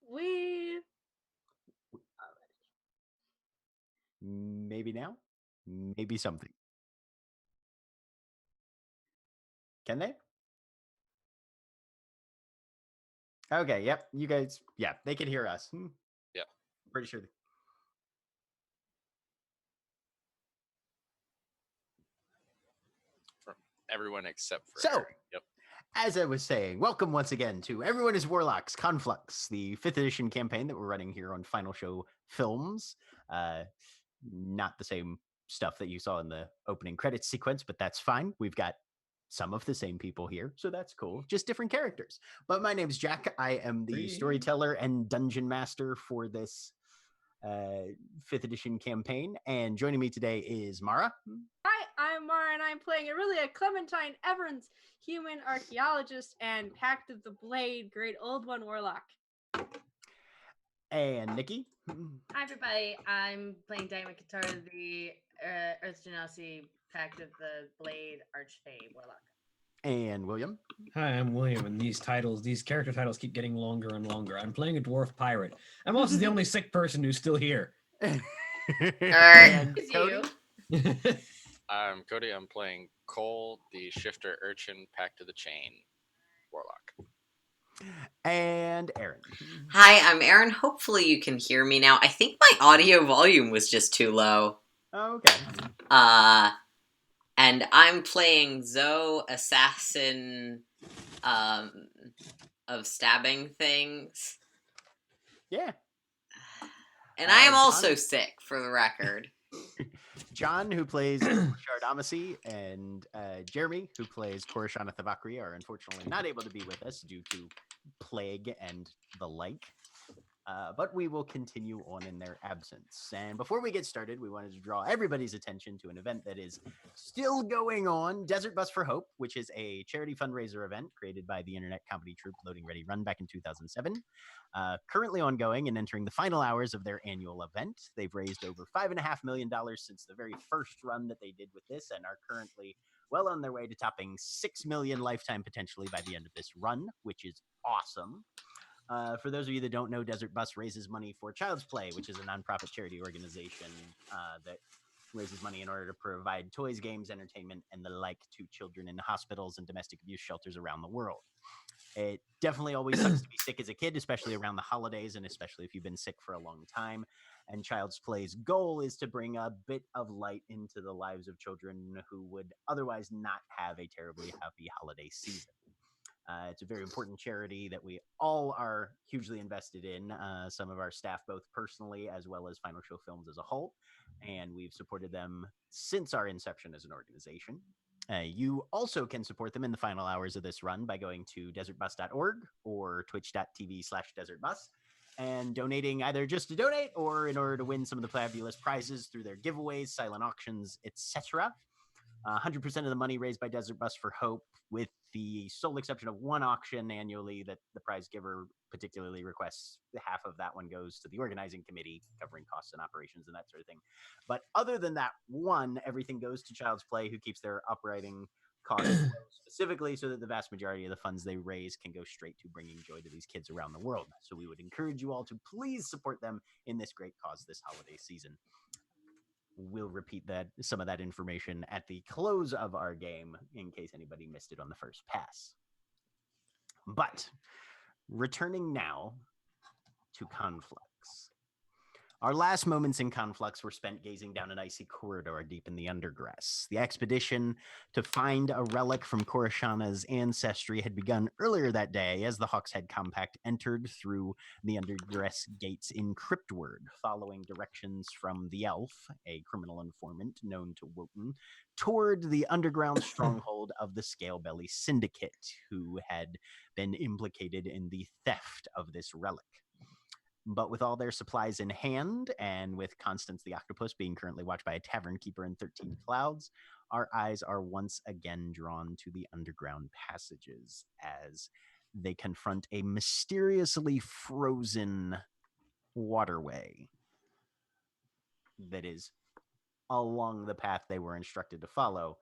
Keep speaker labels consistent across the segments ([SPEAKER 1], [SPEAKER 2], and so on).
[SPEAKER 1] We
[SPEAKER 2] Maybe now? Maybe something. Can they? Okay, yep. You guys, yeah, they can hear us.
[SPEAKER 3] Yeah.
[SPEAKER 2] Pretty sure.
[SPEAKER 3] From everyone except for
[SPEAKER 2] So,
[SPEAKER 3] Aaron. Yep.
[SPEAKER 2] as I was saying, welcome once again to Everyone is Warlocks Conflux, the 5th edition campaign that we're running here on Final Show Films. Not the same stuff that you saw in the opening credits sequence, but that's fine. We've got some of the same people here, so that's cool. Just different characters. But my name's Jack. I am the storyteller and dungeon master for this 5th edition campaign. And joining me today is Mara.
[SPEAKER 1] Hi, I'm Mara, and I'm playing Aurelia Clementine Evans, human archaeologist and Pact of the Blade, Great Old One Warlock.
[SPEAKER 2] And Nikki.
[SPEAKER 4] Hi, everybody. I'm playing Diamond Katara, the Earth Genasi Pact of the Blade Archfey Warlock.
[SPEAKER 2] And William.
[SPEAKER 5] Hi, I'm William, and these character titles keep getting longer and longer. I'm playing a dwarf pirate. I'm also the only sick person who's still here.
[SPEAKER 2] And Cody.
[SPEAKER 3] I'm Cody. I'm playing Cole, the Shifter Urchin Pact of the Chain Warlock.
[SPEAKER 2] And Aaron.
[SPEAKER 6] Hi, I'm Aaron. Hopefully you can hear me now. I think my audio volume was just too low.
[SPEAKER 2] Okay.
[SPEAKER 6] And I'm playing Zoe, assassin of stabbing things.
[SPEAKER 2] Yeah.
[SPEAKER 6] And I am also
[SPEAKER 2] John?
[SPEAKER 6] sick, for the record.
[SPEAKER 2] John, who plays Shardamacy, and Jeremy, who plays Korishana Thavakri, are unfortunately not able to be with us due to plague and the like. But we will continue on in their absence. And before we get started, we wanted to draw everybody's attention to an event that is still going on, Desert Bus for Hope, which is a charity fundraiser event created by the internet comedy troupe Loading Ready Run back in 2007. Currently ongoing and entering the final hours of their annual event. They've raised over $5.5 million since the very first run that they did with this and are currently well on their way to topping 6 million lifetime potentially by the end of this run, which is awesome. For those of you that don't know, Desert Bus raises money for Child's Play, which is a nonprofit charity organization that raises money in order to provide toys, games, entertainment, and the like to children in hospitals and domestic abuse shelters around the world. It definitely always sucks to be sick as a kid, especially around the holidays, and especially if you've been sick for a long time. And Child's Play's goal is to bring a bit of light into the lives of children who would otherwise not have a terribly happy holiday season. It's a very important charity that we all are hugely invested in. Some of our staff, both personally as well as Final Show Films as a whole. And we've supported them since our inception as an organization. You also can support them in the final hours of this run by going to desertbus.org or twitch.tv/desertbus and donating either just to donate or in order to win some of the fabulous prizes through their giveaways, silent auctions, etc. 100% of the money raised by Desert Bus for Hope, with the sole exception of one auction annually that the prize giver particularly requests, half of that one goes to the organizing committee, covering costs and operations and that sort of thing. But other than that one, everything goes to Child's Play, who keeps their operating costs low, specifically so that the vast majority of the funds they raise can go straight to bringing joy to these kids around the world. So we would encourage you all to please support them in this great cause this holiday season. We'll repeat some of that information at the close of our game in case anybody missed it on the first pass. But returning now to Conflux. Our last moments in Conflux were spent gazing down an icy corridor deep in the undergrass. The expedition to find a relic from Korishana's ancestry had begun earlier that day as the Hawkshead Compact entered through the undergrass gates in Cryptward, following directions from the elf, a criminal informant known to Wotan, toward the underground stronghold of the Scalebelly Syndicate, who had been implicated in the theft of this relic. But with all their supplies in hand, and with Constance the Octopus being currently watched by a tavern keeper in 13 Clouds, our eyes are once again drawn to the underground passages as they confront a mysteriously frozen waterway that is along the path they were instructed to follow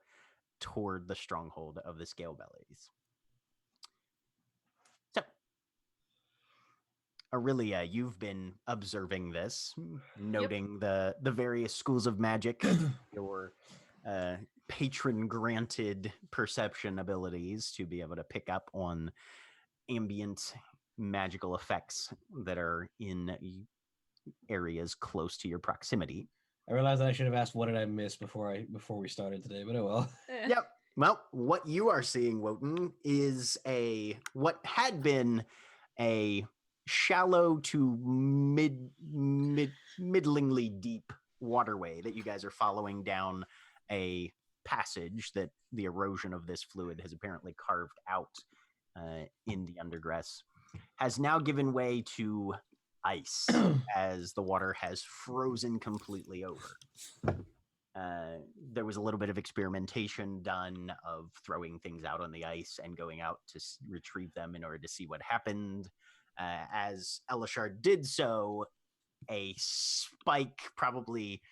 [SPEAKER 2] toward the stronghold of the Scalebellies. So, Aurelia, you've been observing this, noting the various schools of magic, your patron granted perception abilities to be able to pick up on ambient magical effects that are in areas close to your proximity.
[SPEAKER 5] I realized I should have asked what did I miss before we started today, but oh well.
[SPEAKER 2] Yep. Well, what you are seeing, Wotan, is what had been a shallow to middlingly deep waterway that you guys are following down a passage that the erosion of this fluid has apparently carved out in the undergrass, has now given way to ice as the water has frozen completely over. There was a little bit of experimentation done of throwing things out on the ice and going out to retrieve them in order to see what happened. As Elishard did so, a spike, probably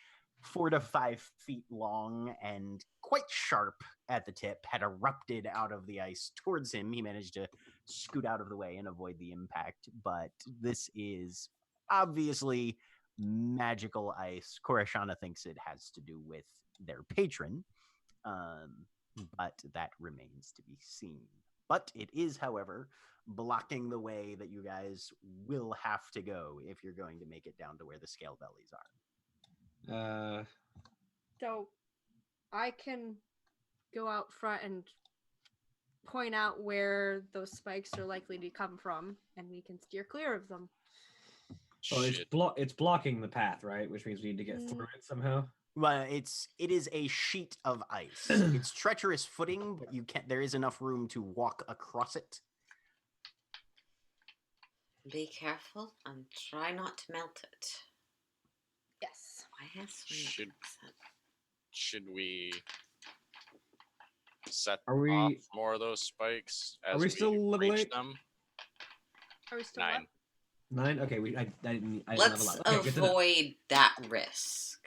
[SPEAKER 2] 4 to 5 feet long and quite sharp at the tip, had erupted out of the ice towards him. He managed to scoot out of the way and avoid the impact, but this is obviously magical ice. Korashana thinks it has to do with their patron, but that remains to be seen. But it is, however, blocking the way that you guys will have to go if you're going to make it down to where the scale bellies are.
[SPEAKER 1] So I can go out front and point out where those spikes are likely to come from, and we can steer clear of them.
[SPEAKER 5] So it's blocking the path, right? Which means we need to get through it somehow.
[SPEAKER 2] Well, it is a sheet of ice. It's treacherous footing, but there is enough room to walk across it.
[SPEAKER 6] Be careful and try not to melt it.
[SPEAKER 1] Yes.
[SPEAKER 6] Why has
[SPEAKER 3] Should we set
[SPEAKER 5] Are we-
[SPEAKER 3] off more of those spikes as
[SPEAKER 5] Are we still level
[SPEAKER 3] reach
[SPEAKER 5] 8?
[SPEAKER 3] them?
[SPEAKER 1] Are we still
[SPEAKER 3] 9.
[SPEAKER 1] up?
[SPEAKER 5] 9? Okay, I didn't
[SPEAKER 6] Let's
[SPEAKER 5] level up. Okay, good to know.
[SPEAKER 6] avoid that risk.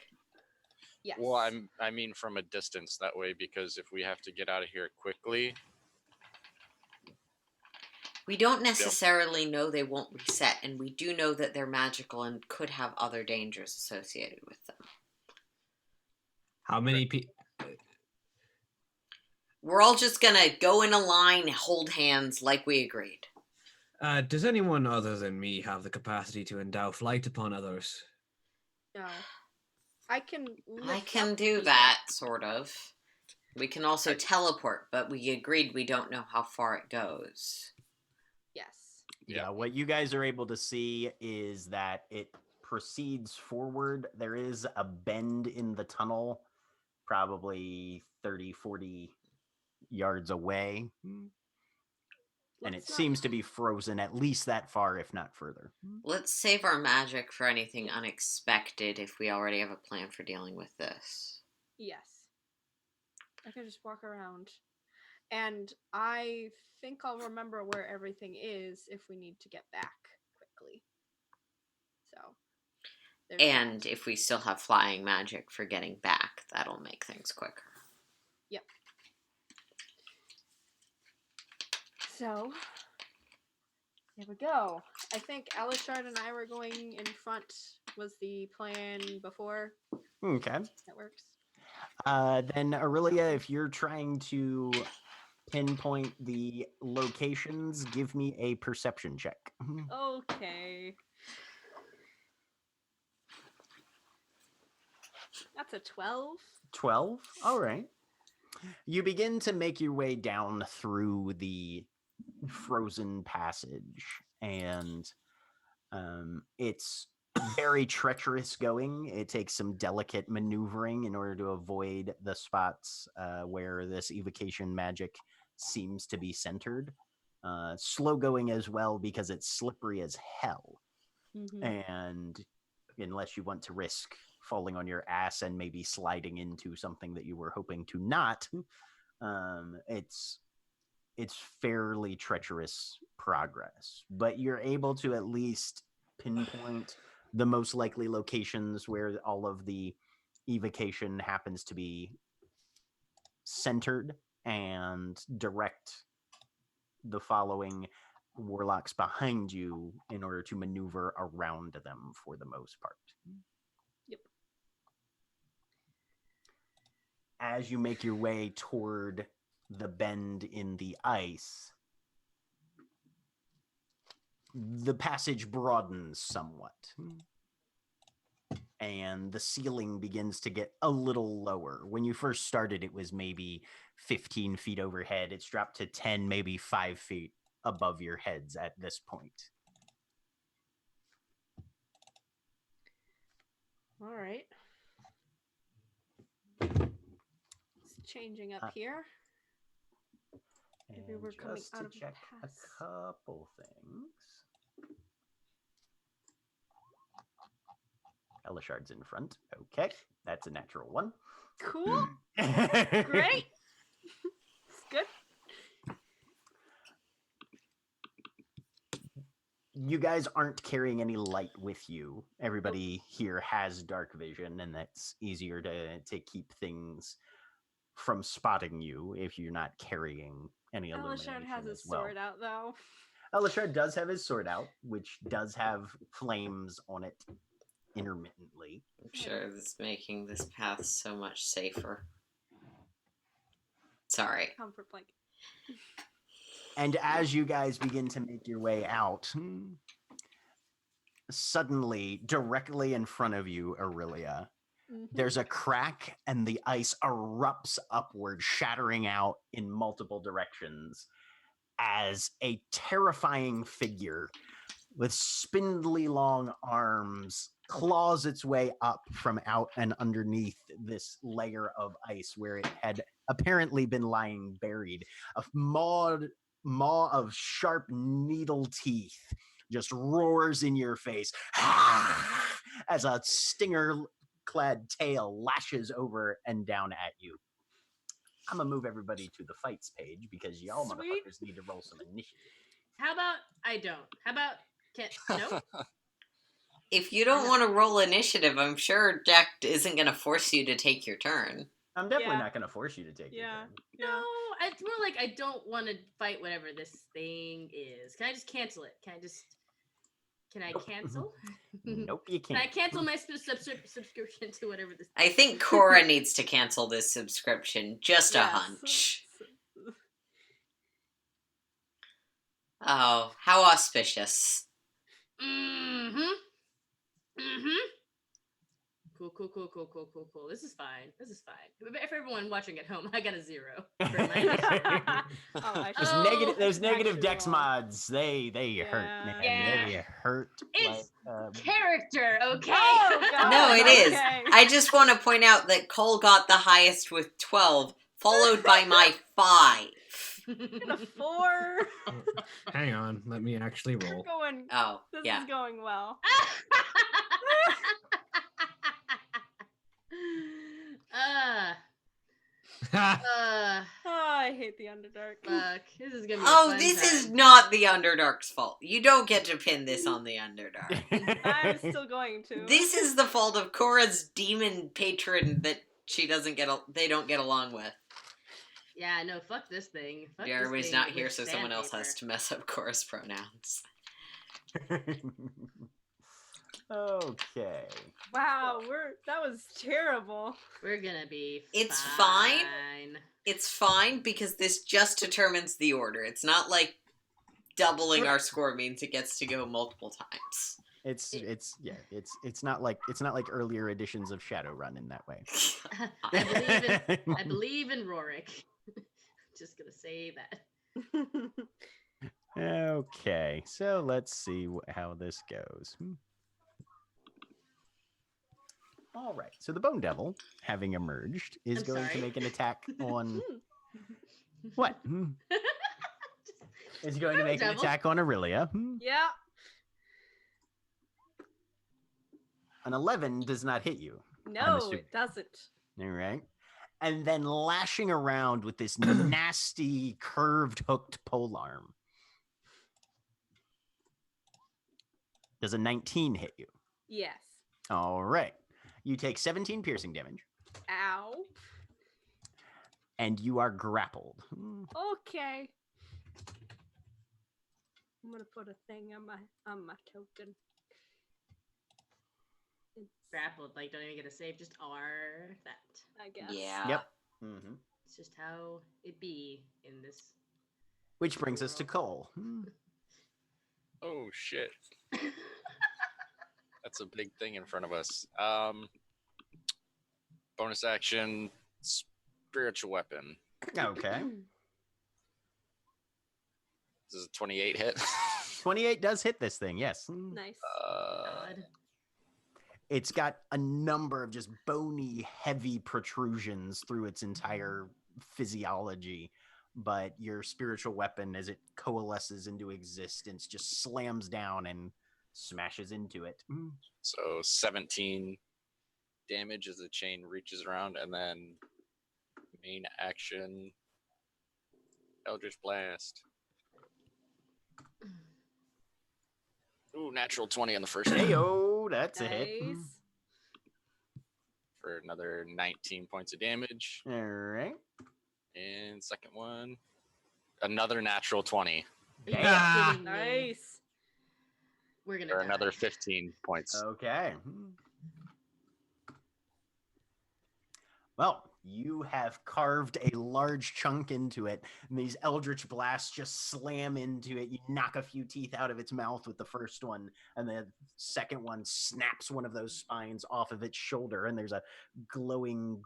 [SPEAKER 1] Yes.
[SPEAKER 3] Well, I mean from a distance that way, because if we have to get out of here quickly,
[SPEAKER 6] We don't necessarily know they won't reset, and we do know that they're magical and could have other dangers associated with them.
[SPEAKER 5] How many people?
[SPEAKER 6] We're all just gonna go in a line, hold hands like we agreed.
[SPEAKER 5] Does anyone other than me have the capacity to endow flight upon others?
[SPEAKER 1] No. I can.
[SPEAKER 6] I
[SPEAKER 1] lift
[SPEAKER 6] can
[SPEAKER 1] up
[SPEAKER 6] do
[SPEAKER 1] people.
[SPEAKER 6] that, sort of. We can also teleport, but we agreed we don't know how far it goes.
[SPEAKER 1] Yes.
[SPEAKER 2] Yeah, what you guys are able to see is that it proceeds forward. There is a bend in the tunnel, probably 30, 40 yards away. And it
[SPEAKER 1] Let's not-
[SPEAKER 2] seems to be frozen at least that far, if not further.
[SPEAKER 6] Let's save our magic for anything unexpected if we already have a plan for dealing with this.
[SPEAKER 1] Yes. I can just walk around. And I think I'll remember where everything is if we need to get back quickly. So. there's
[SPEAKER 6] And
[SPEAKER 1] that.
[SPEAKER 6] if we still have flying magic for getting back, that'll make things quicker.
[SPEAKER 1] Yep. So. There we go. I think Elishard and I were going in front was the plan before.
[SPEAKER 2] Okay.
[SPEAKER 1] That works.
[SPEAKER 2] Then Aurelia, if you're trying to pinpoint the locations, give me a perception check.
[SPEAKER 1] Okay. That's a 12.
[SPEAKER 2] 12? All right. You begin to make your way down through the frozen passage, and it's very treacherous going. It takes some delicate maneuvering in order to avoid the spots where this evocation magic seems to be centered. Slow going as well because it's slippery as hell.
[SPEAKER 1] Mm-hmm.
[SPEAKER 2] And unless you want to risk falling on your ass and maybe sliding into something that you were hoping to not, it's fairly treacherous progress. But you're able to at least pinpoint the most likely locations where all of the evocation happens to be centered and direct the following warlocks behind you in order to maneuver around them for the most part.
[SPEAKER 1] Yep.
[SPEAKER 2] As you make your way toward the bend in the ice, the passage broadens somewhat. And the ceiling begins to get a little lower. When you first started, it was maybe 15 feet overhead. It's dropped to 10, maybe 5 feet above your heads at this point.
[SPEAKER 1] All right. It's changing up here. Maybe
[SPEAKER 2] And
[SPEAKER 1] we're coming
[SPEAKER 2] just
[SPEAKER 1] out
[SPEAKER 2] to
[SPEAKER 1] of the
[SPEAKER 2] check a
[SPEAKER 1] pass.
[SPEAKER 2] couple things. Elishard's in front. Okay, that's a natural one.
[SPEAKER 1] Cool. Great. It's good.
[SPEAKER 2] You guys aren't carrying any light with you. Everybody here has dark vision, and that's easier to keep things from spotting you if you're not carrying any illumination
[SPEAKER 1] Elishard has his
[SPEAKER 2] as well.
[SPEAKER 1] sword out, though.
[SPEAKER 2] Elishard does have his sword out, which does have flames on it intermittently.
[SPEAKER 6] I'm sure that's making this path so much safer. Sorry.
[SPEAKER 1] Comfort blanket.
[SPEAKER 2] And as you guys begin to make your way out, suddenly, directly in front of you, Aurelia, there's a crack and the ice erupts upward, shattering out in multiple directions as a terrifying figure with spindly long arms claws its way up from out and underneath this layer of ice where it had apparently been lying buried. A maw of sharp needle teeth just roars in your face as a stinger-clad tail lashes over and down at you. I'm gonna move everybody to the fights page because y'all
[SPEAKER 1] Sweet.
[SPEAKER 2] motherfuckers need to roll some initiative.
[SPEAKER 4] How about I don't? How about no?
[SPEAKER 6] If you don't want to roll initiative, I'm sure Jack isn't going to force you to take your turn.
[SPEAKER 2] I'm definitely
[SPEAKER 1] Yeah.
[SPEAKER 2] not gonna force you to take your
[SPEAKER 1] Yeah.
[SPEAKER 2] turn.
[SPEAKER 4] No, it's more like I don't want to fight whatever this thing is. Can I just cancel it? Can I
[SPEAKER 2] Nope.
[SPEAKER 4] cancel?
[SPEAKER 2] Nope, you
[SPEAKER 4] Can I
[SPEAKER 2] can't.
[SPEAKER 4] cancel my subscription to whatever this?
[SPEAKER 6] I think Cora needs to cancel this subscription. Just a
[SPEAKER 1] Yes.
[SPEAKER 6] hunch. Oh, how auspicious.
[SPEAKER 4] Mm-hmm. Mm-hmm. Cool. This is fine. For everyone watching at home, I got a 0. For my initiative.
[SPEAKER 1] I
[SPEAKER 2] There's
[SPEAKER 4] Oh,
[SPEAKER 2] negative. There's negative
[SPEAKER 1] actually
[SPEAKER 2] dex
[SPEAKER 1] roll.
[SPEAKER 2] mods. They hurt, man.
[SPEAKER 4] Yeah.
[SPEAKER 2] They hurt.
[SPEAKER 4] It's
[SPEAKER 2] like,
[SPEAKER 4] character, okay?
[SPEAKER 1] Oh, God.
[SPEAKER 6] No, it is.
[SPEAKER 1] Okay.
[SPEAKER 6] I just want to point out that Cole got the highest with 12, followed by my 5.
[SPEAKER 1] A 4.
[SPEAKER 5] Hang on, let me actually
[SPEAKER 1] We're
[SPEAKER 5] roll.
[SPEAKER 1] going.
[SPEAKER 6] Oh,
[SPEAKER 1] This
[SPEAKER 6] yeah.
[SPEAKER 1] is going well. Oh, I hate the Underdark.
[SPEAKER 4] Fuck. This is gonna be a
[SPEAKER 6] Oh,
[SPEAKER 4] fun
[SPEAKER 6] this is
[SPEAKER 4] time.
[SPEAKER 6] not the Underdark's fault. You don't get to pin this on the Underdark.
[SPEAKER 1] I'm still going to.
[SPEAKER 6] This is the fault of Cora's demon patron that they don't get along with.
[SPEAKER 4] Yeah, no, fuck this thing. Fuck this
[SPEAKER 6] Jeremy's
[SPEAKER 4] thing
[SPEAKER 6] not
[SPEAKER 4] with
[SPEAKER 6] here, so someone else
[SPEAKER 4] sandpaper.
[SPEAKER 6] has to mess up Cora's pronouns.
[SPEAKER 2] Okay.
[SPEAKER 1] Wow, that was terrible.
[SPEAKER 4] We're gonna be
[SPEAKER 6] It's
[SPEAKER 4] fine.
[SPEAKER 6] It's fine because this just determines the order. It's not like doubling our score means it gets to go multiple times.
[SPEAKER 2] It's not like earlier editions of Shadowrun in that way.
[SPEAKER 4] I believe in Rorik. Just gonna say that.
[SPEAKER 2] Okay, so let's see how this goes. All right, so the Bone Devil, having emerged, is
[SPEAKER 4] I'm
[SPEAKER 2] going to
[SPEAKER 4] sorry.
[SPEAKER 2] make an attack on what? Is going to make an
[SPEAKER 4] Devil.
[SPEAKER 2] attack on Aurelia.
[SPEAKER 1] Yeah.
[SPEAKER 2] An 11 does not hit you.
[SPEAKER 1] No,
[SPEAKER 2] assuming.
[SPEAKER 1] it doesn't.
[SPEAKER 2] All right. And then lashing around with this nasty curved hooked polearm. Does a 19 hit you?
[SPEAKER 1] Yes.
[SPEAKER 2] All right. You take 17 piercing damage,
[SPEAKER 1] Ow.
[SPEAKER 2] and you are grappled.
[SPEAKER 1] Okay. I'm gonna put a thing on my token. It's,
[SPEAKER 4] Grappled, like don't even get a save, just R that.
[SPEAKER 1] I guess.
[SPEAKER 6] Yeah.
[SPEAKER 2] Yep. Hmm.
[SPEAKER 4] It's just how it be in this.
[SPEAKER 2] Which brings us to
[SPEAKER 4] World.
[SPEAKER 2] Cole.
[SPEAKER 3] Oh shit. That's a big thing in front of us. Bonus action, spiritual weapon.
[SPEAKER 2] Okay.
[SPEAKER 3] This is a 28 hit.
[SPEAKER 2] 28 does hit this thing, yes.
[SPEAKER 1] Nice.
[SPEAKER 4] God.
[SPEAKER 2] It's got a number of just bony, heavy protrusions through its entire physiology. But your spiritual weapon, as it coalesces into existence, just slams down and smashes into it.
[SPEAKER 3] So 17 damage as the chain reaches around, and then main action, Eldritch Blast. Ooh, natural 20 on the first one
[SPEAKER 2] Heyo, that's a hit.
[SPEAKER 1] Nice.
[SPEAKER 3] for another 19 points of damage.
[SPEAKER 2] All right.
[SPEAKER 3] And second one, another natural 20
[SPEAKER 4] Are you
[SPEAKER 5] Ah.
[SPEAKER 4] kidding me?
[SPEAKER 1] Nice.
[SPEAKER 4] We're gonna
[SPEAKER 3] for
[SPEAKER 4] die.
[SPEAKER 3] another 15 points.
[SPEAKER 2] Okay. Well, you have carved a large chunk into it, and these eldritch blasts just slam into it. You knock a few teeth out of its mouth with the first one, and the second one snaps one of those spines off of its shoulder, and there's a glowing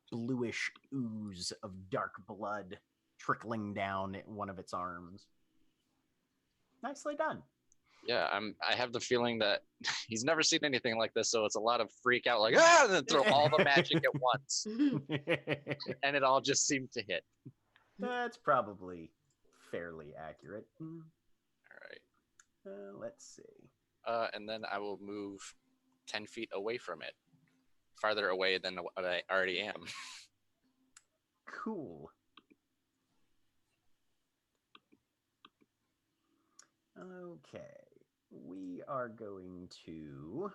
[SPEAKER 2] bluish ooze of dark blood trickling down one of its arms. Nicely done.
[SPEAKER 3] Yeah, I have the feeling that he's never seen anything like this, so it's a lot of freak out, like, ah, and then throw all the magic at once. And it all just seemed to hit.
[SPEAKER 2] That's probably fairly accurate.
[SPEAKER 3] All right.
[SPEAKER 2] Let's see.
[SPEAKER 3] And then I will move 10 feet away from it, farther away than what I already am.
[SPEAKER 2] Cool. Okay. We are going to...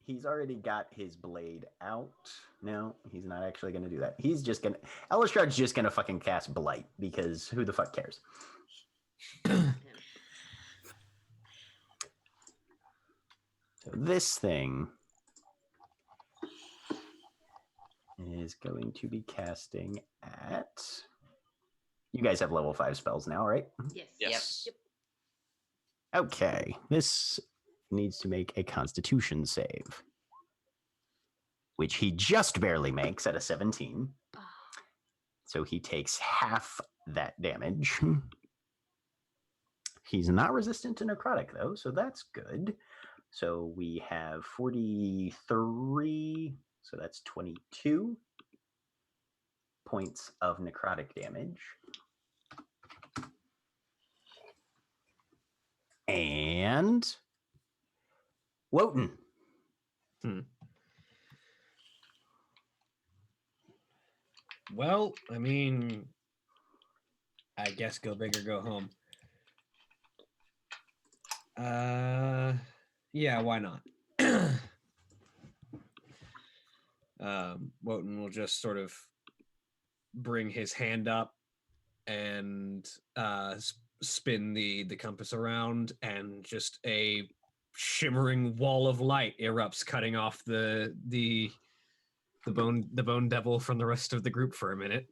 [SPEAKER 2] He's already got his blade out. No, he's not actually going to do that. He's just going to... Elishard's just going to fucking cast Blight, because who the fuck cares? So this thing is going to be casting at... You guys have level 5 spells now, right?
[SPEAKER 4] Yes.
[SPEAKER 3] Yes.
[SPEAKER 2] Okay, this needs to make a Constitution save, which he just barely makes at a 17. So he takes half that damage. He's not resistant to necrotic, though, so that's good. So we have 43, so that's 22 points of necrotic damage. And Wotan.
[SPEAKER 5] Well, I mean, I guess go big or go home. Yeah, why not? Wotan will just sort of bring his hand up and spin the compass around, and just a shimmering wall of light erupts, cutting off the bone devil from the rest of the group for a minute.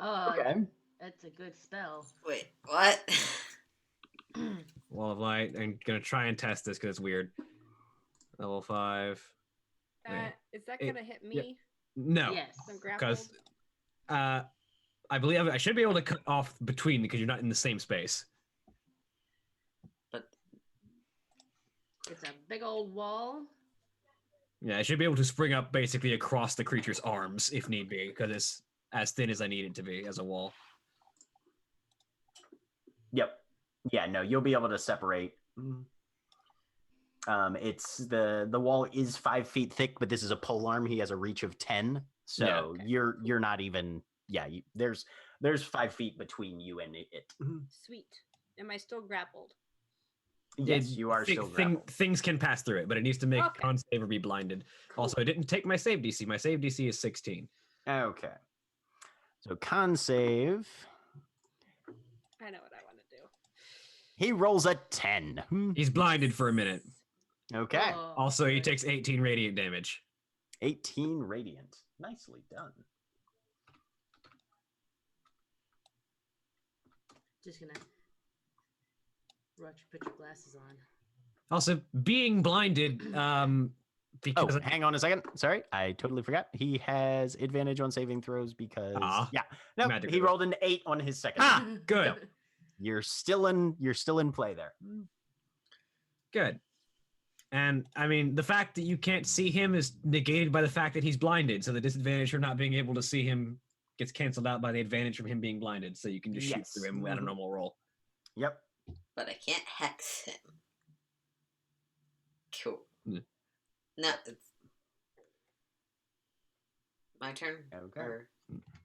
[SPEAKER 4] Oh,
[SPEAKER 2] Okay.
[SPEAKER 4] that's a good spell.
[SPEAKER 6] Wait, what?
[SPEAKER 5] Wall of light. I'm gonna try and test this because it's weird. Level 5. Yeah.
[SPEAKER 1] Is that
[SPEAKER 5] It-
[SPEAKER 1] gonna hit me?
[SPEAKER 5] yep. No,
[SPEAKER 4] Yes.
[SPEAKER 1] I'm grappled?
[SPEAKER 5] because I believe I should be able to cut off between because you're not in the same space.
[SPEAKER 4] It's a big old wall.
[SPEAKER 5] Yeah, I should be able to spring up basically across the creature's arms if need be, because it's as thin as I need it to be as a wall.
[SPEAKER 2] Yep. Yeah, no, you'll be able to separate. It's the wall is 5 feet thick, but this is a polearm. He has a reach of 10, so
[SPEAKER 5] Yeah, okay.
[SPEAKER 2] you're not even. Yeah, there's 5 feet between you and it.
[SPEAKER 1] Sweet. Am I still grappled?
[SPEAKER 2] Yes, you are still grappled.
[SPEAKER 5] Things can pass through it, but it needs to make
[SPEAKER 1] Okay.
[SPEAKER 5] con save or be blinded. Also, I didn't take my save DC. My save DC is 16.
[SPEAKER 2] Okay. So con save
[SPEAKER 1] I know what I want to do.
[SPEAKER 2] He rolls a 10.
[SPEAKER 5] He's blinded for a minute.
[SPEAKER 2] Okay.
[SPEAKER 4] Oh,
[SPEAKER 5] Also, he
[SPEAKER 4] boy.
[SPEAKER 5] takes 18 radiant damage.
[SPEAKER 2] 18 radiant. Nicely done.
[SPEAKER 4] Just gonna put your glasses on.
[SPEAKER 5] Also, being blinded,
[SPEAKER 2] Oh,
[SPEAKER 5] because
[SPEAKER 2] hang on a second. Sorry, I totally forgot. He has advantage on saving throws because no,
[SPEAKER 5] magic
[SPEAKER 2] he
[SPEAKER 5] move.
[SPEAKER 2] rolled an 8 on his second.
[SPEAKER 5] Ah,
[SPEAKER 2] one.
[SPEAKER 5] good,
[SPEAKER 2] No. You're still in play there.
[SPEAKER 5] good. And I mean, the fact that you can't see him is negated by the fact that he's blinded. So the disadvantage from not being able to see him gets canceled out by the advantage from him being blinded. So you can just shoot
[SPEAKER 2] Yes.
[SPEAKER 5] through him at a normal roll.
[SPEAKER 2] Yep.
[SPEAKER 6] But I can't hex him. Cool.
[SPEAKER 5] Hmm.
[SPEAKER 6] No, it's my turn.
[SPEAKER 2] Okay.
[SPEAKER 6] Or-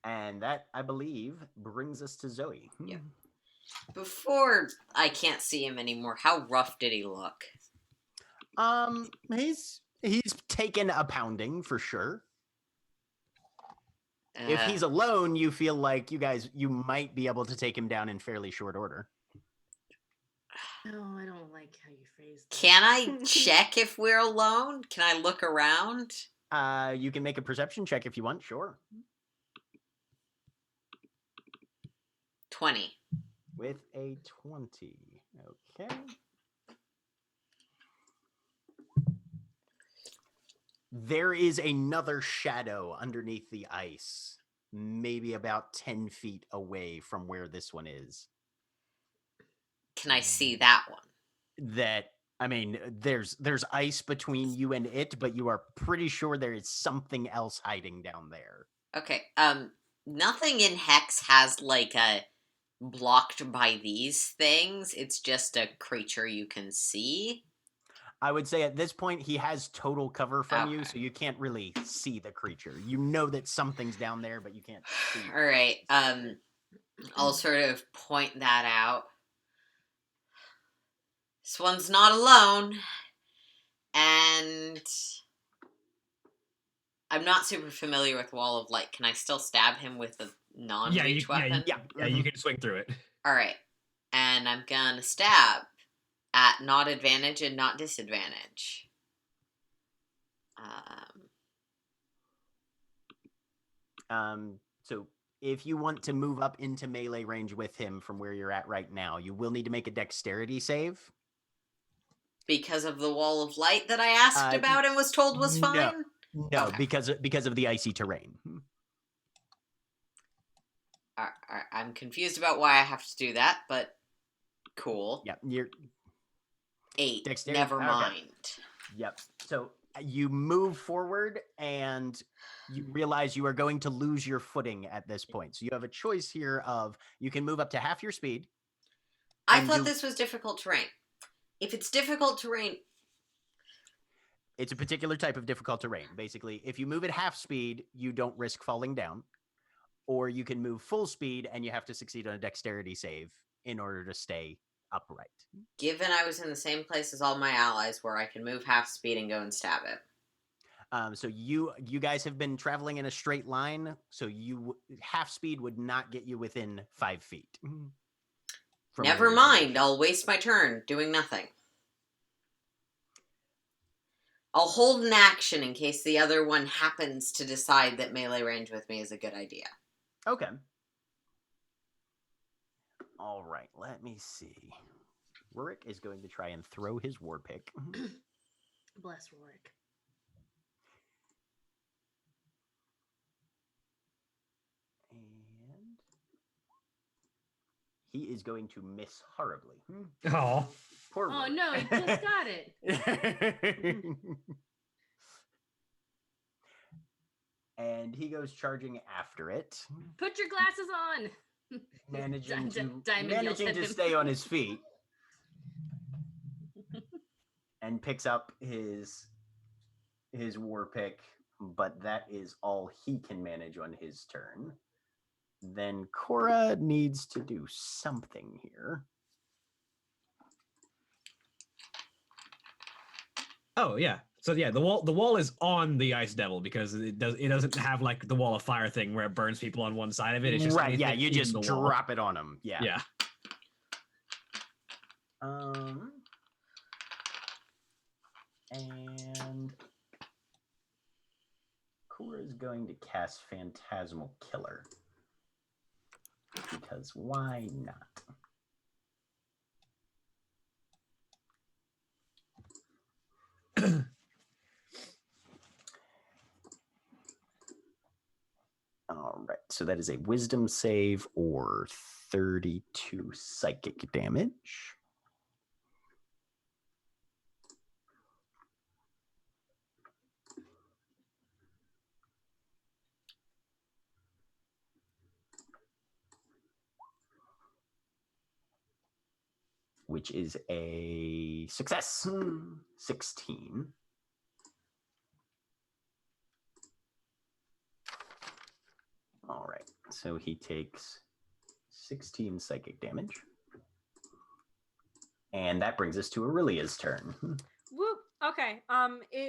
[SPEAKER 2] And that, I believe, brings us to Zoe.
[SPEAKER 6] Yep. Before I can't see him anymore, how rough did he look?
[SPEAKER 2] He's taken a pounding for sure. If
[SPEAKER 6] Uh,
[SPEAKER 2] he's alone, you feel like you might be able to take him down in fairly short order.
[SPEAKER 4] No, I don't like how you phrased that.
[SPEAKER 6] Can I check if we're alone? Can I look around?
[SPEAKER 2] You can make a perception check if you want, sure.
[SPEAKER 6] 20.
[SPEAKER 2] With a 20. Okay. There is another shadow underneath the ice, maybe about 10 feet away from where this one is.
[SPEAKER 6] Can I see that one?
[SPEAKER 2] There's ice between you and it, but you are pretty sure there is something else hiding down there.
[SPEAKER 6] Okay. Nothing in Hex has like a blocked by these things. It's just a creature you can see.
[SPEAKER 2] I would say at this point he has total cover from you,
[SPEAKER 6] Okay.
[SPEAKER 2] so you can't really see the creature. You know that something's down there, but you can't see.
[SPEAKER 6] All right. I'll sort of point that out. This one's not alone, and I'm not super familiar with Wall of Light. Can I still stab him with a non-reach weapon?
[SPEAKER 5] Yeah, you can swing through it.
[SPEAKER 6] All right, and I'm gonna stab at not advantage and not disadvantage.
[SPEAKER 2] So if you want to move up into melee range with him from where you're at right now, you will need to make a dexterity save.
[SPEAKER 6] Because of the Wall of Light that I asked about and was told was
[SPEAKER 2] no.
[SPEAKER 6] fine?
[SPEAKER 2] No,
[SPEAKER 6] Okay.
[SPEAKER 2] because of the icy terrain.
[SPEAKER 6] I'm confused about why I have to do that, but cool.
[SPEAKER 2] Yeah, you're
[SPEAKER 6] 8.
[SPEAKER 2] Dexterity?
[SPEAKER 6] Never
[SPEAKER 2] Okay.
[SPEAKER 6] mind.
[SPEAKER 2] Yep. So you move forward and you realize you are going to lose your footing at this point. So you have a choice here of you can move up to half your speed.
[SPEAKER 6] I
[SPEAKER 2] And
[SPEAKER 6] thought
[SPEAKER 2] you-
[SPEAKER 6] this was difficult terrain. If it's difficult terrain,
[SPEAKER 2] It's a particular type of difficult terrain. Basically, if you move at half speed, you don't risk falling down. Or you can move full speed and you have to succeed on a dexterity save in order to stay upright.
[SPEAKER 6] given I was in the same place as all my allies where I can move half speed and go and stab it.
[SPEAKER 2] So you guys have been traveling in a straight line. So half speed would not get you within 5 feet. from
[SPEAKER 6] Never
[SPEAKER 2] where you're
[SPEAKER 6] mind,
[SPEAKER 2] positioned.
[SPEAKER 6] I'll waste my turn doing nothing. I'll hold an action in case the other one happens to decide that melee range with me is a good idea.
[SPEAKER 2] Okay. All right, let me see. Rurik is going to try and throw his war pick.
[SPEAKER 4] Bless Rorik.
[SPEAKER 2] And he is going to miss horribly.
[SPEAKER 5] Oh,
[SPEAKER 2] Poor
[SPEAKER 4] Oh
[SPEAKER 2] Rurik.
[SPEAKER 4] no, he just got it.
[SPEAKER 2] And he goes charging after it,
[SPEAKER 4] Put your glasses on.
[SPEAKER 2] managing
[SPEAKER 4] Diamond yells at
[SPEAKER 2] to
[SPEAKER 4] him.
[SPEAKER 2] stay on his feet. And picks up his war pick, but that is all he can manage on his turn. Then Cora needs to do something here.
[SPEAKER 5] oh yeah. So yeah, the wall is on the ice devil because it doesn't have like the wall of fire thing where it burns people on one side of it. It's just
[SPEAKER 2] right, yeah,
[SPEAKER 5] anything
[SPEAKER 2] you
[SPEAKER 5] in
[SPEAKER 2] just
[SPEAKER 5] the wall.
[SPEAKER 2] drop it on him. Yeah.
[SPEAKER 5] Yeah.
[SPEAKER 2] And Core is going to cast Phantasmal Killer. Because why not? All right, so that is a Wisdom save or 32 psychic damage. Which is a success. 16. All right, so he takes 16 psychic damage. And that brings us to Aurelia's turn.
[SPEAKER 1] Whoop. Okay.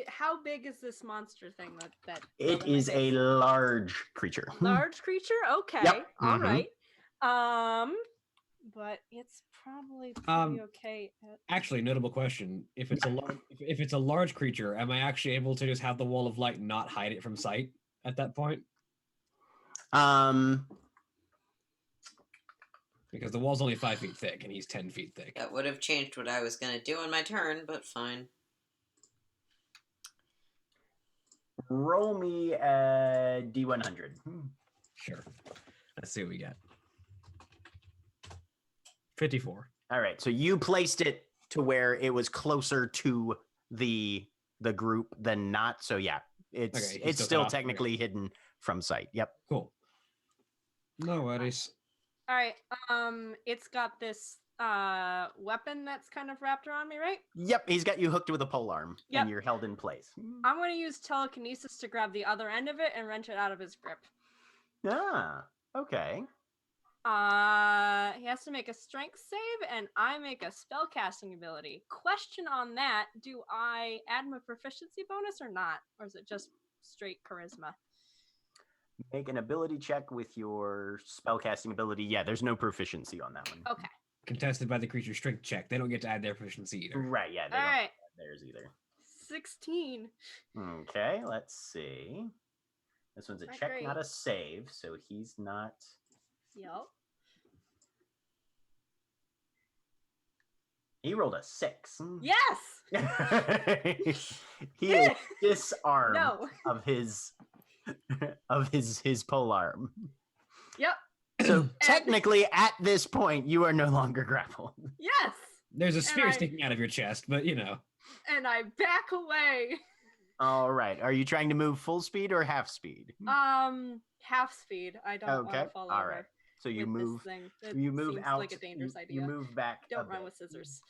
[SPEAKER 1] How big is this monster thing that
[SPEAKER 2] It
[SPEAKER 1] fell in my
[SPEAKER 2] is a
[SPEAKER 1] face?
[SPEAKER 2] large creature.
[SPEAKER 1] Large creature? Okay.
[SPEAKER 2] Yep.
[SPEAKER 1] All
[SPEAKER 2] Mhm.
[SPEAKER 1] right. But it's probably pretty okay.
[SPEAKER 5] Actually, notable question: if it's a large, if it's a large creature, am I actually able to just have the wall of light not hide it from sight at that point? Because the wall's only 5 feet thick and he's 10 feet thick.
[SPEAKER 6] That would have changed what I was going to do on my turn, but fine.
[SPEAKER 2] Roll me a D100.
[SPEAKER 5] Sure. Let's see what we get. 54.
[SPEAKER 2] All right, so you placed it to where it was closer to the group than not. So yeah, it's
[SPEAKER 5] Okay, he's
[SPEAKER 2] it's
[SPEAKER 5] still cut
[SPEAKER 2] still
[SPEAKER 5] off.
[SPEAKER 2] technically
[SPEAKER 5] Okay.
[SPEAKER 2] hidden from sight. Yep.
[SPEAKER 5] Cool. No worries.
[SPEAKER 1] All right. It's got this weapon that's kind of wrapped around me, right?
[SPEAKER 2] Yep, he's got you hooked with a pole arm,
[SPEAKER 1] Yep.
[SPEAKER 2] and you're held in place.
[SPEAKER 1] I'm going to use telekinesis to grab the other end of it and wrench it out of his grip.
[SPEAKER 2] Ah, okay.
[SPEAKER 1] He has to make a strength save, and I make a spellcasting ability. Question on that: do I add my proficiency bonus or not, or is it just straight charisma?
[SPEAKER 2] Make an ability check with your spellcasting ability. Yeah, there's no proficiency on that one.
[SPEAKER 1] Okay.
[SPEAKER 5] Contested by the creature's strength check. They don't get to add their proficiency either.
[SPEAKER 2] Right, yeah, they
[SPEAKER 1] All
[SPEAKER 2] don't
[SPEAKER 1] right.
[SPEAKER 2] have theirs either.
[SPEAKER 1] 16.
[SPEAKER 2] Okay, let's see. This one's a
[SPEAKER 1] Not
[SPEAKER 2] check,
[SPEAKER 1] great.
[SPEAKER 2] not a save, so he's not.
[SPEAKER 1] Yep.
[SPEAKER 2] He rolled a 6.
[SPEAKER 1] Yes.
[SPEAKER 2] He is disarmed
[SPEAKER 1] No.
[SPEAKER 2] of his pole arm.
[SPEAKER 1] Yep.
[SPEAKER 2] So technically, at this point, you are no longer grappled.
[SPEAKER 1] Yes.
[SPEAKER 5] There's a spear
[SPEAKER 1] I-
[SPEAKER 5] sticking out of your chest, but you know.
[SPEAKER 1] And I back away.
[SPEAKER 2] All right. Are you trying to move full speed or half speed?
[SPEAKER 1] Half speed. I don't want
[SPEAKER 2] Okay.
[SPEAKER 1] to fall
[SPEAKER 2] All
[SPEAKER 1] over.
[SPEAKER 2] right. So you
[SPEAKER 1] with
[SPEAKER 2] move.
[SPEAKER 1] This thing. It
[SPEAKER 2] You move
[SPEAKER 1] seems
[SPEAKER 2] out.
[SPEAKER 1] like a dangerous idea.
[SPEAKER 2] You move back. a
[SPEAKER 1] Don't run
[SPEAKER 2] bit.
[SPEAKER 1] with scissors.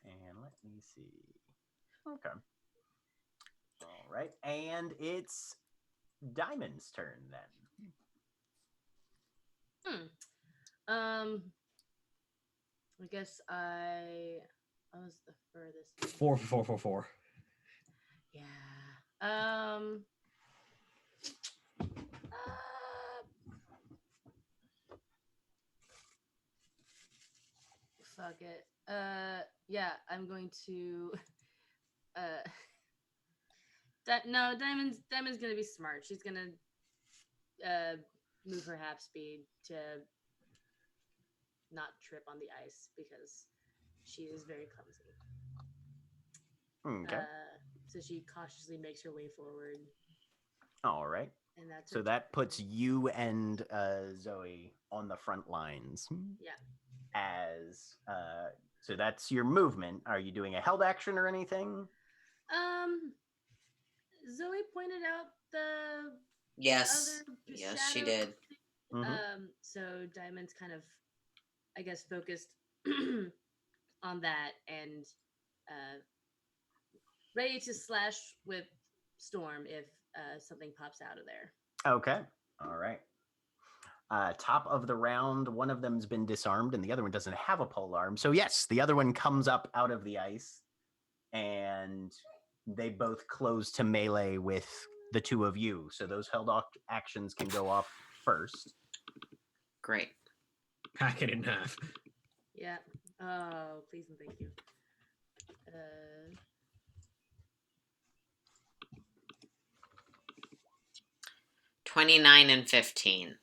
[SPEAKER 2] And let me see. Okay. All right. And it's Diamond's turn then.
[SPEAKER 4] I guess I was the furthest.
[SPEAKER 5] 4 4 4 4.
[SPEAKER 4] Yeah. Fuck it. Yeah, I'm going to. No, Diamond's gonna be smart. She's gonna move her half speed to not trip on the ice because she is very clumsy.
[SPEAKER 2] Okay.
[SPEAKER 4] So she cautiously makes her way forward,
[SPEAKER 2] All right.
[SPEAKER 4] and that's
[SPEAKER 2] So
[SPEAKER 4] her
[SPEAKER 2] that
[SPEAKER 4] turn.
[SPEAKER 2] puts you and Zoe on the front lines.
[SPEAKER 4] Yeah.
[SPEAKER 2] As so that's your movement. Are you doing a held action or anything?
[SPEAKER 4] Zoe pointed out the
[SPEAKER 6] Yes.
[SPEAKER 4] other
[SPEAKER 6] Yes, she
[SPEAKER 4] shadow
[SPEAKER 6] did.
[SPEAKER 4] thing.
[SPEAKER 2] Mhm.
[SPEAKER 4] So Diamond's kind of, I guess, focused on that and ready to slash with Storm if something pops out of there.
[SPEAKER 2] Okay. All right. Top of the round, one of them's been disarmed and the other one doesn't have a pole arm. So yes, the other one comes up out of the ice and they both close to melee with the two of you. So those held actions can go off first.
[SPEAKER 6] Great.
[SPEAKER 5] Hack it in half.
[SPEAKER 4] Yeah. Oh, please and thank you.
[SPEAKER 6] 29 and 15.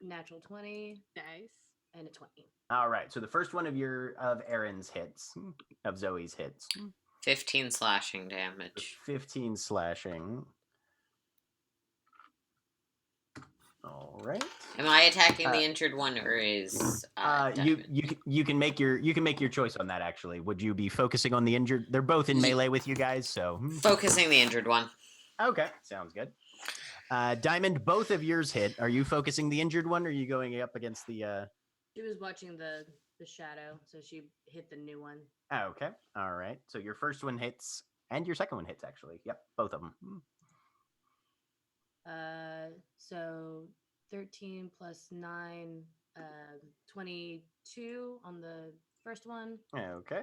[SPEAKER 4] Natural 20
[SPEAKER 1] Nice.
[SPEAKER 4] and a 20.
[SPEAKER 2] All right. So the first one of Aaron's hits, of Zoe's hits,
[SPEAKER 6] 15 slashing damage.
[SPEAKER 2] 15 slashing. All right.
[SPEAKER 6] Am I attacking the injured one, or is
[SPEAKER 2] you can make your choice on that. Actually, would you be focusing on the injured? They're both in melee with you guys, so
[SPEAKER 6] focusing the injured one?
[SPEAKER 2] Okay, sounds good. Diamond, both of yours hit. Are you focusing the injured one, or are you going up against the?
[SPEAKER 4] She was watching the shadow, so she hit the new one.
[SPEAKER 2] Okay, all right. So your first one hits, and your second one hits. Actually, yep, both of them.
[SPEAKER 4] So 13 plus 9, 22 on the first one.
[SPEAKER 2] Okay.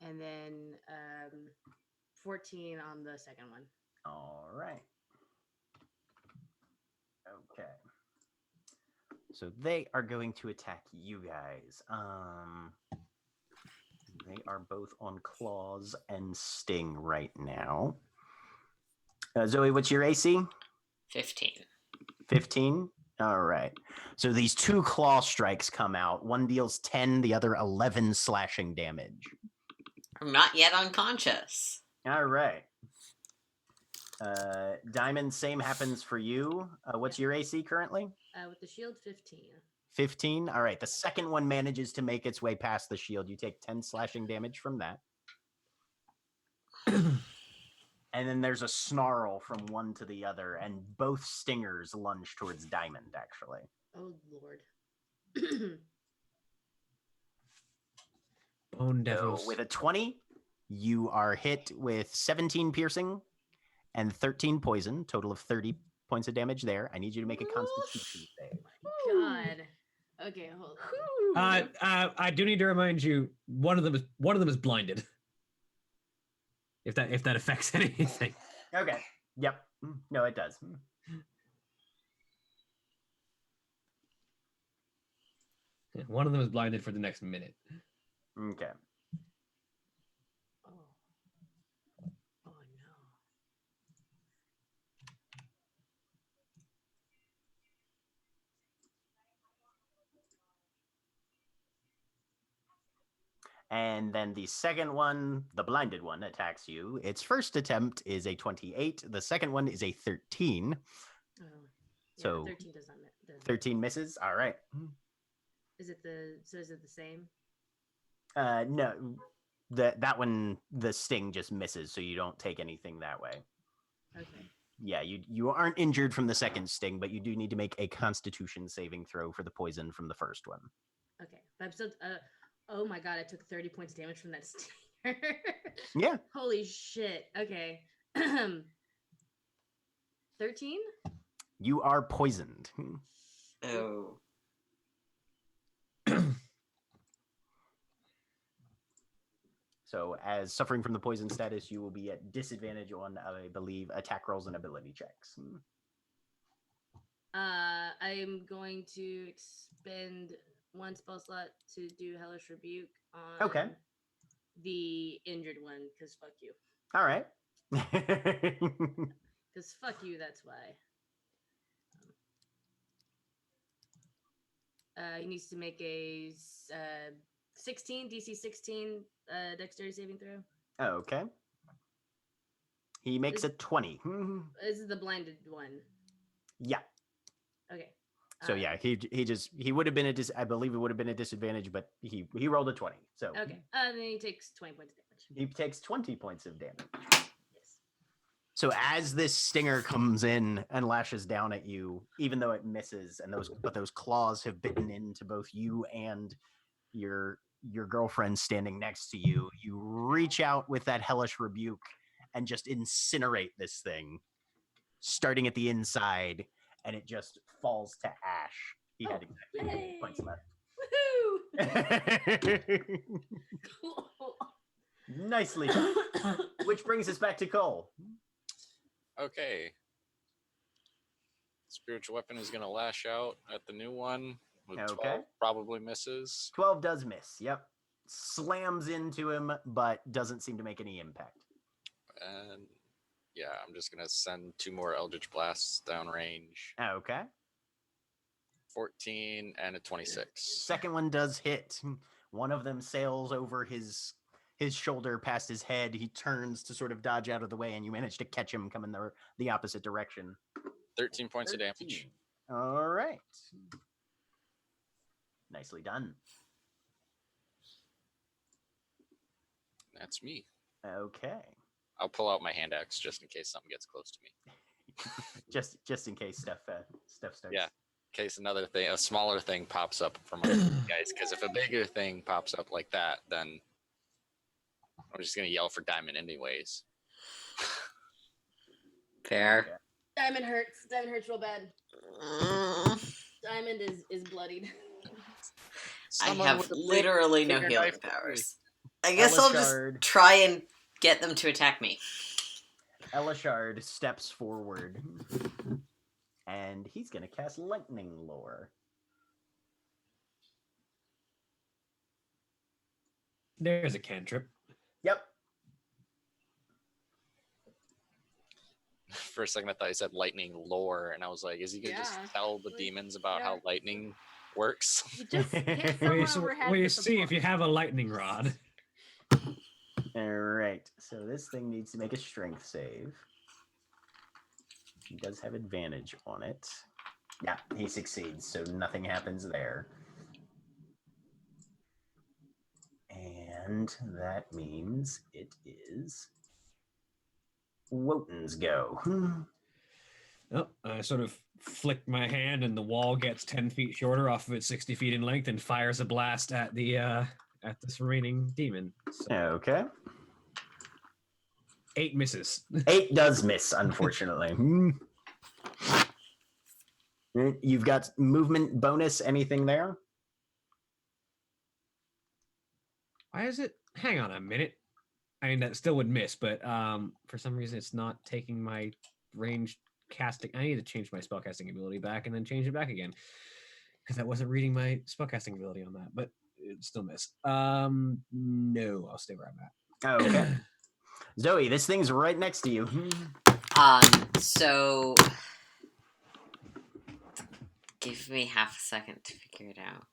[SPEAKER 4] And then 14 on the second one.
[SPEAKER 2] All right. Okay. So they are going to attack you guys. They are both on claws and sting right now. Zoe, what's your AC?
[SPEAKER 6] 15.
[SPEAKER 2] 15? All right. So these two claw strikes come out. One deals 10, the other 11 slashing damage.
[SPEAKER 6] I'm not yet unconscious.
[SPEAKER 2] All right. Diamond, same happens for you. What's your AC currently?
[SPEAKER 4] With the shield, 15.
[SPEAKER 2] 15? All right. The second one manages to make its way past the shield. You take 10 slashing damage from that. And then there's a snarl from one to the other, and both stingers lunge towards Diamond, actually.
[SPEAKER 4] Oh, Lord.
[SPEAKER 5] Bone devils.
[SPEAKER 2] So with a 20, you are hit with 17 piercing and 13 poison, total of 30 points of damage there. I need you to make a constitution save.
[SPEAKER 4] God. Okay, hold on.
[SPEAKER 5] I do need to remind you, one of them is blinded. If that affects anything.
[SPEAKER 2] Okay. Yep. No, it does.
[SPEAKER 5] One of them is blinded for the next minute.
[SPEAKER 2] Okay.
[SPEAKER 4] Oh. Oh, no.
[SPEAKER 2] And then the second one, the blinded one, attacks you. Its first attempt is a 28. The second one is a 13.
[SPEAKER 4] Oh. Yeah,
[SPEAKER 2] So
[SPEAKER 4] 13 does not
[SPEAKER 2] 13 misses. All right.
[SPEAKER 4] Is it the same?
[SPEAKER 2] No. That one, the sting just misses, so you don't take anything that way.
[SPEAKER 4] Okay.
[SPEAKER 2] Yeah, you aren't injured from the second sting, but you do need to make a constitution saving throw for the poison from the first one.
[SPEAKER 4] Okay. But I'm still oh my god, I took 30 points damage from that stinger.
[SPEAKER 2] Yeah.
[SPEAKER 4] Holy shit. Okay. 13?
[SPEAKER 2] You are poisoned.
[SPEAKER 6] Oh.
[SPEAKER 2] So as suffering from the poison status, you will be at disadvantage on, I believe, attack rolls and ability checks.
[SPEAKER 4] I'm going to expend one spell slot to do Hellish Rebuke on the injured one, because fuck you.
[SPEAKER 2] All right.
[SPEAKER 4] Because fuck you, that's why. He needs to make a 16, DC 16 dexterity saving throw.
[SPEAKER 2] Okay. He makes a 20.
[SPEAKER 4] This is the blinded one.
[SPEAKER 2] Yeah.
[SPEAKER 4] Okay.
[SPEAKER 2] So yeah, he would have been I believe it would have been a disadvantage, but he rolled a 20. So
[SPEAKER 4] okay. Then he takes 20 points of damage.
[SPEAKER 2] He takes 20 points of damage.
[SPEAKER 4] Yes.
[SPEAKER 2] So as this stinger comes in and lashes down at you, even though it misses, but those claws have bitten into both you and your girlfriend standing next to you, you reach out with that hellish rebuke and just incinerate this thing, starting at the inside, and it just falls to ash. He had exactly 8 points left.
[SPEAKER 4] Woohoo!
[SPEAKER 2] Nicely done. Which brings us back to Cole.
[SPEAKER 3] Okay. Spiritual weapon is going to lash out at the new one. With 12 probably misses.
[SPEAKER 2] 12 does miss. Yep. slams into him, but doesn't seem to make any impact.
[SPEAKER 3] And yeah, I'm just gonna send 2 more Eldritch Blasts downrange.
[SPEAKER 2] Okay.
[SPEAKER 3] 14 and a 26.
[SPEAKER 2] Second one does hit. One of them sails over his shoulder past his head. He turns to sort of dodge out of the way, and you manage to catch him coming the opposite direction.
[SPEAKER 3] 13 points
[SPEAKER 2] 13.
[SPEAKER 3] of damage.
[SPEAKER 2] All right. Nicely done.
[SPEAKER 3] That's me.
[SPEAKER 2] Okay.
[SPEAKER 3] I'll pull out my hand axe just in case something gets close to me.
[SPEAKER 2] just in case Steph starts.
[SPEAKER 3] Yeah. In case a smaller thing pops up from you guys. Because if a bigger thing pops up like that, then I'm just gonna yell for Diamond anyways.
[SPEAKER 6] Fair.
[SPEAKER 2] Okay.
[SPEAKER 4] Diamond hurts. Diamond hurts real bad.
[SPEAKER 6] Mm,
[SPEAKER 4] Diamond is bloodied.
[SPEAKER 6] I
[SPEAKER 3] Someone
[SPEAKER 6] have
[SPEAKER 3] with a big
[SPEAKER 6] literally no
[SPEAKER 3] finger
[SPEAKER 6] healing
[SPEAKER 3] knife, please.
[SPEAKER 6] powers. I guess I'll just
[SPEAKER 2] Elishard.
[SPEAKER 6] try and get them to attack me.
[SPEAKER 2] Elishard steps forward, and he's going to cast Lightning Lore.
[SPEAKER 5] There's a cantrip.
[SPEAKER 2] Yep.
[SPEAKER 3] For a second, I thought he said lightning lore, and I was like, is he gonna just
[SPEAKER 1] Yeah,
[SPEAKER 3] tell the
[SPEAKER 1] like,
[SPEAKER 3] demons about
[SPEAKER 1] yeah.
[SPEAKER 3] how lightning works?
[SPEAKER 1] You just hit
[SPEAKER 5] Well,
[SPEAKER 1] someone over head
[SPEAKER 5] you
[SPEAKER 1] with a
[SPEAKER 5] see if you
[SPEAKER 1] book.
[SPEAKER 5] have a lightning rod.
[SPEAKER 2] All right. So this thing needs to make a strength save. He does have advantage on it. Yeah, he succeeds, so nothing happens there. And that means it is Wotan's go.
[SPEAKER 5] Oh, I sort of flick my hand, and the wall gets 10 feet shorter off of it, 60 feet in length, and fires a blast at this remaining demon. So
[SPEAKER 2] Okay.
[SPEAKER 5] 8 misses.
[SPEAKER 2] 8 does miss, unfortunately. You've got movement bonus, anything there?
[SPEAKER 5] Why is it? Hang on a minute. I mean, that still would miss, but for some reason, it's not taking my ranged casting. I need to change my spellcasting ability back and then change it back again because I wasn't reading my spellcasting ability on that, but it still miss. No, I'll stay where I'm at.
[SPEAKER 2] Okay. Zoe, this thing's right next to you.
[SPEAKER 6] So give me half a second to figure it out.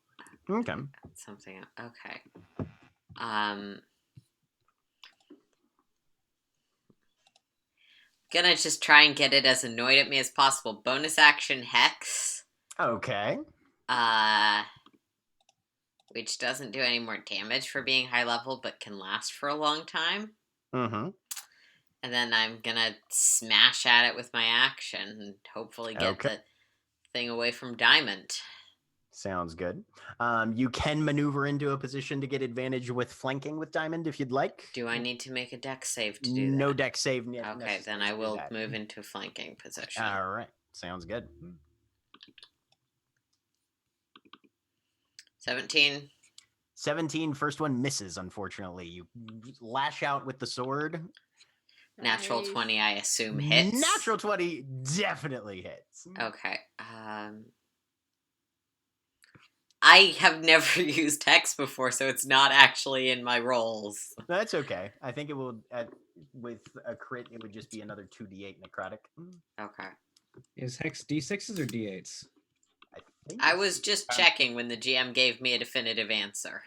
[SPEAKER 2] Okay.
[SPEAKER 6] Something. Okay. Gonna just try and get it as annoyed at me as possible. Bonus action Hex.
[SPEAKER 2] Okay.
[SPEAKER 6] Which doesn't do any more damage for being high level, but can last for a long time.
[SPEAKER 2] Mm-hmm.
[SPEAKER 6] And then I'm gonna smash at it with my action and hopefully get
[SPEAKER 2] Okay.
[SPEAKER 6] the thing away from Diamond.
[SPEAKER 2] Sounds good. You can maneuver into a position to get advantage with flanking with Diamond if you'd like.
[SPEAKER 6] Do I need to make a deck save to do that?
[SPEAKER 2] No deck save.
[SPEAKER 6] Okay, then I will move into flanking position.
[SPEAKER 2] All right. Sounds good.
[SPEAKER 6] 17.
[SPEAKER 2] 17, first one misses, unfortunately. You lash out with the sword.
[SPEAKER 6] Natural
[SPEAKER 1] Nice.
[SPEAKER 6] 20, I assume, hits.
[SPEAKER 2] Natural 20 definitely hits.
[SPEAKER 6] Okay. I have never used Hex before, so it's not actually in my rolls.
[SPEAKER 2] That's okay. I think it will, with a crit, it would just be another 2d8 necrotic.
[SPEAKER 6] Okay.
[SPEAKER 5] Is Hex D6s or D8s?
[SPEAKER 6] I was just checking when the GM gave me a definitive answer.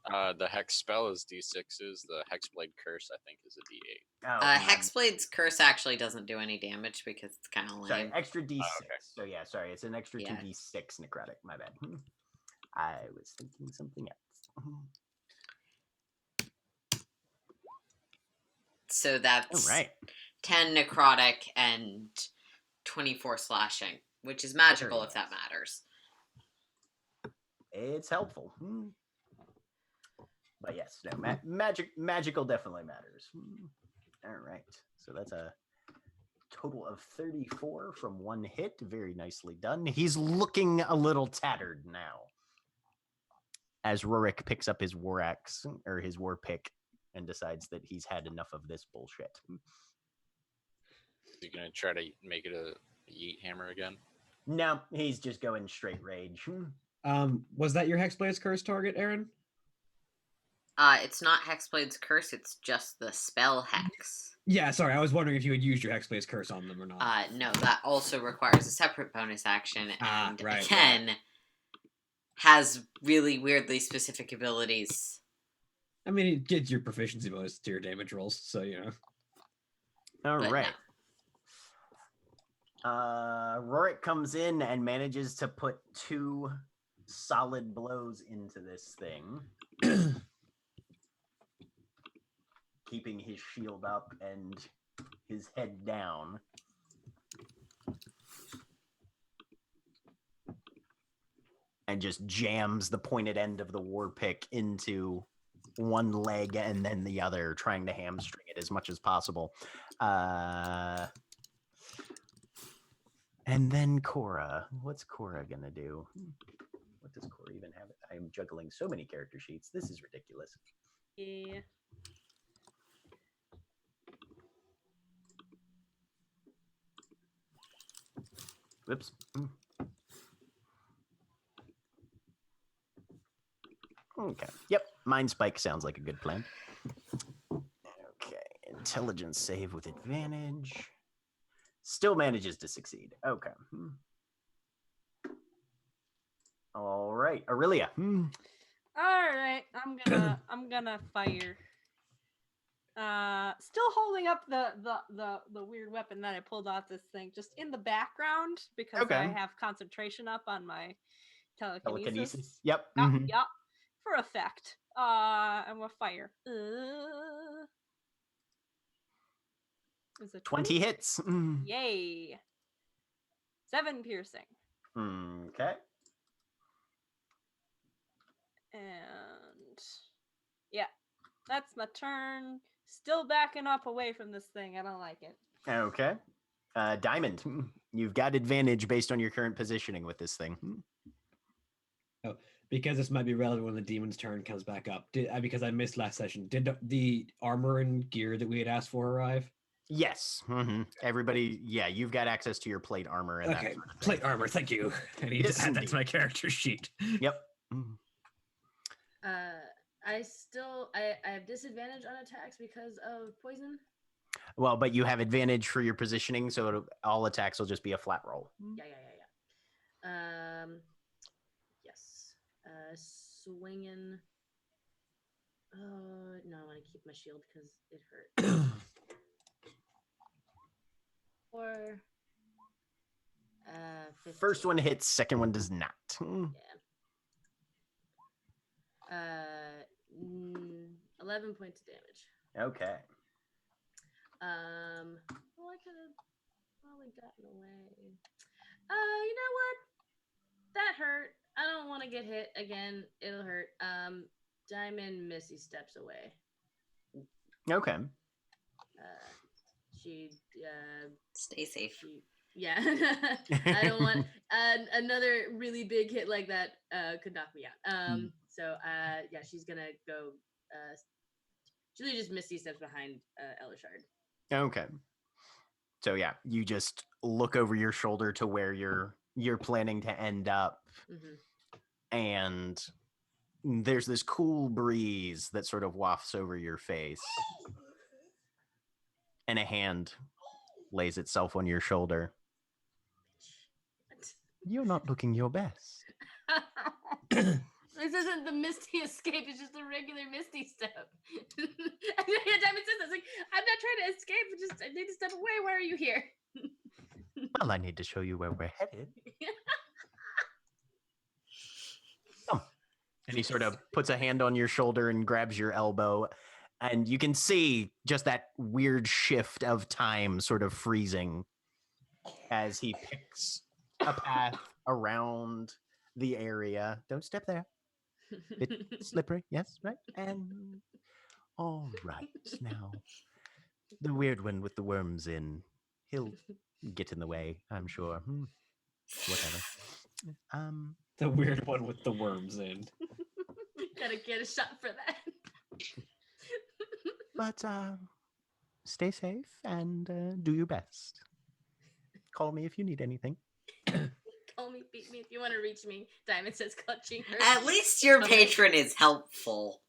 [SPEAKER 3] The Hex spell is D6s. The Hexblade Curse, I think, is a D8.
[SPEAKER 2] Oh,
[SPEAKER 6] Hexblade's Curse actually doesn't do any damage because it's kind of lame.
[SPEAKER 2] sorry, extra d6.
[SPEAKER 3] Oh, okay.
[SPEAKER 2] So yeah, sorry, it's an extra
[SPEAKER 6] Yeah.
[SPEAKER 2] 2d6 necrotic. My bad. I was thinking something else.
[SPEAKER 6] So that's
[SPEAKER 2] All right.
[SPEAKER 6] 10 necrotic and 24 slashing, which is magical
[SPEAKER 2] Very
[SPEAKER 6] if that matters.
[SPEAKER 2] It's helpful. But yes, no, magical definitely matters. All right. So that's a total of 34 from one hit. Very nicely done. He's looking a little tattered now. As Rorik picks up his war axe or his war pick and decides that he's had enough of this bullshit.
[SPEAKER 3] Is he gonna try to make it a yeet hammer again?
[SPEAKER 2] No, he's just going straight rage.
[SPEAKER 5] Was that your Hexblade's Curse target, Aaron?
[SPEAKER 6] It's not Hexblade's curse, it's just the spell Hex.
[SPEAKER 5] Yeah, sorry, I was wondering if you had used your Hexblade's curse on them or not.
[SPEAKER 6] No, that also requires a separate bonus action, and
[SPEAKER 5] right,
[SPEAKER 6] again, has really weirdly specific abilities.
[SPEAKER 5] I mean, it gets your proficiency bonus to your damage rolls, so, you know.
[SPEAKER 2] All
[SPEAKER 6] But
[SPEAKER 2] right. Rorik comes in and manages to put 2 solid blows into this thing, keeping his shield up and his head down. And just jams the pointed end of the war pick into one leg and then the other, trying to hamstring it as much as possible. And then Cora. What's Cora gonna do? What does Cora even have? I am juggling so many character sheets. This is ridiculous.
[SPEAKER 1] Yeah.
[SPEAKER 2] Whoops. Okay. Yep. Mind Spike sounds like a good plan. Okay. Intelligence save with advantage. Still manages to succeed. Okay. All right. Aurelia.
[SPEAKER 1] All right, I'm gonna fire. Still holding up the weird weapon that I pulled off this thing, just in the background because
[SPEAKER 2] Okay.
[SPEAKER 1] I have concentration up on my telekinesis.
[SPEAKER 2] Yep.
[SPEAKER 1] Yup. For effect. I'm gonna fire. Is it
[SPEAKER 2] 20 hits.
[SPEAKER 1] Yay. 7 piercing.
[SPEAKER 2] Okay.
[SPEAKER 1] And yeah, that's my turn. Still backing up away from this thing. I don't like it.
[SPEAKER 2] Okay. Diamond, you've got advantage based on your current positioning with this thing.
[SPEAKER 5] Oh, because this might be relevant when the demon's turn comes back up. Because I missed last session, did the armor and gear that we had asked for arrive?
[SPEAKER 2] Yes. Everybody, yeah, you've got access to your plate armor and that
[SPEAKER 5] Okay,
[SPEAKER 2] sort of thing.
[SPEAKER 5] plate armor, thank you. I need
[SPEAKER 2] Yes,
[SPEAKER 5] to add that
[SPEAKER 2] indeed.
[SPEAKER 5] to my character sheet.
[SPEAKER 2] Yep.
[SPEAKER 4] I have disadvantage on attacks because of poison.
[SPEAKER 2] Well, but you have advantage for your positioning, so all attacks will just be a flat roll.
[SPEAKER 4] Yeah. Yes. Swinging. No, I want to keep my shield because it hurt. Or 15.
[SPEAKER 2] First one hits, second one does not.
[SPEAKER 4] Yeah. 11 points of damage.
[SPEAKER 2] Okay.
[SPEAKER 4] Well, I could have probably gotten away. You know what? That hurt. I don't want to get hit again. It'll hurt. Diamond Missy steps away.
[SPEAKER 2] Okay.
[SPEAKER 4] She
[SPEAKER 6] Stay safe.
[SPEAKER 4] yeah. I don't want another really big hit like that could knock me out. So yeah, she's gonna go Julie just Misty steps behind Elishard.
[SPEAKER 2] Okay. So yeah, you just look over your shoulder to where you're planning to end up, and there's this cool breeze that sort of wafts over your face, and a hand lays itself on your shoulder. You're not looking your best.
[SPEAKER 4] This isn't the Misty escape, it's just a regular Misty step. Diamond says this, like, I'm not trying to escape, I need to step away. Why are you here?
[SPEAKER 2] Well, I need to show you where we're headed. Come. And he sort of puts a hand on your shoulder and grabs your elbow. And you can see just that weird shift of time sort of freezing as he picks a path around the area. Don't step there. Bit slippery, yes, right? And all right, now the weird one with the worms in, he'll get in the way, I'm sure. Whatever.
[SPEAKER 5] The weird one with the worms in.
[SPEAKER 4] Gotta get a shot for that.
[SPEAKER 2] But stay safe and do your best. Call me if you need anything.
[SPEAKER 4] Call me, beat me if you want to reach me. Diamond says, clutching her.
[SPEAKER 6] At least your patron is helpful.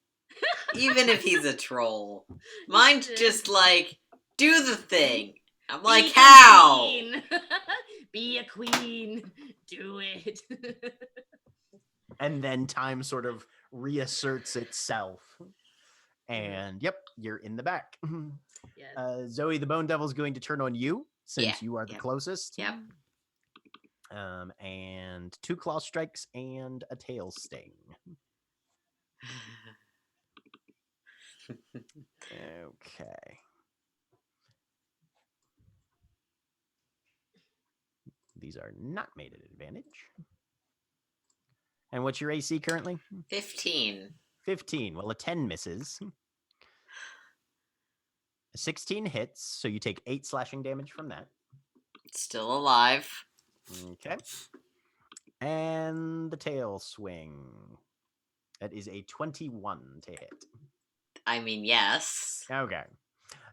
[SPEAKER 6] Even if he's a troll. Mine's just like, do the thing. I'm like,
[SPEAKER 4] Be a
[SPEAKER 6] how?
[SPEAKER 4] queen. Be a queen. Do it.
[SPEAKER 2] And then time sort of reasserts itself. And yep, you're in the back.
[SPEAKER 4] Yeah.
[SPEAKER 2] Zoe the Bone Devil's going to turn on you since
[SPEAKER 6] Yeah,
[SPEAKER 2] you are the
[SPEAKER 6] yep.
[SPEAKER 2] closest.
[SPEAKER 6] Yep.
[SPEAKER 2] And 2 claw strikes and a tail sting. Okay. These are not made at advantage. And what's your AC currently?
[SPEAKER 6] 15.
[SPEAKER 2] 15. Well, a 10 misses. A 16 hits, so you take 8 slashing damage from that.
[SPEAKER 6] Still alive.
[SPEAKER 2] Okay. And the tail swing. That is a 21 to hit.
[SPEAKER 6] I mean, yes.
[SPEAKER 2] Okay.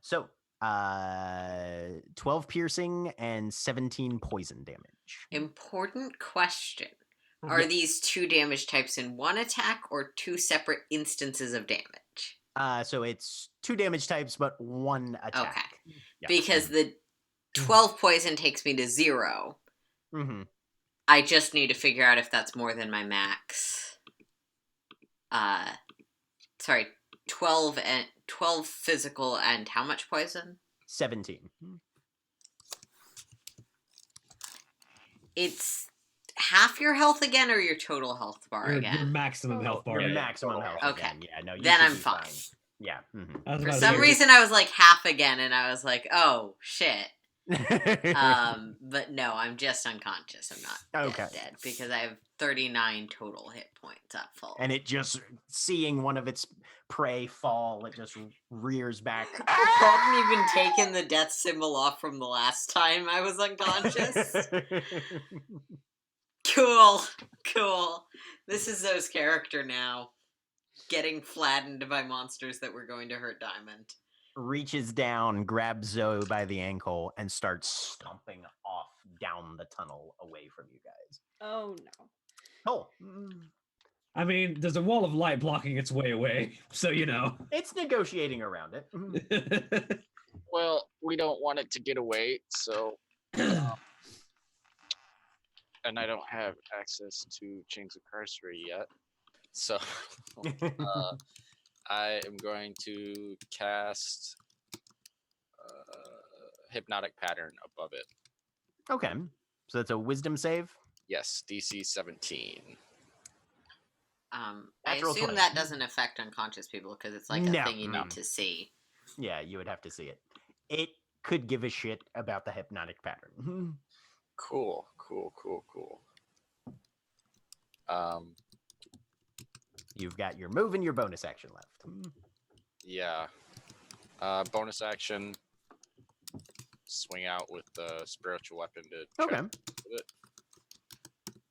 [SPEAKER 2] So, 12 piercing and 17 poison damage.
[SPEAKER 6] Important question. Are these 2 damage types in one attack or 2 separate instances of damage?
[SPEAKER 2] So it's 2 damage types, but 1 attack.
[SPEAKER 6] Okay.
[SPEAKER 2] Yeah.
[SPEAKER 6] Because the 12 poison takes me to 0.
[SPEAKER 2] Mm-hmm.
[SPEAKER 6] I just need to figure out if that's more than my max. Sorry, 12 physical and how much poison?
[SPEAKER 2] 17.
[SPEAKER 6] It's half your health again, or your total health bar
[SPEAKER 5] Your
[SPEAKER 6] again?
[SPEAKER 5] maximum health bar.
[SPEAKER 2] Your
[SPEAKER 5] yeah.
[SPEAKER 2] maximum health
[SPEAKER 6] Okay.
[SPEAKER 2] again. Yeah, no, you
[SPEAKER 6] Then
[SPEAKER 2] should
[SPEAKER 6] I'm
[SPEAKER 2] be
[SPEAKER 6] fine.
[SPEAKER 2] Yeah. Mm-hmm.
[SPEAKER 5] I was
[SPEAKER 6] For
[SPEAKER 5] about to
[SPEAKER 6] some
[SPEAKER 5] say,
[SPEAKER 6] reason, I was like half again, and I was like, "Oh shit." But no, I'm just unconscious. I'm not dead because I have 39 total hit points at full.
[SPEAKER 2] And it just, seeing one of its prey fall, it just rears back.
[SPEAKER 6] I hadn't even taken the death symbol off from the last time I was unconscious. Cool. This is Zoe's character now. Getting flattened by monsters that were going to hurt Diamond.
[SPEAKER 2] Reaches down, grabs Zoe by the ankle, and starts stomping off down the tunnel away from you guys.
[SPEAKER 1] Oh no.
[SPEAKER 2] Oh.
[SPEAKER 5] I mean, there's a wall of light blocking its way away, so you know.
[SPEAKER 2] It's negotiating around it.
[SPEAKER 3] Well, we don't want it to get away, so. And I don't have access to Chains of Carcery yet. So I am going to cast Hypnotic Pattern above it.
[SPEAKER 2] Okay. So that's a wisdom save?
[SPEAKER 3] Yes, DC 17.
[SPEAKER 6] I
[SPEAKER 2] Natural
[SPEAKER 6] assume
[SPEAKER 2] 20.
[SPEAKER 6] that doesn't affect unconscious people because it's like a thing you need to see.
[SPEAKER 2] Yeah, you would have to see it. It could give a shit about the hypnotic pattern.
[SPEAKER 3] Cool.
[SPEAKER 2] You've got your move and your bonus action left.
[SPEAKER 3] Yeah. Bonus action. Swing out with the spiritual weapon to
[SPEAKER 2] Okay.
[SPEAKER 3] check with it.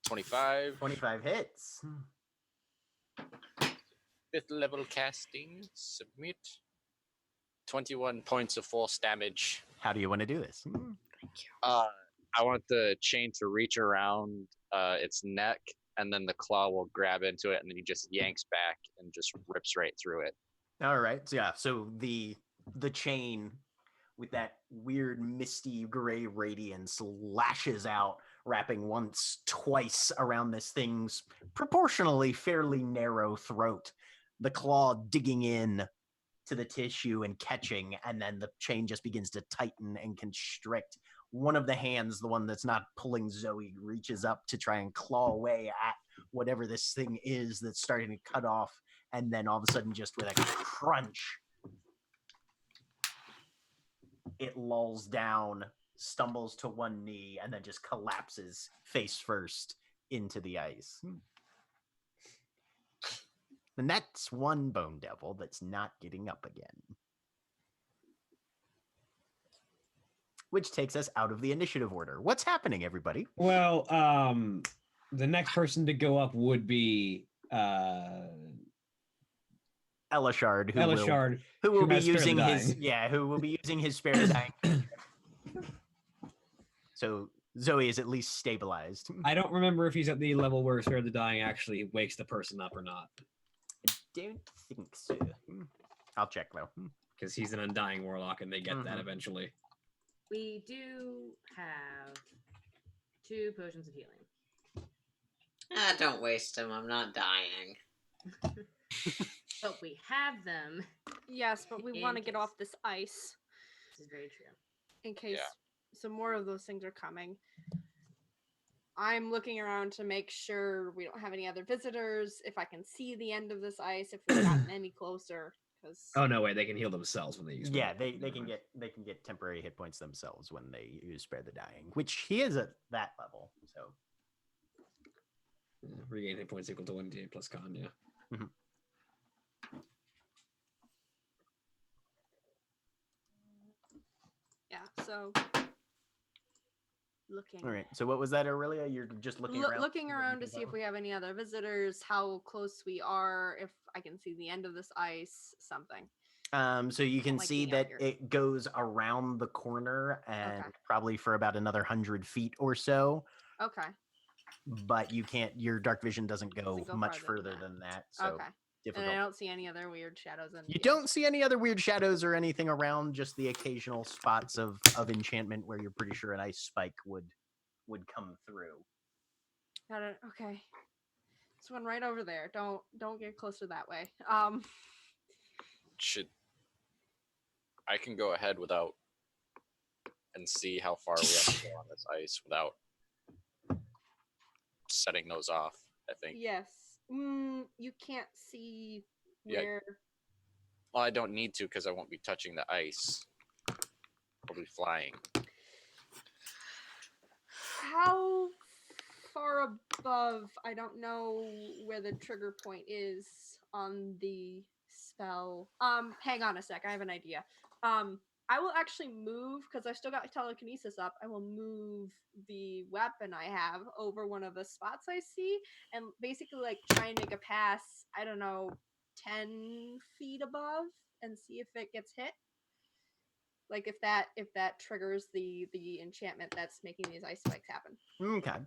[SPEAKER 3] 25.
[SPEAKER 2] 25 hits.
[SPEAKER 3] 5th level casting. Submit. 21 points of force damage.
[SPEAKER 2] How do you want to do this?
[SPEAKER 6] Thank you.
[SPEAKER 3] I want the chain to reach around its neck, and then the claw will grab into it, and then he just yanks back and just rips right through it.
[SPEAKER 2] All right. So yeah, so the chain with that weird misty gray radiance lashes out, wrapping once, twice around this thing's proportionally fairly narrow throat. The claw digging in to the tissue and catching, and then the chain just begins to tighten and constrict. One of the hands, the one that's not pulling Zoe, reaches up to try and claw away at whatever this thing is that's starting to cut off, and then all of a sudden, just with a crunch, it lulls down, stumbles to one knee, and then just collapses face first into the ice. And that's one bone devil that's not getting up again. Which takes us out of the initiative order. What's happening, everybody?
[SPEAKER 5] Well, the next person to go up would be
[SPEAKER 2] Elishard, who
[SPEAKER 5] Elishard,
[SPEAKER 2] will be
[SPEAKER 5] has Spare the
[SPEAKER 2] using his
[SPEAKER 5] Dying.
[SPEAKER 2] who will be using his spare the dying. So Zoe is at least stabilized.
[SPEAKER 5] I don't remember if he's at the level where Spare the Dying actually wakes the person up or not.
[SPEAKER 2] don't think so. I'll check though.
[SPEAKER 5] Because he's an undying warlock, and they get that
[SPEAKER 2] Mhm.
[SPEAKER 5] eventually.
[SPEAKER 4] We do have 2 potions of healing.
[SPEAKER 6] Don't waste them. I'm not dying.
[SPEAKER 4] But we have them.
[SPEAKER 1] Yes, but we
[SPEAKER 4] In
[SPEAKER 1] want to get
[SPEAKER 4] case.
[SPEAKER 1] off this ice
[SPEAKER 4] This is very true.
[SPEAKER 1] in case
[SPEAKER 3] Yeah.
[SPEAKER 1] some more of those things are coming. I'm looking around to make sure we don't have any other visitors. If I can see the end of this ice, if we've gotten any closer, because
[SPEAKER 5] Oh no, wait, they can heal themselves when they use.
[SPEAKER 2] Yeah,
[SPEAKER 5] spell.
[SPEAKER 2] they can get temporary hit points themselves when they use Spare the Dying, which he is at that level. So
[SPEAKER 5] Yeah, regain hit points equal to 1d8 plus con. Yeah.
[SPEAKER 1] yeah. So looking.
[SPEAKER 2] all right. So what was that, Aurelia? You're just looking around.
[SPEAKER 1] Looking around to see if we have any other visitors, how close we are, if I can see the end of this ice, something.
[SPEAKER 2] So you can
[SPEAKER 1] like
[SPEAKER 2] see
[SPEAKER 1] being out
[SPEAKER 2] that
[SPEAKER 1] here.
[SPEAKER 2] it goes around the corner and
[SPEAKER 1] Okay.
[SPEAKER 2] probably for about another 100 feet or so.
[SPEAKER 1] Okay.
[SPEAKER 2] But you can't. Your dark vision doesn't go
[SPEAKER 1] Doesn't go
[SPEAKER 2] much
[SPEAKER 1] farther
[SPEAKER 2] further
[SPEAKER 1] than
[SPEAKER 2] than that. So
[SPEAKER 1] Okay. And
[SPEAKER 2] difficult.
[SPEAKER 1] I don't see any other weird shadows in
[SPEAKER 2] You
[SPEAKER 1] the
[SPEAKER 2] don't see any other weird shadows or anything around. Just the occasional spots of enchantment where you're pretty sure an ice spike would come through.
[SPEAKER 1] Got it. Okay. This one right over there. Don't get closer that way.
[SPEAKER 3] Should I can go ahead without and see how far we have to go on this ice without setting those off. I think.
[SPEAKER 1] Yes. You can't see
[SPEAKER 3] Yeah.
[SPEAKER 1] where.
[SPEAKER 3] Well, I don't need to because I won't be touching the ice. I'll be flying.
[SPEAKER 1] How far above? I don't know where the trigger point is on the spell. Hang on a sec. I have an idea. I will actually move because I still got telekinesis up. I will move the weapon I have over one of the spots I see and basically like try and make a pass, I don't know, 10 feet above and see if it gets hit. Like if that triggers the enchantment that's making these ice spikes happen.
[SPEAKER 2] Okay.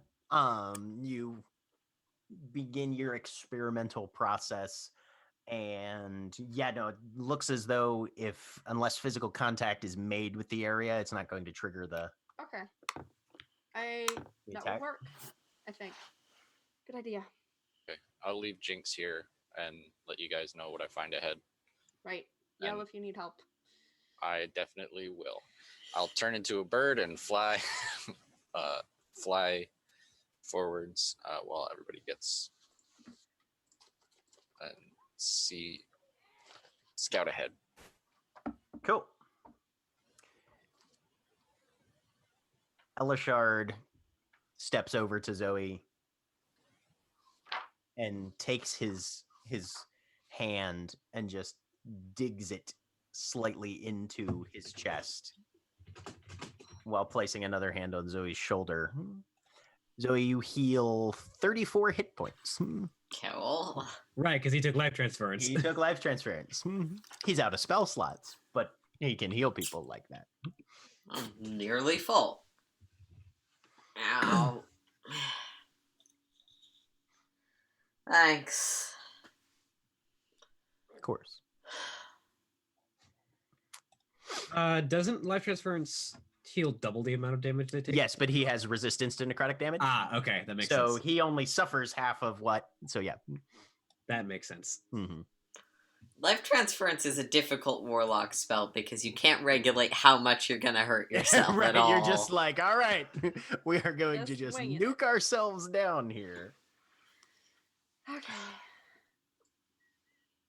[SPEAKER 2] You begin your experimental process, and yeah, no, it looks as though unless physical contact is made with the area, it's not going to trigger the
[SPEAKER 1] Okay.
[SPEAKER 2] the
[SPEAKER 1] That
[SPEAKER 2] attack.
[SPEAKER 1] will work, I think. Good idea.
[SPEAKER 3] Okay, I'll leave Jinx here and let you guys know what I find ahead.
[SPEAKER 1] Right. Yell
[SPEAKER 3] And-
[SPEAKER 1] if you need help.
[SPEAKER 3] I definitely will. I'll turn into a bird and fly, fly forwards while everybody gets and scout ahead.
[SPEAKER 2] Cool. Elishard steps over to Zoe and takes his hand and just digs it slightly into his chest while placing another hand on Zoe's shoulder. Zoe, you heal 34 hit points.
[SPEAKER 6] Cool.
[SPEAKER 5] Right, because he took life transference.
[SPEAKER 2] He took life transference. He's out of spell slots, but he can heal people like that.
[SPEAKER 6] I'm nearly full. Ow. Thanks.
[SPEAKER 2] Of course.
[SPEAKER 5] Doesn't life transference heal double the amount of damage they take?
[SPEAKER 2] Yes, but he has resistance to necrotic damage.
[SPEAKER 5] Ah, okay, that makes
[SPEAKER 2] So
[SPEAKER 5] sense.
[SPEAKER 2] he only suffers half of what. So yeah.
[SPEAKER 5] That makes sense.
[SPEAKER 2] Mm-hmm.
[SPEAKER 6] Life transference is a difficult warlock spell because you can't regulate how much you're gonna hurt yourself
[SPEAKER 2] right,
[SPEAKER 6] at all.
[SPEAKER 2] you're just like, all right, we are going to
[SPEAKER 1] Just
[SPEAKER 2] just
[SPEAKER 1] winging
[SPEAKER 2] nuke ourselves down here.
[SPEAKER 1] Okay.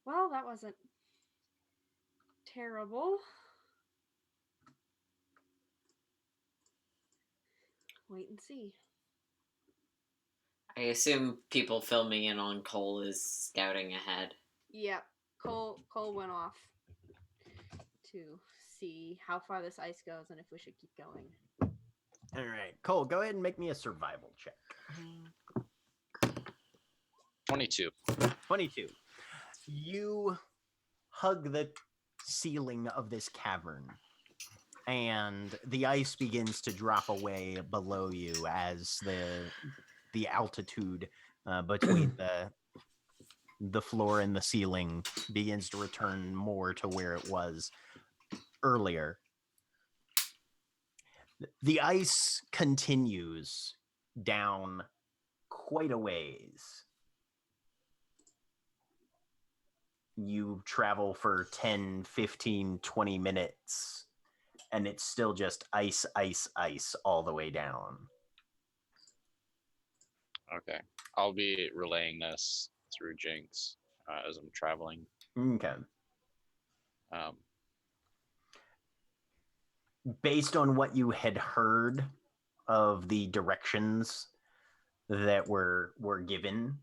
[SPEAKER 1] Well, that wasn't terrible. Wait and see.
[SPEAKER 6] I assume people filming in on Cole is scouting ahead.
[SPEAKER 1] Yep. Cole went off to see how far this ice goes and if we should keep going.
[SPEAKER 2] All right, Cole, go ahead and make me a survival check.
[SPEAKER 3] 22.
[SPEAKER 2] 22. You hug the ceiling of this cavern, and the ice begins to drop away below you as the altitude between the floor and the ceiling begins to return more to where it was earlier. The ice continues down quite a ways. You travel for 10, 15, 20 minutes, and it's still just ice, ice, ice all the way down.
[SPEAKER 3] Okay. I'll be relaying this through Jinx as I'm traveling.
[SPEAKER 2] Okay.
[SPEAKER 3] Um,
[SPEAKER 2] Based on what you had heard of the directions that were given,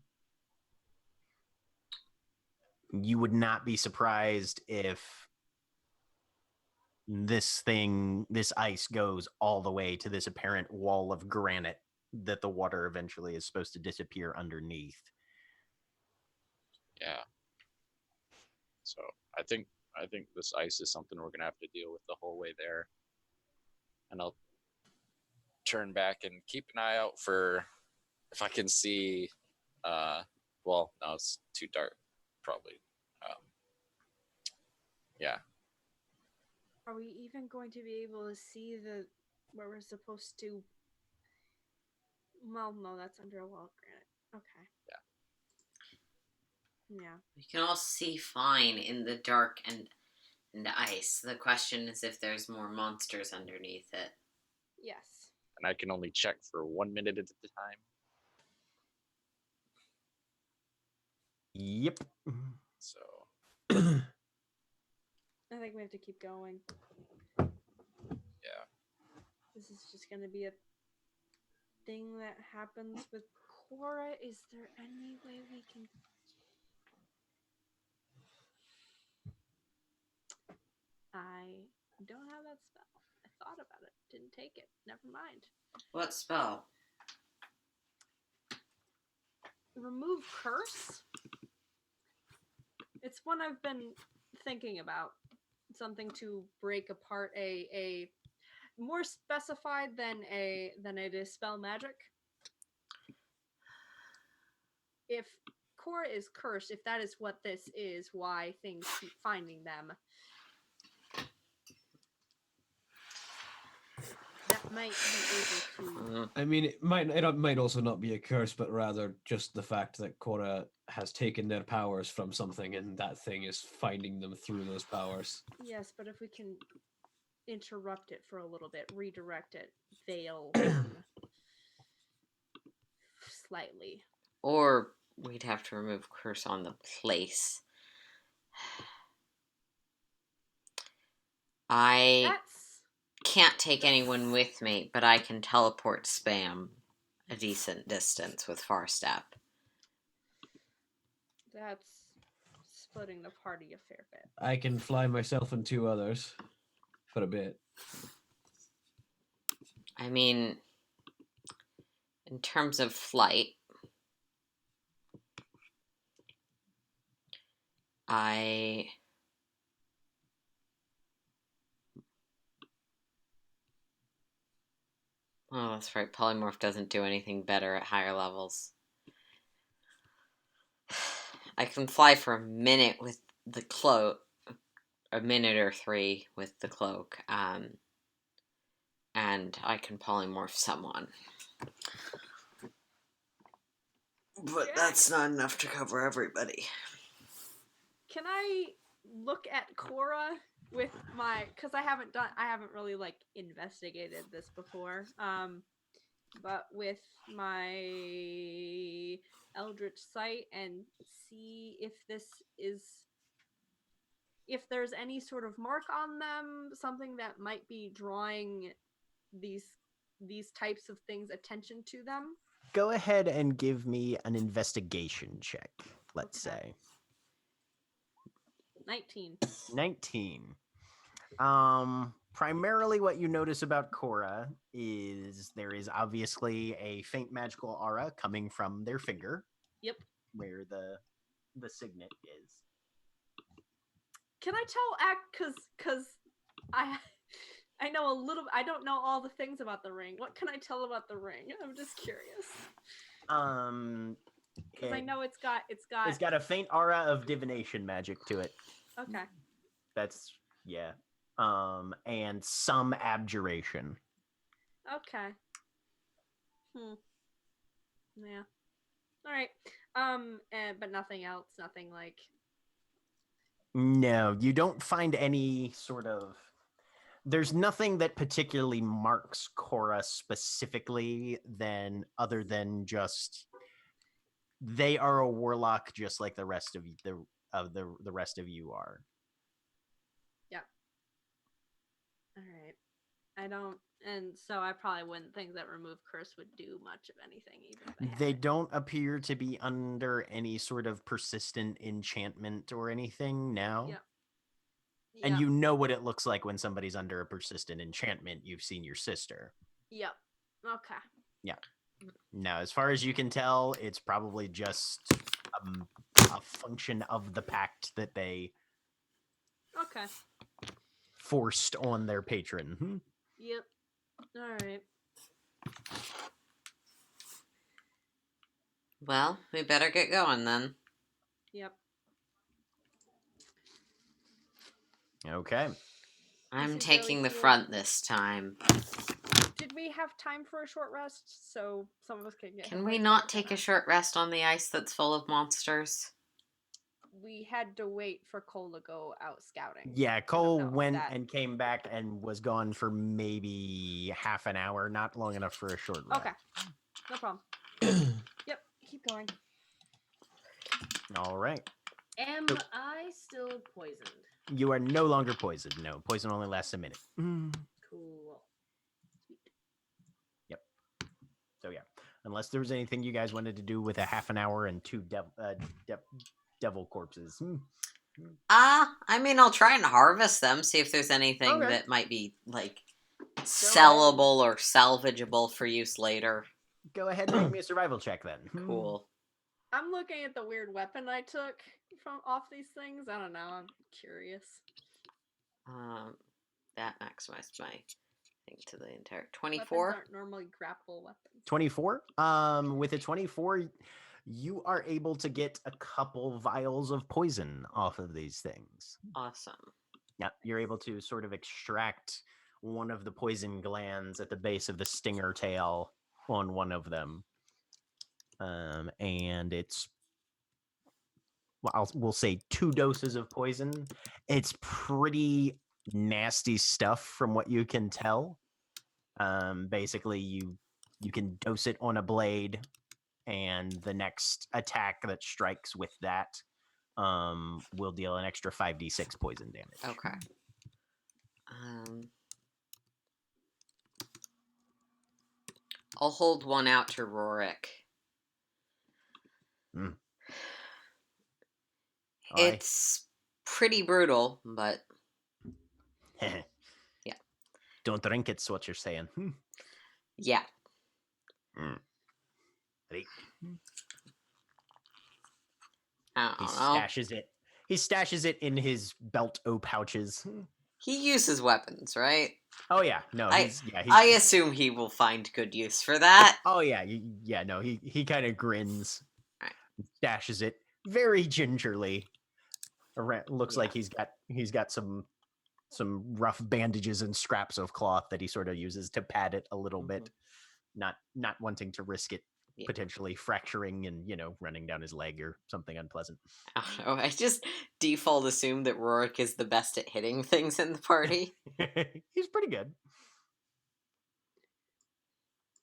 [SPEAKER 2] you would not be surprised if this ice goes all the way to this apparent wall of granite that the water eventually is supposed to disappear underneath.
[SPEAKER 3] yeah. So I think this ice is something we're gonna have to deal with the whole way there. And I'll turn back and keep an eye out for if I can see. Well, no, it's too dark, probably. Yeah.
[SPEAKER 1] Are we even going to be able to see where we're supposed to? Well, no, that's under a wall of granite. Okay. Yeah.
[SPEAKER 6] We can all see fine in the dark and ice. The question is if there's more monsters underneath it.
[SPEAKER 1] Yes.
[SPEAKER 3] And I can only check for 1 minute at a time.
[SPEAKER 2] Yep.
[SPEAKER 3] So
[SPEAKER 1] I think we have to keep going.
[SPEAKER 3] yeah.
[SPEAKER 1] This is just going to be a thing that happens with Cora. Is there any way we can... I don't have that spell. I thought about it. Didn't take it. Never mind.
[SPEAKER 6] What spell?
[SPEAKER 1] Remove curse? It's one I've been thinking about. Something to break apart a more specified than it is spell magic. If Cora is cursed, if that is what this is, why things keep finding them, that might be able to...
[SPEAKER 5] I mean, it might also not be a curse, but rather just the fact that Korra has taken their powers from something, and that thing is finding them through those powers.
[SPEAKER 1] Yes, but if we can interrupt it for a little bit, redirect it, veil them slightly.
[SPEAKER 6] Or we'd have to remove curse on the place. I can't take anyone with me, but I can teleport spam a decent distance with Far Step.
[SPEAKER 1] That's splitting the party a fair bit.
[SPEAKER 5] I can fly myself and 2 others for a bit.
[SPEAKER 6] I mean, in terms of flight, Oh, that's right. Polymorph doesn't do anything better at higher levels. I can fly for a minute with the cloak, a minute or 3 with the cloak, and I can polymorph someone. But that's not enough to cover everybody.
[SPEAKER 1] Can I look at Cora with my... Because I haven't really, investigated this before. But with my Eldritch Sight and see if if there's any sort of mark on them, something that might be drawing these types of things attention to them.
[SPEAKER 2] Go ahead and give me an investigation check, let's say.
[SPEAKER 1] 19.
[SPEAKER 2] 19. Primarily what you notice about Korra is there is obviously a faint magical aura coming from their finger.
[SPEAKER 1] Yep.
[SPEAKER 2] Where the signet is.
[SPEAKER 1] Can I tell cuz I know a little... I don't know all the things about the ring. What can I tell about the ring? I'm just curious. Because I
[SPEAKER 2] It-
[SPEAKER 1] know it's got
[SPEAKER 2] It's got a faint aura of divination magic to it.
[SPEAKER 1] okay.
[SPEAKER 2] That's yeah. And some abjuration.
[SPEAKER 1] Okay. Yeah. All right. But nothing else. Nothing like.
[SPEAKER 2] No, you don't find any sort of. There's nothing that particularly marks Cora specifically other than just they are a warlock just like the rest of the rest of you are.
[SPEAKER 1] All right. I don't, and so I probably wouldn't think that remove curse would do much of anything, even if I had
[SPEAKER 2] They
[SPEAKER 1] it.
[SPEAKER 2] don't appear to be under any sort of persistent enchantment or anything now.
[SPEAKER 1] Yep.
[SPEAKER 2] And
[SPEAKER 1] Yep.
[SPEAKER 2] you know what it looks like when somebody's under a persistent enchantment. You've seen your sister.
[SPEAKER 1] Yep. Okay.
[SPEAKER 2] Now, as far as you can tell, it's probably just a function of the pact that they
[SPEAKER 1] Okay.
[SPEAKER 2] forced on their patron.
[SPEAKER 1] Yep. All right.
[SPEAKER 6] Well, we better get going then.
[SPEAKER 1] Yep.
[SPEAKER 2] Okay.
[SPEAKER 6] I'm
[SPEAKER 1] Mrs.
[SPEAKER 6] taking
[SPEAKER 1] Zoe
[SPEAKER 6] the
[SPEAKER 1] healed.
[SPEAKER 6] front this time.
[SPEAKER 1] Did we have time for a short rest so some of us can get?
[SPEAKER 6] Can
[SPEAKER 1] hit
[SPEAKER 6] we
[SPEAKER 1] points
[SPEAKER 6] not
[SPEAKER 1] back or
[SPEAKER 6] take a
[SPEAKER 1] not?
[SPEAKER 6] short rest on the ice that's full of monsters?
[SPEAKER 1] We had to wait for Cole to go out scouting.
[SPEAKER 2] Yeah,
[SPEAKER 1] I don't
[SPEAKER 2] Cole
[SPEAKER 1] know if
[SPEAKER 2] went
[SPEAKER 1] that-
[SPEAKER 2] and came back and was gone for maybe half an hour, not long enough for a short rest.
[SPEAKER 1] Okay. No problem. Yep. Keep going.
[SPEAKER 2] All right.
[SPEAKER 4] Am
[SPEAKER 2] So-
[SPEAKER 4] I still poisoned?
[SPEAKER 2] You are no longer poisoned. No, poison only lasts a minute.
[SPEAKER 4] Cool.
[SPEAKER 2] So yeah, unless there was anything you guys wanted to do with a half an hour and two devil corpses.
[SPEAKER 6] I mean, I'll try and harvest them, see if there's anything
[SPEAKER 2] Okay.
[SPEAKER 6] that might be, like,
[SPEAKER 2] ahead.
[SPEAKER 6] sellable or salvageable for use later.
[SPEAKER 2] Go ahead and make me a survival check then.
[SPEAKER 6] Cool.
[SPEAKER 1] I'm looking at the weird weapon I took from off these things. I don't know. I'm curious.
[SPEAKER 6] That maximized my thing to the entire
[SPEAKER 1] Weapons
[SPEAKER 6] 24.
[SPEAKER 1] aren't normally grapple weapons.
[SPEAKER 2] 24. With a 24, you are able to get a couple vials of poison off of these things.
[SPEAKER 6] Awesome.
[SPEAKER 2] Yeah, you're able to sort of extract one of the poison glands at the base of the stinger tail on one of them. And it's, well, we'll say 2 doses of poison. It's pretty nasty stuff from what you can tell. Basically, you can dose it on a blade, and the next attack that strikes with that will deal an extra 5d6 poison damage.
[SPEAKER 6] Okay. I'll hold one out to Rorik.
[SPEAKER 2] Aye.
[SPEAKER 6] It's pretty brutal, but Yeah.
[SPEAKER 2] Don't drink it's what you're saying.
[SPEAKER 6] yeah.
[SPEAKER 2] Ready?
[SPEAKER 6] I
[SPEAKER 2] He
[SPEAKER 6] don't know.
[SPEAKER 2] stashes it. He stashes it in his belt pouches.
[SPEAKER 6] He uses weapons, right?
[SPEAKER 2] Oh yeah, no,
[SPEAKER 6] I
[SPEAKER 2] I
[SPEAKER 6] assume he will find good use for that.
[SPEAKER 2] Oh yeah, yeah, no, he kind of grins,
[SPEAKER 6] Right.
[SPEAKER 2] stashes it very gingerly. Looks
[SPEAKER 6] Yeah.
[SPEAKER 2] like he's got some rough bandages and scraps of cloth that he sort of uses to pad it a little bit, not wanting to risk it
[SPEAKER 6] Yeah.
[SPEAKER 2] potentially fracturing and running down his leg or something unpleasant.
[SPEAKER 6] I don't know. I just default assume that Rorik is the best at hitting things in the party.
[SPEAKER 2] He's pretty good.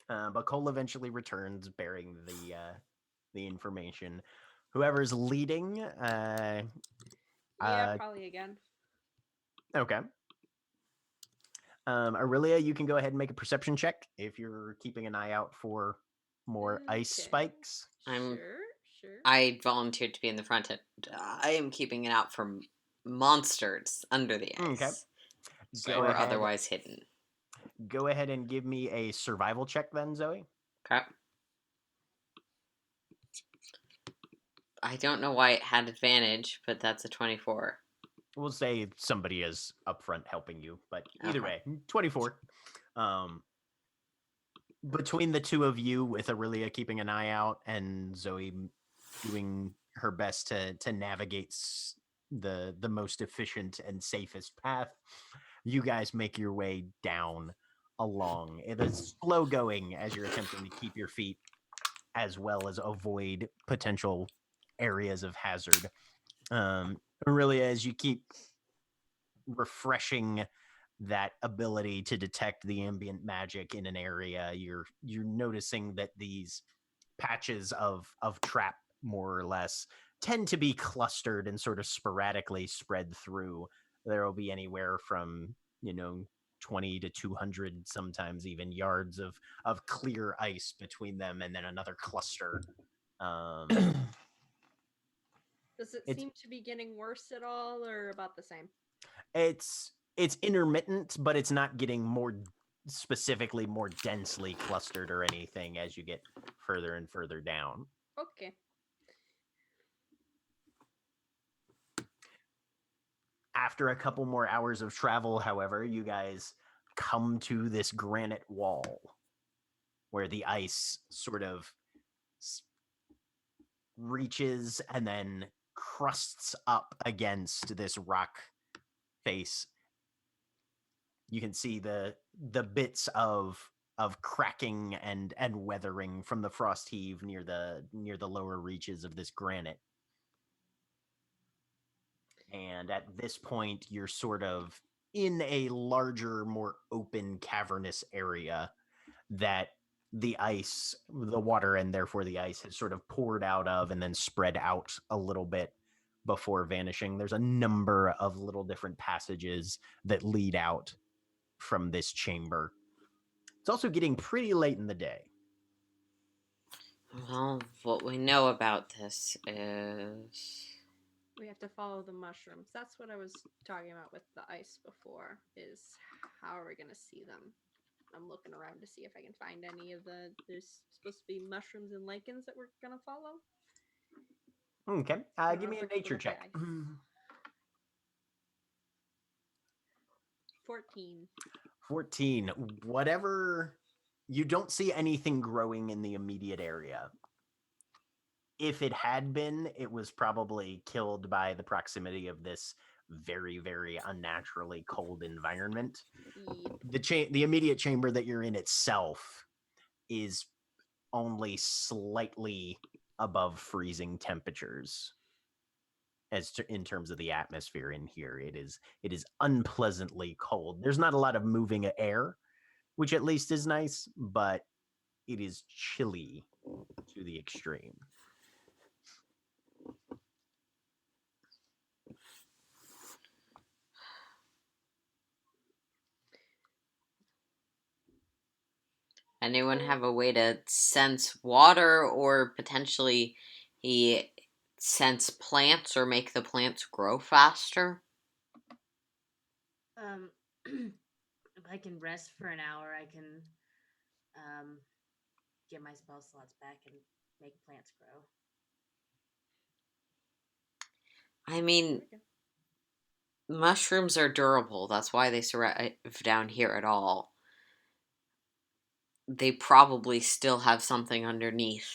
[SPEAKER 2] But Cole eventually returns bearing the information. Whoever's leading,
[SPEAKER 1] Yeah, probably again.
[SPEAKER 2] okay. Aurelia, you can go ahead and make a perception check if you're keeping an eye out for more ice
[SPEAKER 1] Okay.
[SPEAKER 2] spikes.
[SPEAKER 6] I'm-
[SPEAKER 1] Sure.
[SPEAKER 6] I volunteered to be in the front end. I am keeping it out for monsters under the ice.
[SPEAKER 2] Okay.
[SPEAKER 3] Same.
[SPEAKER 6] Or
[SPEAKER 2] ahead.
[SPEAKER 6] otherwise hidden.
[SPEAKER 2] Go ahead and give me a survival check then, Zoe.
[SPEAKER 6] Okay. I don't know why it had advantage, but that's a 24.
[SPEAKER 2] We'll say somebody is up front helping you, but either
[SPEAKER 6] Okay.
[SPEAKER 2] way, 24. Between the two of you, with Aurelia keeping an eye out and Zoe doing her best to navigate the most efficient and safest path. You guys make your way down along. It is slow going as you're attempting to keep your feet as well as avoid potential areas of hazard. Really, as you keep refreshing that ability to detect the ambient magic in an area, you're noticing that these patches of trap, more or less, tend to be clustered and sort of sporadically spread through. There will be anywhere from 20 to 200, sometimes even yards of clear ice between them, and then another cluster.
[SPEAKER 1] Does it
[SPEAKER 2] It's-
[SPEAKER 1] seem to be getting worse at all, or about the same?
[SPEAKER 2] it's intermittent, but it's not getting more specifically more densely clustered or anything as you get further and further down.
[SPEAKER 1] Okay.
[SPEAKER 2] After a couple more hours of travel, however, you guys come to this granite wall where the ice sort of reaches and then crusts up against this rock face. You can see the bits of cracking and weathering from the frost heave near the lower reaches of this granite. And at this point, you're sort of in a larger, more open, cavernous area that the ice, the water, and therefore the ice has sort of poured out of and then spread out a little bit before vanishing. There's a number of little different passages that lead out from this chamber. It's also getting pretty late in the day.
[SPEAKER 6] Well, what we know about this is...
[SPEAKER 1] We have to follow the mushrooms. That's what I was talking about with the ice before, is how are we going to see them? I'm looking around to see if I can find any of there's supposed to be mushrooms and lichens that we're going to follow.
[SPEAKER 2] Okay, give me a nature check.
[SPEAKER 1] 14.
[SPEAKER 2] 14. Whatever, you don't see anything growing in the immediate area. If it had been, it was probably killed by the proximity of this very, very unnaturally cold environment. The immediate chamber that you're in itself is only slightly above freezing temperatures. In terms of the atmosphere in here, it is unpleasantly cold. There's not a lot of moving air, which at least is nice, but it is chilly to the extreme.
[SPEAKER 6] Anyone have a way to sense water or potentially sense plants or make the plants grow faster?
[SPEAKER 4] If I can rest for an hour, I can get my spell slots back and make plants grow.
[SPEAKER 6] I mean, mushrooms are durable. That's why they survive down here at all. They probably still have something underneath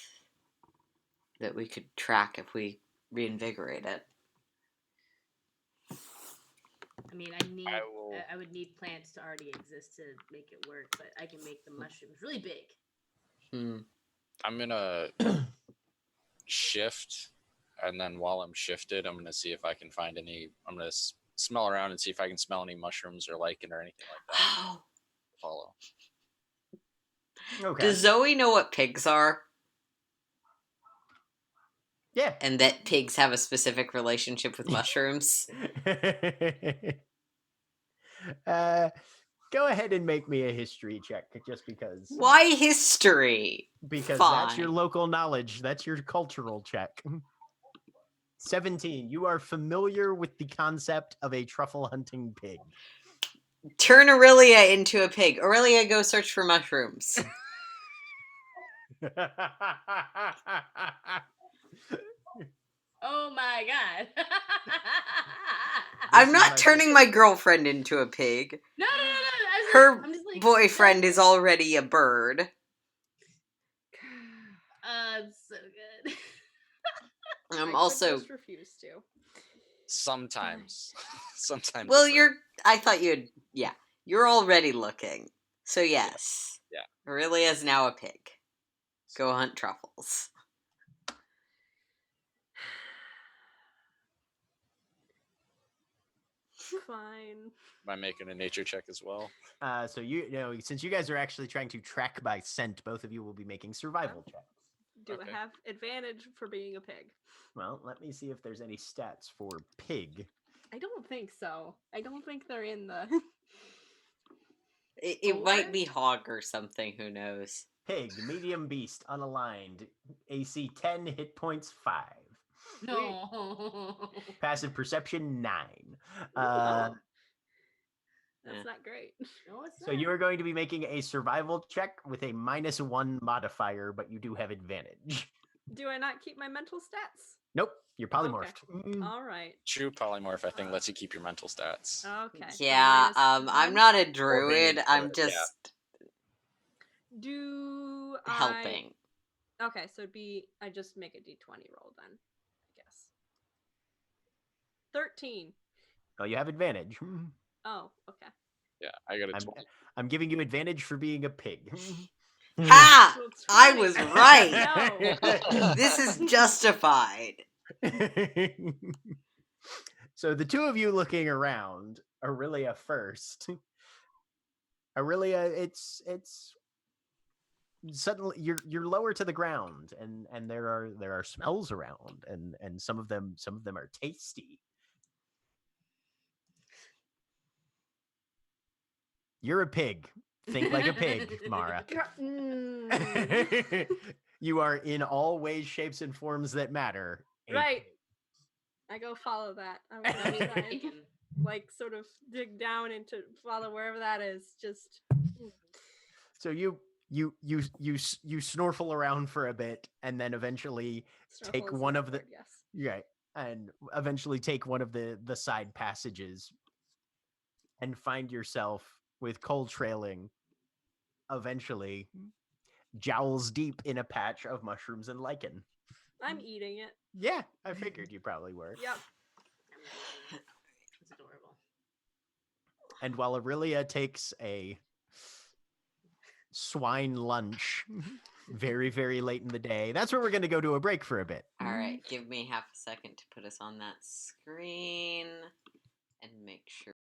[SPEAKER 6] that we could track if we reinvigorate it.
[SPEAKER 4] I mean, I would need plants to already exist to make it work, but I can make the mushrooms really big.
[SPEAKER 3] I'm gonna shift, and then while I'm shifted, I'm gonna see if I can find any. I'm gonna smell around and see if I can smell any mushrooms or lichen or anything like that.
[SPEAKER 6] Oh.
[SPEAKER 3] Follow.
[SPEAKER 2] Okay.
[SPEAKER 6] Does Zoe know what pigs are?
[SPEAKER 2] Yeah.
[SPEAKER 6] And that pigs have a specific relationship with mushrooms?
[SPEAKER 2] Go ahead and make me a history check, just because.
[SPEAKER 6] Why history?
[SPEAKER 2] Because
[SPEAKER 6] Fine.
[SPEAKER 2] that's your local knowledge. That's your cultural check. 17. You are familiar with the concept of a truffle hunting pig.
[SPEAKER 6] Turn Aurelia into a pig. Aurelia, go search for mushrooms.
[SPEAKER 4] Oh my god.
[SPEAKER 6] I'm not turning my girlfriend into a pig.
[SPEAKER 4] No.
[SPEAKER 6] Her
[SPEAKER 4] I'm just like,
[SPEAKER 6] boyfriend is already a bird.
[SPEAKER 4] It's so good.
[SPEAKER 6] I'm
[SPEAKER 1] I
[SPEAKER 6] also
[SPEAKER 1] could just refuse to.
[SPEAKER 3] Sometimes. Sometimes.
[SPEAKER 6] well.
[SPEAKER 3] it's
[SPEAKER 6] You're. I thought you'd. Yeah, you're already looking. So yes.
[SPEAKER 3] Yeah.
[SPEAKER 6] Aurelia is now a pig. Go hunt truffles.
[SPEAKER 1] Fine.
[SPEAKER 3] Am I making a nature check as well?
[SPEAKER 2] So you know, since you guys are actually trying to track by scent, both of you will be making survival checks.
[SPEAKER 1] Do
[SPEAKER 3] Okay.
[SPEAKER 1] I have advantage for being a pig?
[SPEAKER 2] Well, let me see if there's any stats for pig.
[SPEAKER 1] I don't think so. I don't think they're in the.
[SPEAKER 6] It might
[SPEAKER 1] Four?
[SPEAKER 6] be hog or something. Who knows?
[SPEAKER 2] Pig, medium beast, unaligned, AC 10, hit points 5.
[SPEAKER 4] No.
[SPEAKER 2] Passive perception 9.
[SPEAKER 1] Oh, that's
[SPEAKER 6] Yeah.
[SPEAKER 1] not great.
[SPEAKER 4] No, it's
[SPEAKER 2] So
[SPEAKER 4] not.
[SPEAKER 2] you are going to be making a survival check with a -1 modifier, but you do have advantage.
[SPEAKER 1] Do I not keep my mental stats?
[SPEAKER 2] Nope, you're polymorphed.
[SPEAKER 1] All right.
[SPEAKER 3] True polymorph, I think, lets you keep your mental stats.
[SPEAKER 1] Okay. so
[SPEAKER 6] Yeah.
[SPEAKER 1] minus
[SPEAKER 6] I'm
[SPEAKER 1] one.
[SPEAKER 6] not a
[SPEAKER 3] being
[SPEAKER 6] druid. I'm
[SPEAKER 3] druid, yeah.
[SPEAKER 6] just
[SPEAKER 1] Do I
[SPEAKER 6] helping.
[SPEAKER 1] Okay, so it'd be I just make a d20 roll then, I guess. 13.
[SPEAKER 2] Oh, you have advantage.
[SPEAKER 1] Oh, okay.
[SPEAKER 3] Yeah, I got a
[SPEAKER 2] I'm,
[SPEAKER 3] 20.
[SPEAKER 2] I'm giving you advantage for being a pig.
[SPEAKER 6] Ha!
[SPEAKER 1] So
[SPEAKER 6] I
[SPEAKER 1] 20.
[SPEAKER 6] was right.
[SPEAKER 1] No.
[SPEAKER 6] This is justified.
[SPEAKER 2] So the two of you looking around, Aurelia first. Aurelia, it's suddenly you're lower to the ground, and there are smells around, and some of them are tasty. You're a pig. Think like a pig, Mara.
[SPEAKER 1] Mm.
[SPEAKER 2] You are in all ways, shapes, and forms that matter. a
[SPEAKER 1] Right.
[SPEAKER 2] pig.
[SPEAKER 1] I go follow that. I'm gonna try and,
[SPEAKER 4] Bacon.
[SPEAKER 1] like sort of dig down into follow wherever that is. Just
[SPEAKER 2] So you snorkel around for a bit, and then eventually
[SPEAKER 1] snorkel
[SPEAKER 2] take
[SPEAKER 1] is
[SPEAKER 2] one
[SPEAKER 1] the
[SPEAKER 2] of the
[SPEAKER 1] word, yes.
[SPEAKER 2] right, and eventually take one of the side passages, and find yourself with coal trailing. Eventually, jowls deep in a patch of mushrooms and lichen.
[SPEAKER 1] I'm eating it.
[SPEAKER 2] Yeah, I figured you probably were.
[SPEAKER 1] Yep.
[SPEAKER 4] It's adorable.
[SPEAKER 2] And while Aurelia takes a swine lunch very, very late in the day, that's where we're going to go to a break for a bit.
[SPEAKER 6] All right, give me half a second to put us on that screen and make sure.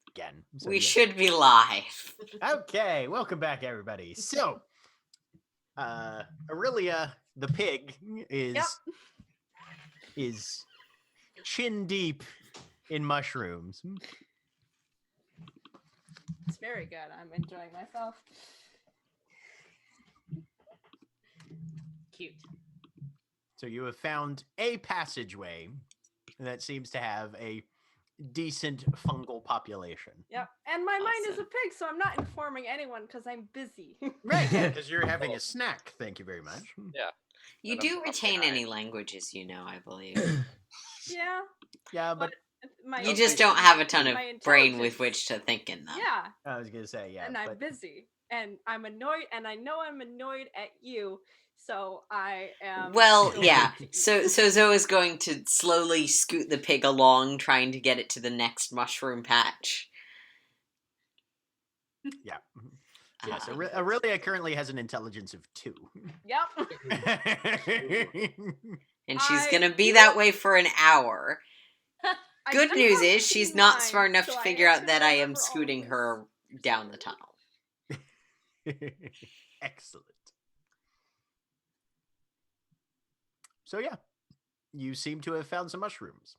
[SPEAKER 2] again. So,
[SPEAKER 6] We
[SPEAKER 2] yeah.
[SPEAKER 6] should be live.
[SPEAKER 2] Okay, welcome back, everybody. So, Aurelia the pig is chin deep in mushrooms.
[SPEAKER 1] It's very good. I'm enjoying myself.
[SPEAKER 4] Cute.
[SPEAKER 2] So you have found a passageway that seems to have a decent fungal population.
[SPEAKER 1] Yep. And my mind is a
[SPEAKER 6] Awesome.
[SPEAKER 1] pig, so I'm not informing anyone because I'm busy.
[SPEAKER 2] Right, yeah, because you're having a snack. Thank you very much.
[SPEAKER 3] Yeah.
[SPEAKER 6] You
[SPEAKER 3] And
[SPEAKER 6] do
[SPEAKER 3] I'm
[SPEAKER 6] retain
[SPEAKER 3] behind.
[SPEAKER 6] any languages, I believe.
[SPEAKER 1] Yeah.
[SPEAKER 2] Yeah, but
[SPEAKER 1] My
[SPEAKER 6] You just don't have a ton of
[SPEAKER 1] my
[SPEAKER 6] brain with
[SPEAKER 1] intelligence-
[SPEAKER 6] which to think in them.
[SPEAKER 1] Yeah.
[SPEAKER 2] I was gonna say
[SPEAKER 1] And I'm
[SPEAKER 2] but
[SPEAKER 1] busy. And I'm annoyed, and I know I'm annoyed at you, so I am.
[SPEAKER 6] Well,
[SPEAKER 1] going
[SPEAKER 6] yeah.
[SPEAKER 1] to eat.
[SPEAKER 6] So Zoa's going to slowly scoot the pig along, trying to get it to the next mushroom patch.
[SPEAKER 2] yeah. Yes,
[SPEAKER 6] Uh,
[SPEAKER 2] Aurelia currently has an intelligence of 2.
[SPEAKER 1] Yep.
[SPEAKER 6] and she's
[SPEAKER 1] I-
[SPEAKER 6] gonna be
[SPEAKER 1] you
[SPEAKER 6] that
[SPEAKER 1] know-
[SPEAKER 6] way for an hour.
[SPEAKER 1] I
[SPEAKER 6] Good
[SPEAKER 1] do
[SPEAKER 6] news
[SPEAKER 1] have
[SPEAKER 6] is
[SPEAKER 1] a
[SPEAKER 6] she's
[SPEAKER 1] keen
[SPEAKER 6] not
[SPEAKER 1] mind,
[SPEAKER 6] smart enough
[SPEAKER 1] so
[SPEAKER 6] to
[SPEAKER 1] I
[SPEAKER 6] figure
[SPEAKER 1] am
[SPEAKER 6] out that
[SPEAKER 1] gonna
[SPEAKER 6] I am
[SPEAKER 1] remember all of
[SPEAKER 6] scooting
[SPEAKER 1] this.
[SPEAKER 6] her down the tunnel.
[SPEAKER 2] Excellent. So yeah, you seem to have found some mushrooms.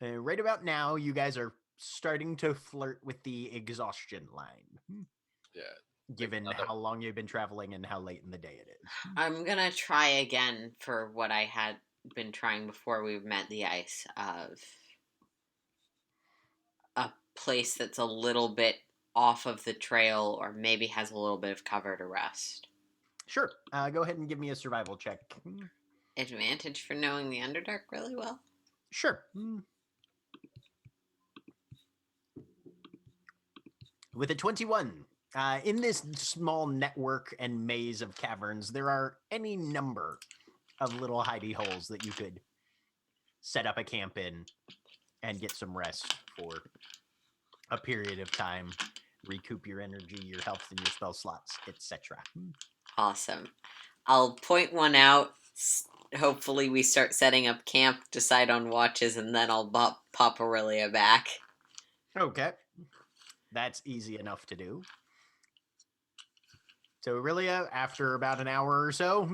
[SPEAKER 2] Right about now, you guys are starting to flirt with the exhaustion line,
[SPEAKER 3] Yeah.
[SPEAKER 2] given
[SPEAKER 3] another-
[SPEAKER 2] how long you've been traveling and how late in the day it is.
[SPEAKER 6] I'm gonna try again for what I had been trying before we met the ice of a place that's a little bit off of the trail or maybe has a little bit of cover to rest.
[SPEAKER 2] Sure. Go ahead and give me a survival check.
[SPEAKER 6] Advantage for knowing the Underdark really well.
[SPEAKER 2] Sure. With a 21, in this small network and maze of caverns, there are any number of little hidey holes that you could set up a camp in and get some rest for a period of time, recoup your energy, your health, and your spell slots, etc.
[SPEAKER 6] Awesome. I'll point one out. Hopefully, we start setting up camp, decide on watches, and then I'll pop Aurelia back.
[SPEAKER 2] Okay. That's easy enough to do. So, Aurelia, after about an hour or so,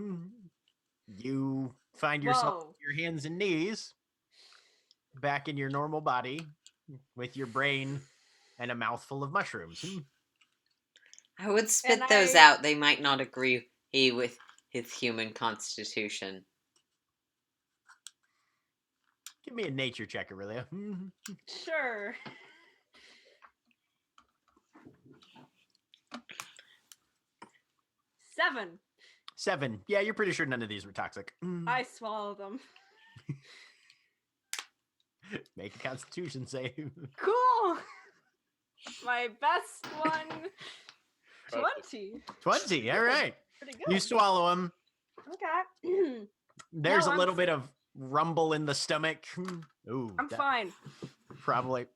[SPEAKER 2] you find yourself on
[SPEAKER 1] Whoa.
[SPEAKER 2] your hands and knees back in your normal body with your brain and a mouthful of mushrooms.
[SPEAKER 6] I would spit
[SPEAKER 1] And
[SPEAKER 6] those
[SPEAKER 1] I-
[SPEAKER 6] out. They might not agree with his human constitution.
[SPEAKER 2] Give me a nature check, Aurelia.
[SPEAKER 1] Sure. Seven.
[SPEAKER 2] 7. Yeah, you're pretty sure none of these were toxic.
[SPEAKER 1] I swallow them.
[SPEAKER 2] Make a constitution save.
[SPEAKER 1] Cool. My best one. 20.
[SPEAKER 2] 20. All right.
[SPEAKER 1] Pretty good.
[SPEAKER 2] You swallow them.
[SPEAKER 1] Okay.
[SPEAKER 2] There's
[SPEAKER 1] No,
[SPEAKER 2] a
[SPEAKER 1] I'm
[SPEAKER 2] little bit of rumble in the stomach. Ooh,
[SPEAKER 1] I'm
[SPEAKER 2] that
[SPEAKER 1] fine.
[SPEAKER 2] probably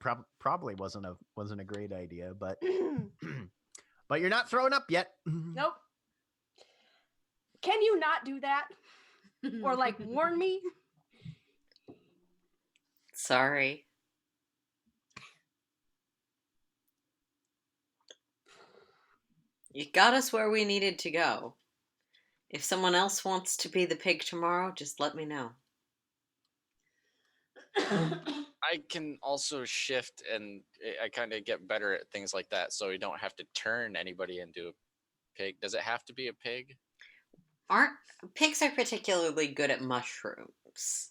[SPEAKER 2] wasn't a great idea, but but you're not throwing up yet.
[SPEAKER 1] Nope. Can you not do that? Or like warn me?
[SPEAKER 6] Sorry. You got us where we needed to go. If someone else wants to be the pig tomorrow, just let me know.
[SPEAKER 3] I can also shift and I kind of get better at things like that so we don't have to turn anybody into a pig. Does it have to be a pig?
[SPEAKER 6] Pigs are particularly good at mushrooms.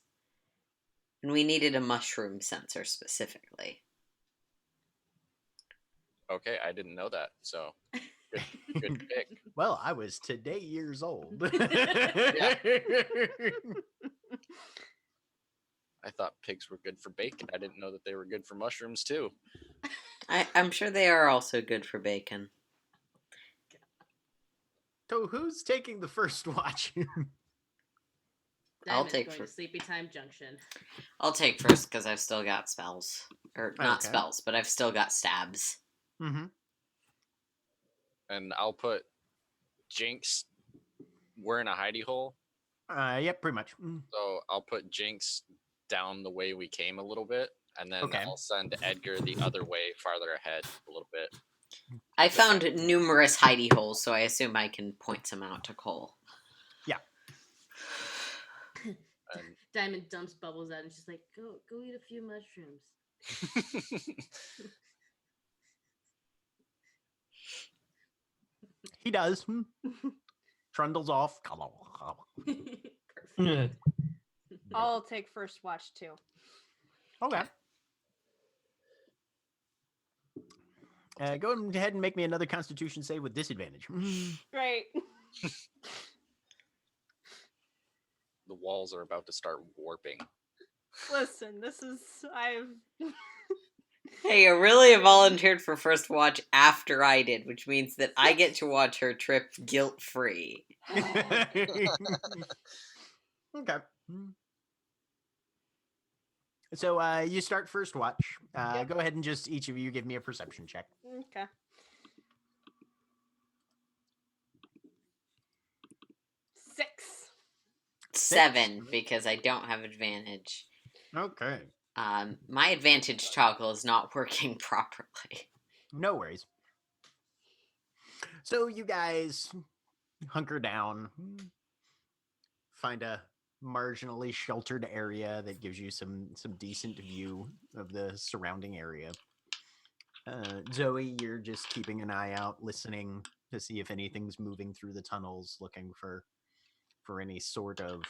[SPEAKER 6] And we needed a mushroom sensor specifically.
[SPEAKER 3] Okay, I didn't know that. So good pick.
[SPEAKER 2] Well, I was today years old.
[SPEAKER 3] I thought pigs were good for bacon. I didn't know that they were good for mushrooms too.
[SPEAKER 6] I'm sure they are also good for bacon.
[SPEAKER 2] So who's taking the first watch?
[SPEAKER 6] I'll
[SPEAKER 4] Diamond's
[SPEAKER 6] take
[SPEAKER 4] going
[SPEAKER 6] for-
[SPEAKER 4] to Sleepy Time Junction.
[SPEAKER 6] I'll take first because I've still got spells. Or not
[SPEAKER 2] Okay.
[SPEAKER 6] spells, but I've still got stabs.
[SPEAKER 2] Mm-hmm.
[SPEAKER 3] And I'll put Jinx. We're in a hidey hole,
[SPEAKER 2] Yep, pretty much.
[SPEAKER 3] so I'll put Jinx down the way we came a little bit, and then
[SPEAKER 2] Okay.
[SPEAKER 3] I'll send Edgar the other way, farther ahead a little bit.
[SPEAKER 6] I found numerous hidey holes, so I assume I can point some out to Cole.
[SPEAKER 3] And
[SPEAKER 4] Diamond dumps bubbles out and she's like, go eat a few mushrooms.
[SPEAKER 2] He does. Trundles off.
[SPEAKER 4] Perfect.
[SPEAKER 1] I'll take first watch too.
[SPEAKER 2] Okay. Go ahead and make me another Constitution save with disadvantage.
[SPEAKER 1] Great.
[SPEAKER 3] the walls are about to start warping.
[SPEAKER 1] Listen, this is I've
[SPEAKER 6] Hey, Aurelia volunteered for first watch after I did, which means that I get to watch her trip guilt-free.
[SPEAKER 2] Okay. So you start first watch.
[SPEAKER 1] Yep.
[SPEAKER 2] Go ahead and just each of you give me a perception check.
[SPEAKER 1] okay. 6.
[SPEAKER 6] 7, because I don't have advantage.
[SPEAKER 2] Okay.
[SPEAKER 6] My advantage toggle is not working properly.
[SPEAKER 2] No worries. So you guys hunker down, find a marginally sheltered area that gives you some decent view of the surrounding area. Zoe, you're just keeping an eye out, listening to see if anything's moving through the tunnels, looking for any sort of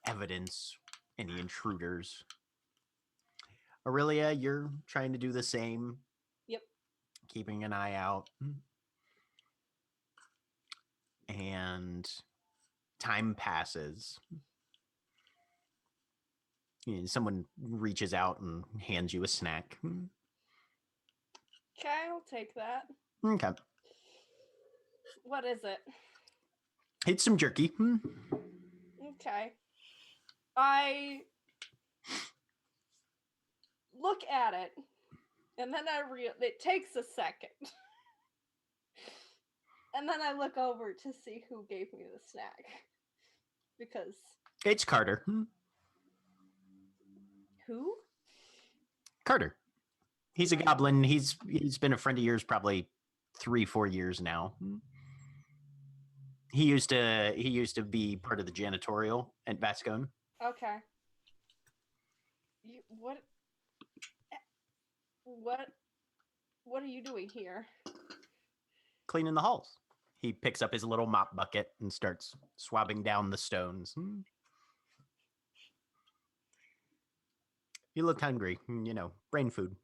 [SPEAKER 2] evidence, any intruders. Aurelia, you're trying to do the same.
[SPEAKER 1] Yep.
[SPEAKER 2] Keeping an eye out. And time passes. Someone reaches out and hands you a snack.
[SPEAKER 1] Okay, I'll take that.
[SPEAKER 2] Okay.
[SPEAKER 1] What is it?
[SPEAKER 2] It's some jerky.
[SPEAKER 1] Okay. I look at it, and then it takes a second. And then I look over to see who gave me the snack. Because
[SPEAKER 2] It's Carter.
[SPEAKER 1] who?
[SPEAKER 2] Carter. He's a goblin. He's been a friend of yours probably 3-4 years now. He used to be part of the janitorial at Vascone.
[SPEAKER 1] Okay. What are you doing here?
[SPEAKER 2] Cleaning the halls. He picks up his little mop bucket and starts swabbing down the stones. You look hungry, brain food.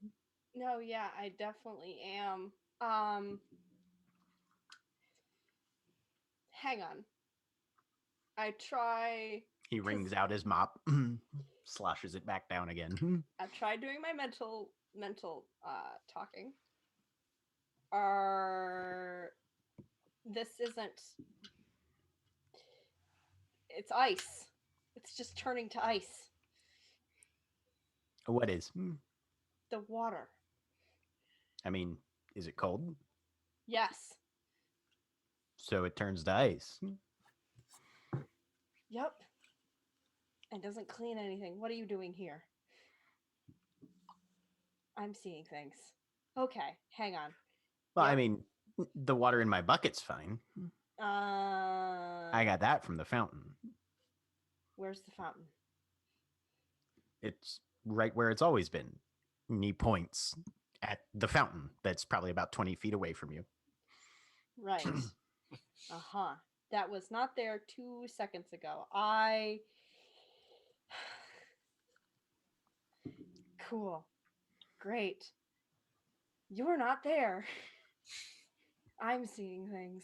[SPEAKER 1] No, yeah, I definitely am. Hang on. I try.
[SPEAKER 2] He wrings out his mop, sloshes it back down again.
[SPEAKER 1] I've tried doing my mental talking. This isn't. It's ice. It's just turning to ice.
[SPEAKER 2] What is?
[SPEAKER 1] The water.
[SPEAKER 2] I mean, is it cold?
[SPEAKER 1] Yes.
[SPEAKER 2] So it turns to ice.
[SPEAKER 1] Yep. And doesn't clean anything. What are you doing here? I'm seeing things. Okay, hang on.
[SPEAKER 2] Well,
[SPEAKER 1] Yep.
[SPEAKER 2] I mean, the water in my bucket's fine. I got that from the fountain.
[SPEAKER 1] Where's the fountain?
[SPEAKER 2] It's right where it's always been. And he points at the fountain that's probably about 20 feet away from you.
[SPEAKER 1] Right. Uh-huh. That was not there 2 seconds ago. Cool. Great. You're not there. I'm seeing things.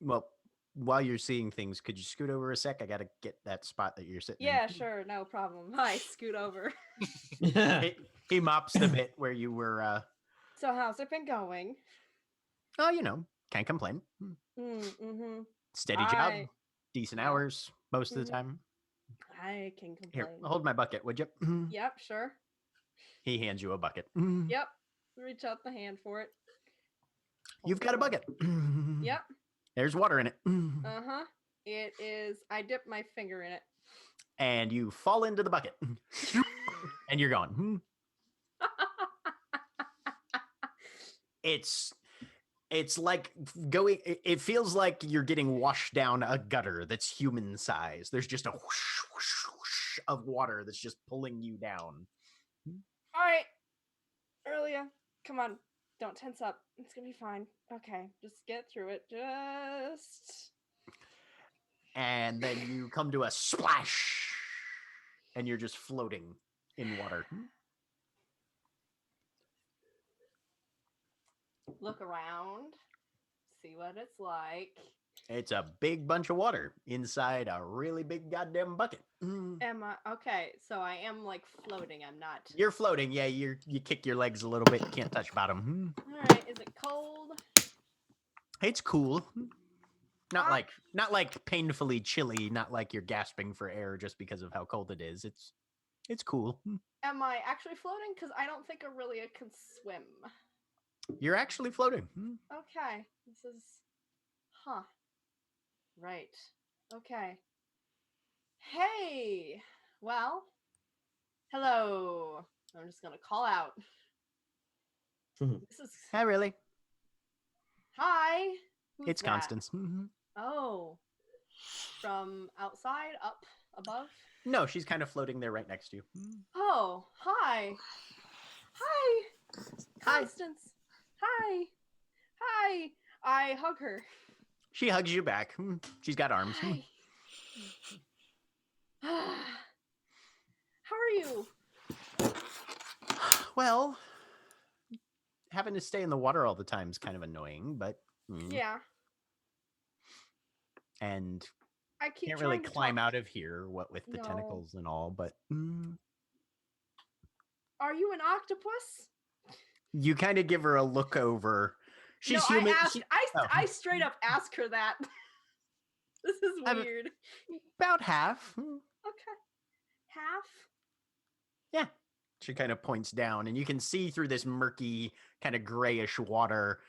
[SPEAKER 2] Well, while you're seeing things, could you scoot over a sec? I got to get that spot that you're sitting
[SPEAKER 1] Yeah,
[SPEAKER 2] in.
[SPEAKER 1] sure. No problem. Hi, scoot over.
[SPEAKER 2] He mops the bit where you were,
[SPEAKER 1] So how's it been going?
[SPEAKER 2] can't complain.
[SPEAKER 1] Mm-hmm.
[SPEAKER 2] Steady job,
[SPEAKER 1] I-
[SPEAKER 2] decent
[SPEAKER 1] yeah.
[SPEAKER 2] hours most of the
[SPEAKER 1] Mhm.
[SPEAKER 2] time.
[SPEAKER 1] I can complain.
[SPEAKER 2] Here, hold my bucket, would you?
[SPEAKER 1] Yep, sure.
[SPEAKER 2] He hands you a bucket.
[SPEAKER 1] Yep. Reach out the hand for it.
[SPEAKER 2] You've got a bucket.
[SPEAKER 1] Yep.
[SPEAKER 2] There's water in it.
[SPEAKER 1] Uh-huh. It is. I dipped my finger in it.
[SPEAKER 2] and you fall into the bucket. And you're gone. It's like going. It feels like you're getting washed down a gutter that's human size. There's just a whoosh, whoosh, whoosh of water that's just pulling you down.
[SPEAKER 1] All right, Earlia, come on, don't tense up. It's gonna be fine. Okay, just get through it. Just.
[SPEAKER 2] And then you come to a splash, and you're just floating in water.
[SPEAKER 1] Look around, see what it's like.
[SPEAKER 2] It's a big bunch of water inside a really big goddamn bucket.
[SPEAKER 1] Am I okay? So I am like floating. I'm not.
[SPEAKER 2] You're floating, yeah. You kick your legs a little bit. You can't touch bottom.
[SPEAKER 1] All right. Is it cold?
[SPEAKER 2] It's cool. Not
[SPEAKER 1] Ah.
[SPEAKER 2] like painfully chilly. Not like you're gasping for air just because of how cold it is. It's cool.
[SPEAKER 1] Am I actually floating? Because I don't think Aurelia can swim.
[SPEAKER 2] You're actually floating.
[SPEAKER 1] Okay. This is. Huh. Right. Okay. Hey. Well. Hello. I'm just gonna call out.
[SPEAKER 5] Mhm.
[SPEAKER 1] This is.
[SPEAKER 2] Hi, really?
[SPEAKER 1] Hi. Who's
[SPEAKER 2] It's
[SPEAKER 1] that?
[SPEAKER 2] Constance.
[SPEAKER 1] Oh. From outside, up, above.
[SPEAKER 2] No, she's kind of floating there right next to you.
[SPEAKER 1] Oh, hi. Hi.
[SPEAKER 2] Hi.
[SPEAKER 1] Constance. Hi. Hi. I hug her.
[SPEAKER 2] She hugs you back. She's got arms.
[SPEAKER 1] Hi. How are you?
[SPEAKER 2] Well, having to stay in the water all the time is kind of annoying, but
[SPEAKER 1] Yeah.
[SPEAKER 2] and
[SPEAKER 1] I keep
[SPEAKER 2] can't
[SPEAKER 1] trying
[SPEAKER 2] really
[SPEAKER 1] to
[SPEAKER 2] climb
[SPEAKER 1] talk.
[SPEAKER 2] out of here, what with the
[SPEAKER 1] No.
[SPEAKER 2] tentacles and all, but
[SPEAKER 1] Are you an octopus?
[SPEAKER 2] you kind of give her a look over. She's
[SPEAKER 1] no,
[SPEAKER 2] human.
[SPEAKER 1] I asked.
[SPEAKER 2] Oh.
[SPEAKER 1] I straight up ask her that. This is
[SPEAKER 2] I'm-
[SPEAKER 1] weird.
[SPEAKER 2] About half.
[SPEAKER 1] Okay. Half.
[SPEAKER 2] Yeah. She kind of points down, and you can see through this murky, kind of grayish water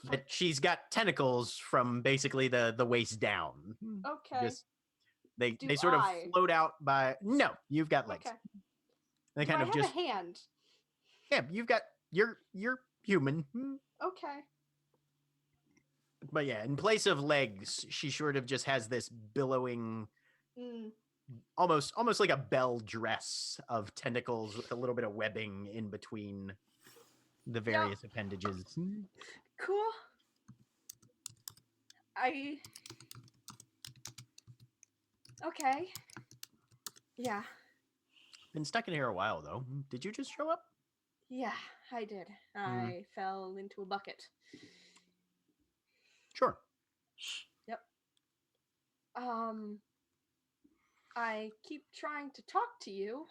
[SPEAKER 2] that she's got tentacles from basically the waist down.
[SPEAKER 1] Okay.
[SPEAKER 2] Just they
[SPEAKER 1] Do
[SPEAKER 2] sort of
[SPEAKER 1] I?
[SPEAKER 2] float out by. No, you've got legs.
[SPEAKER 1] Okay.
[SPEAKER 2] They
[SPEAKER 1] Do
[SPEAKER 2] kind
[SPEAKER 1] I
[SPEAKER 2] of
[SPEAKER 1] have
[SPEAKER 2] just
[SPEAKER 1] a hand?
[SPEAKER 2] yeah. You've got you're human.
[SPEAKER 1] Okay.
[SPEAKER 2] But yeah, in place of legs, she sort of just has this billowing,
[SPEAKER 1] Mm.
[SPEAKER 2] almost like a bell dress of tentacles with a little bit of webbing in between the various appendages.
[SPEAKER 1] Cool. Okay. Yeah.
[SPEAKER 2] Been stuck in here a while though. Did you just show up?
[SPEAKER 1] Yeah, I did. I fell into a bucket.
[SPEAKER 2] Sure.
[SPEAKER 1] I keep trying to talk to you.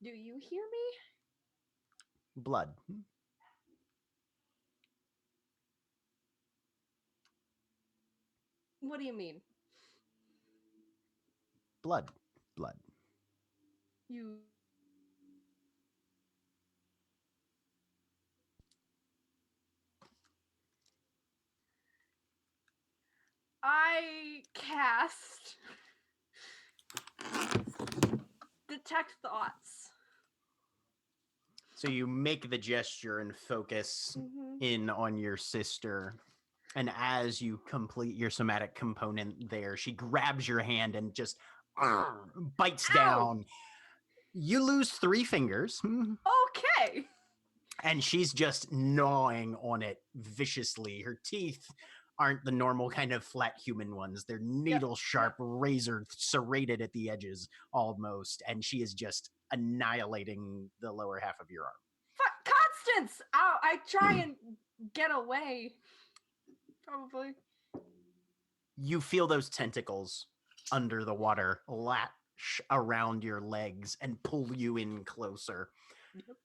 [SPEAKER 1] Do you hear me?
[SPEAKER 2] Blood.
[SPEAKER 1] What do you mean?
[SPEAKER 2] Blood.
[SPEAKER 1] You. I cast detect thoughts.
[SPEAKER 2] So you make the gesture and focus
[SPEAKER 1] Mm-hmm.
[SPEAKER 2] in on your sister. And as you complete your somatic component there, she grabs your hand and just bites
[SPEAKER 1] Ow!
[SPEAKER 2] down. You lose 3 fingers.
[SPEAKER 1] Okay.
[SPEAKER 2] And she's just gnawing on it viciously. Her teeth aren't the normal kind of flat human ones. They're needle sharp, razor serrated at the edges almost. And she is just annihilating the lower half of your arm.
[SPEAKER 1] Constance! Ow, I try and get away. Probably.
[SPEAKER 2] You feel those tentacles under the water latch around your legs and pull you in closer.
[SPEAKER 1] Yep.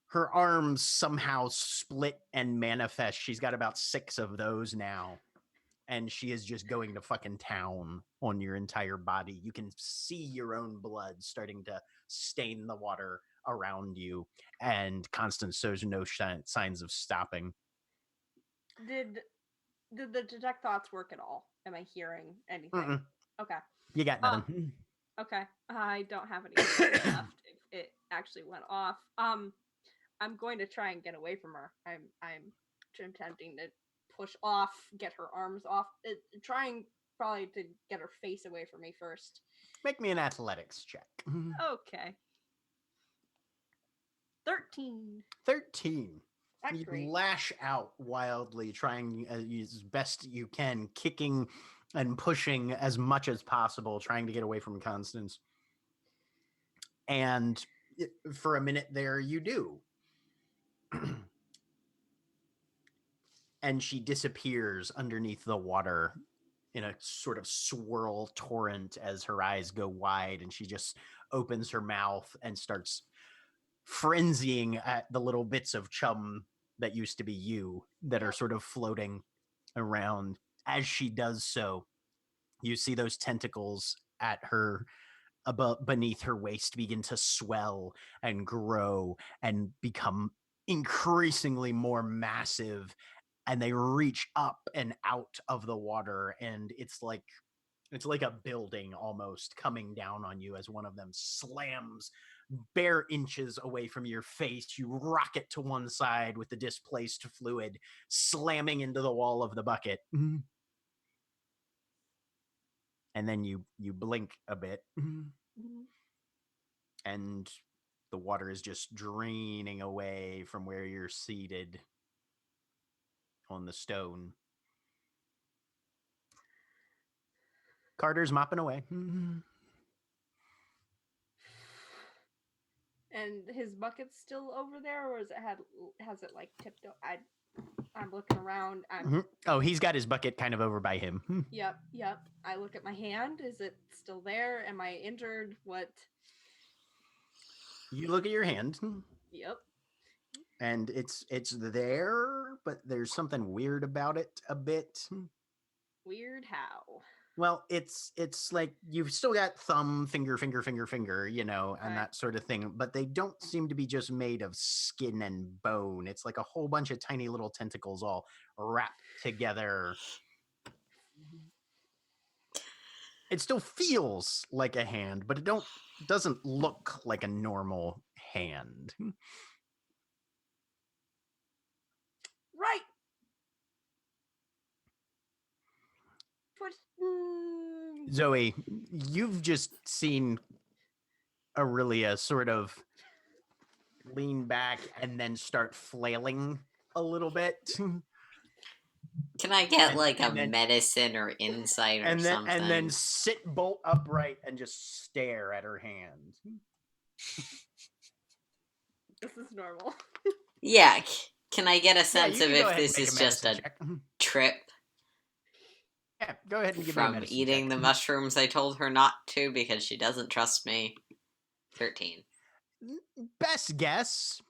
[SPEAKER 2] Her arms somehow split and manifest. She's got about 6 of those now. And she is just going to fucking town on your entire body. You can see your own blood starting to stain the water around you. And Constance shows no signs of stopping.
[SPEAKER 1] Did the detect thoughts work at all? Am I hearing anything?
[SPEAKER 2] Mm-mm.
[SPEAKER 1] Okay.
[SPEAKER 2] You got nothing.
[SPEAKER 1] Okay. I don't have any spells left. It actually went off. I'm going to try and get away from her. I'm attempting to push off, get her arms off, trying probably to get her face away from me first.
[SPEAKER 2] Make me an athletics check.
[SPEAKER 1] Okay. 13.
[SPEAKER 2] 13.
[SPEAKER 1] That's
[SPEAKER 2] You
[SPEAKER 1] great.
[SPEAKER 2] lash out wildly, trying as best you can, kicking and pushing as much as possible, trying to get away from Constance. And for a minute there, you do. And she disappears underneath the water in a sort of swirl torrent as her eyes go wide, and she just opens her mouth and starts frenzying at the little bits of chum that used to be you that are sort of floating around. As she does so, you see those tentacles at her above beneath her waist begin to swell and grow and become increasingly more massive, and they reach up and out of the water, and it's like a building almost coming down on you as one of them slams bare inches away from your face. You rocket to one side with the displaced fluid slamming into the wall of the bucket. And then you blink a bit, and the water is just draining away from where you're seated on the stone. Carter's mopping away.
[SPEAKER 1] And his bucket's still over there, or has it like tipped? I'm looking around.
[SPEAKER 2] Oh, he's got his bucket kind of over by him.
[SPEAKER 1] Yep. I look at my hand. Is it still there? Am I injured? What?
[SPEAKER 2] You look at your hand.
[SPEAKER 1] Yep.
[SPEAKER 2] And it's there, but there's something weird about it a bit.
[SPEAKER 1] Weird how?
[SPEAKER 2] Well, it's like you've still got thumb, finger, you know, and
[SPEAKER 1] Okay.
[SPEAKER 2] that sort of thing, but they don't seem to be just made of skin and bone. It's like a whole bunch of tiny little tentacles all wrapped together. It still feels like a hand, but it doesn't look like a normal hand.
[SPEAKER 1] Right. Put.
[SPEAKER 2] Zoe, you've just seen Aurelia sort of lean back and then start flailing a little bit.
[SPEAKER 6] Can I get like
[SPEAKER 2] and
[SPEAKER 6] a
[SPEAKER 2] then-
[SPEAKER 6] medicine or insight or something?
[SPEAKER 2] and then sit bolt upright and just stare at her hand.
[SPEAKER 1] This is normal.
[SPEAKER 6] Yeah, can I get a
[SPEAKER 2] Yeah,
[SPEAKER 6] sense
[SPEAKER 2] you
[SPEAKER 6] of
[SPEAKER 2] can go
[SPEAKER 6] if
[SPEAKER 2] ahead and
[SPEAKER 6] this
[SPEAKER 2] make
[SPEAKER 6] is
[SPEAKER 2] a
[SPEAKER 6] just
[SPEAKER 2] medicine
[SPEAKER 6] a
[SPEAKER 2] check.
[SPEAKER 6] trip
[SPEAKER 2] Yeah, go ahead and give me a
[SPEAKER 6] from
[SPEAKER 2] medicine
[SPEAKER 6] eating
[SPEAKER 2] check.
[SPEAKER 6] the mushrooms I told her not to because she doesn't trust me? 13.
[SPEAKER 2] Best guess,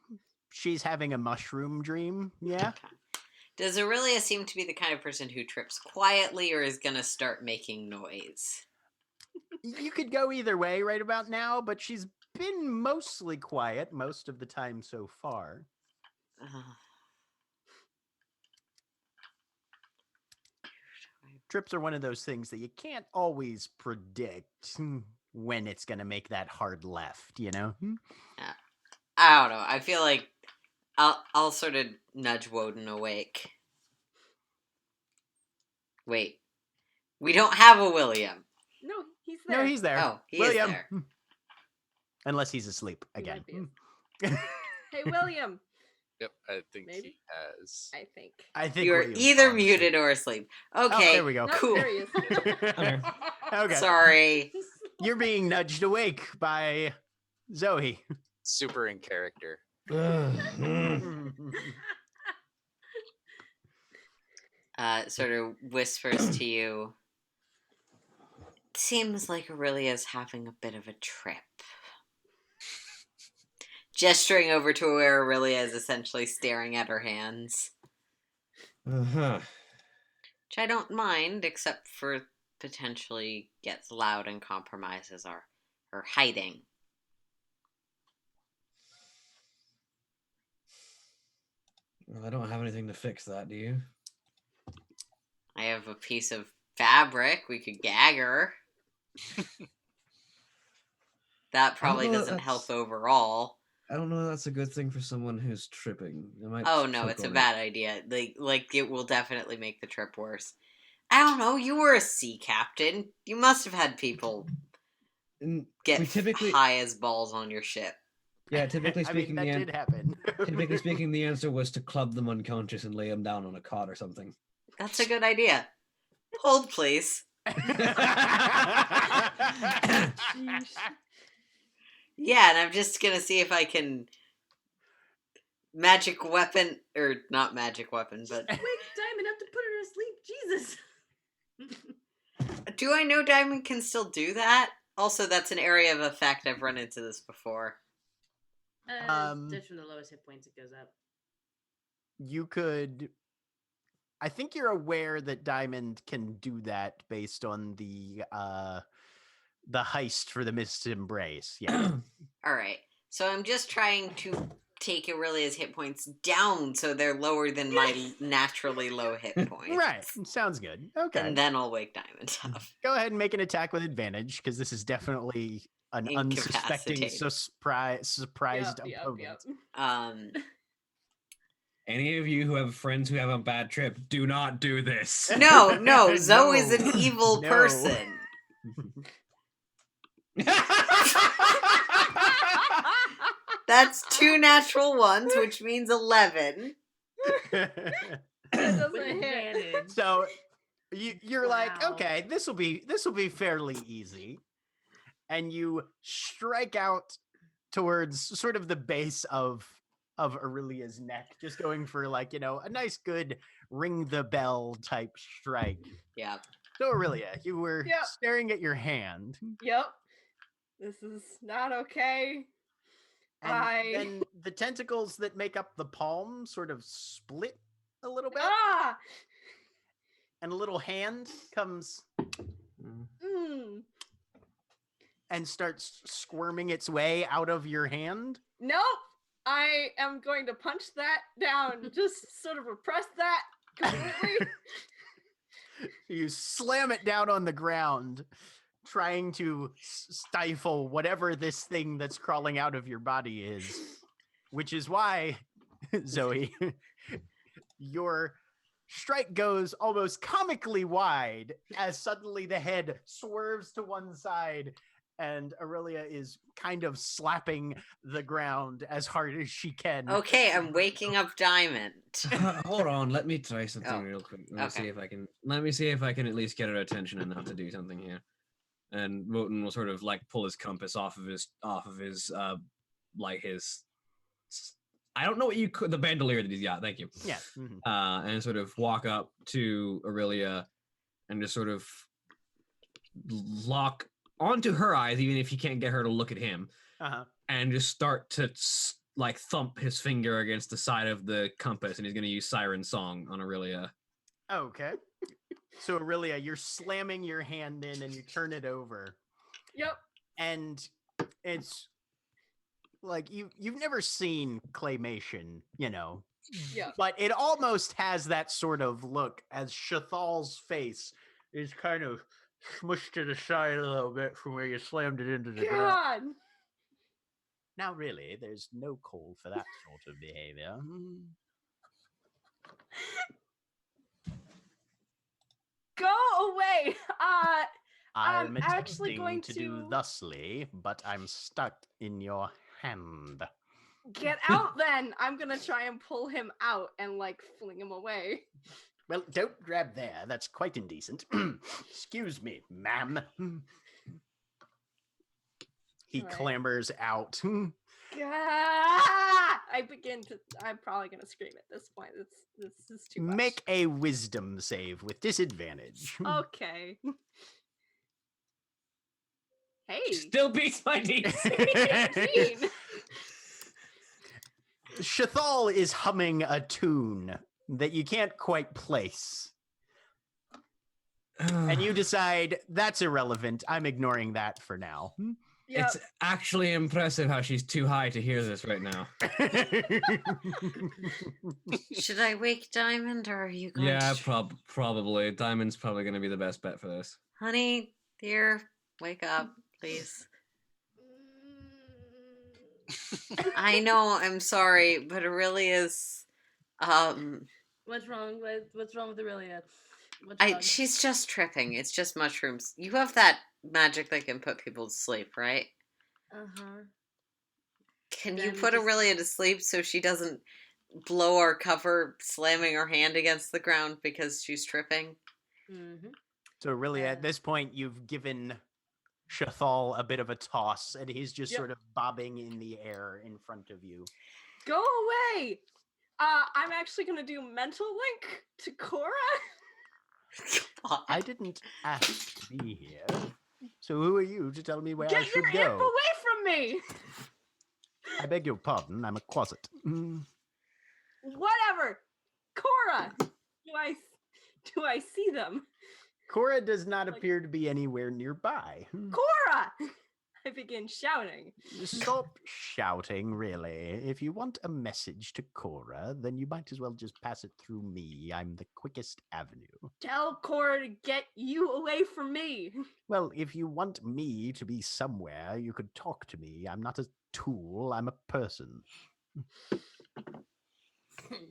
[SPEAKER 2] she's having a mushroom dream. Yeah.
[SPEAKER 6] Okay. Does Aurelia seem to be the kind of person who trips quietly or is gonna start making noise?
[SPEAKER 2] You could go either way right about now, but she's been mostly quiet most of the time so far. Trips are one of those things that you can't always predict when it's going to make that hard left, you know?
[SPEAKER 6] I don't know. I feel like I'll sort of nudge Woden awake. Wait. We don't have a William.
[SPEAKER 1] No, he's there.
[SPEAKER 2] No, he's there.
[SPEAKER 6] Oh, he
[SPEAKER 2] William.
[SPEAKER 6] is there.
[SPEAKER 2] Unless he's asleep
[SPEAKER 1] He
[SPEAKER 2] again.
[SPEAKER 1] might be Hey, William.
[SPEAKER 3] Yep, I think
[SPEAKER 1] Maybe?
[SPEAKER 3] he has.
[SPEAKER 1] I think.
[SPEAKER 2] I think
[SPEAKER 6] You're
[SPEAKER 2] William's
[SPEAKER 6] either
[SPEAKER 2] fallen asleep.
[SPEAKER 6] muted or asleep.
[SPEAKER 2] Oh,
[SPEAKER 6] Okay,
[SPEAKER 2] there we go.
[SPEAKER 1] No,
[SPEAKER 6] cool.
[SPEAKER 1] there he is.
[SPEAKER 2] Okay.
[SPEAKER 6] Sorry.
[SPEAKER 2] You're being nudged awake by Zoe.
[SPEAKER 3] Super in character.
[SPEAKER 6] Sort of whispers to you. Seems like Aurelia's having a bit of a trip. Gesturing over to where Aurelia is essentially staring at her hands.
[SPEAKER 5] Uh-huh.
[SPEAKER 6] Which I don't mind, except for potentially gets loud and compromises her hiding.
[SPEAKER 5] Well, I don't have anything to fix that, do you?
[SPEAKER 6] I have a piece of fabric. We could gag her. That probably
[SPEAKER 5] know that
[SPEAKER 6] doesn't help
[SPEAKER 5] that's-
[SPEAKER 6] overall.
[SPEAKER 5] I don't know if that's a good thing for someone who's tripping. They might
[SPEAKER 6] Oh no,
[SPEAKER 5] choke
[SPEAKER 6] it's a
[SPEAKER 5] on it.
[SPEAKER 6] bad idea. Like it will definitely make the trip worse. I don't know. You were a sea captain. You must have had people
[SPEAKER 5] And
[SPEAKER 6] get
[SPEAKER 5] we typically,
[SPEAKER 6] high as balls on your ship.
[SPEAKER 5] yeah, typically
[SPEAKER 2] I mean,
[SPEAKER 5] speaking,
[SPEAKER 2] that did happen.
[SPEAKER 5] typically speaking, the answer was to club them unconscious and lay them down on a cot or something.
[SPEAKER 6] That's a good idea. Hold, please.
[SPEAKER 1] Sheesh.
[SPEAKER 6] Yeah, and I'm just gonna see if I can magic weapon, or not magic weapon, but
[SPEAKER 4] Wake Diamond up to put her to sleep. Jesus.
[SPEAKER 6] do I know Diamond can still do that? Also, that's an area of effect. I've run into this before.
[SPEAKER 4] Just from the lowest hit points, it goes up.
[SPEAKER 2] You could. I think you're aware that Diamond can do that based on the heist for the Mist Embrace. Yeah.
[SPEAKER 6] All right, so I'm just trying to take Aurelia's hit points down so they're lower than my naturally low hit points.
[SPEAKER 2] Right. Sounds good. Okay.
[SPEAKER 6] And then I'll wake Diamond up.
[SPEAKER 2] Go ahead and make an attack with advantage because this is definitely an unsuspecting
[SPEAKER 6] Incapacitated.
[SPEAKER 2] surprised
[SPEAKER 1] Yep,
[SPEAKER 2] opponent.
[SPEAKER 1] yep.
[SPEAKER 5] Any of you who have friends who have a bad trip, do not do this.
[SPEAKER 6] No, Zoe is
[SPEAKER 2] No.
[SPEAKER 6] an evil
[SPEAKER 2] No.
[SPEAKER 6] person. That's 2 natural ones, which means 11.
[SPEAKER 1] That doesn't
[SPEAKER 4] With
[SPEAKER 1] hit.
[SPEAKER 4] advantage.
[SPEAKER 2] So you're like,
[SPEAKER 4] Wow.
[SPEAKER 2] okay, this will be fairly easy, and you strike out towards sort of the base of Aurelia's neck, just going for like a nice good ring the bell type strike.
[SPEAKER 6] Yeah.
[SPEAKER 2] So Aurelia, you were
[SPEAKER 1] Yep.
[SPEAKER 2] staring at your hand,
[SPEAKER 1] Yep. This is not okay.
[SPEAKER 2] and then the tentacles that make up the palm sort of split a little bit,
[SPEAKER 1] Ah!
[SPEAKER 2] and a little hand comes
[SPEAKER 1] Mm.
[SPEAKER 2] and starts squirming its way out of your hand.
[SPEAKER 1] Nope. I am going to punch that down. Just sort of repress that completely.
[SPEAKER 2] You slam it down on the ground, trying to stifle whatever this thing that's crawling out of your body is. Which is why, Zoe, your strike goes almost comically wide as suddenly the head swerves to one side and Aurelia is kind of slapping the ground as hard as she can.
[SPEAKER 6] Okay, I'm waking up Diamond.
[SPEAKER 5] Hold on, let me try something
[SPEAKER 6] Oh,
[SPEAKER 5] real quick. Let me see
[SPEAKER 6] okay.
[SPEAKER 5] if I can. Let me see if I can at least get her attention enough to do something here. And Wotan will sort of like pull his compass off of his like his. I don't know what you could the bandolier that he's got. Thank you.
[SPEAKER 2] Yeah. Mhm.
[SPEAKER 5] And sort of walk up to Aurelia and just sort of lock onto her eyes, even if he can't get her to look at him,
[SPEAKER 2] Uh-huh.
[SPEAKER 5] and just start to like thump his finger against the side of the compass, and he's going to use Siren Song on Aurelia.
[SPEAKER 2] Okay. So Aurelia, you're slamming your hand in and you turn it over.
[SPEAKER 1] Yep.
[SPEAKER 2] And it's like you've never seen claymation,
[SPEAKER 1] Yeah.
[SPEAKER 2] but it almost has that sort of look as Shathal's face is kind of smushed to the side a little bit from where you slammed it into the ground.
[SPEAKER 1] God.
[SPEAKER 2] Now, really, there's no call for that sort of behavior.
[SPEAKER 1] Go away.
[SPEAKER 2] I'm
[SPEAKER 1] actually
[SPEAKER 2] attempting
[SPEAKER 1] going
[SPEAKER 2] to do
[SPEAKER 1] to-
[SPEAKER 2] thusly, but I'm stuck in your hand.
[SPEAKER 1] Get out then. I'm going to try and pull him out and like fling him away.
[SPEAKER 2] Well, don't grab there. That's quite indecent. Excuse me, ma'am. He
[SPEAKER 1] Alright.
[SPEAKER 2] clambers out.
[SPEAKER 1] I'm probably going to scream at this point. This is too much.
[SPEAKER 2] Make a wisdom save with disadvantage.
[SPEAKER 1] Okay. Hey.
[SPEAKER 5] Still beats my DC.
[SPEAKER 1] 18.
[SPEAKER 2] Shathal is humming a tune that you can't quite place. And you decide that's irrelevant. I'm ignoring that for now.
[SPEAKER 1] Yep.
[SPEAKER 5] It's actually impressive how she's too high to hear this right now.
[SPEAKER 6] Should I wake Diamond, or are you going
[SPEAKER 5] Yeah,
[SPEAKER 6] to...
[SPEAKER 5] probably. Diamond's probably going to be the best bet for this.
[SPEAKER 6] Honey, dear, wake up, please. I know, I'm sorry, but Aurelia's
[SPEAKER 4] What's wrong? What's wrong with Aurelia? What's wrong?
[SPEAKER 6] she's just tripping. It's just mushrooms. You have that magic that can put people to sleep, right?
[SPEAKER 4] Uh-huh.
[SPEAKER 6] Can you
[SPEAKER 4] Then
[SPEAKER 6] put
[SPEAKER 4] just-
[SPEAKER 6] Aurelia to sleep so she doesn't blow our cover slamming her hand against the ground because she's tripping?
[SPEAKER 4] Mhm.
[SPEAKER 2] So really, at
[SPEAKER 4] Uh,
[SPEAKER 2] this point, you've given Shathal a bit of a toss, and he's just
[SPEAKER 1] Yep.
[SPEAKER 2] sort of bobbing in the air in front of you.
[SPEAKER 1] Go away. I'm actually gonna do mental link to Cora.
[SPEAKER 2] I didn't ask to be here. So who are you to tell me where I
[SPEAKER 1] Get
[SPEAKER 2] should
[SPEAKER 1] your imp
[SPEAKER 2] go?
[SPEAKER 1] away from me.
[SPEAKER 2] I beg your pardon. I'm a quasit.
[SPEAKER 1] Whatever. Cora. Do I see them?
[SPEAKER 2] Cora does not
[SPEAKER 1] Like-
[SPEAKER 2] appear to be anywhere nearby.
[SPEAKER 1] Cora. I begin shouting.
[SPEAKER 2] Stop shouting, really. If you want a message to Cora, then you might as well just pass it through me. I'm the quickest avenue.
[SPEAKER 1] Tell Cora to get you away from me.
[SPEAKER 2] Well, if you want me to be somewhere, you could talk to me. I'm not a tool, I'm a person.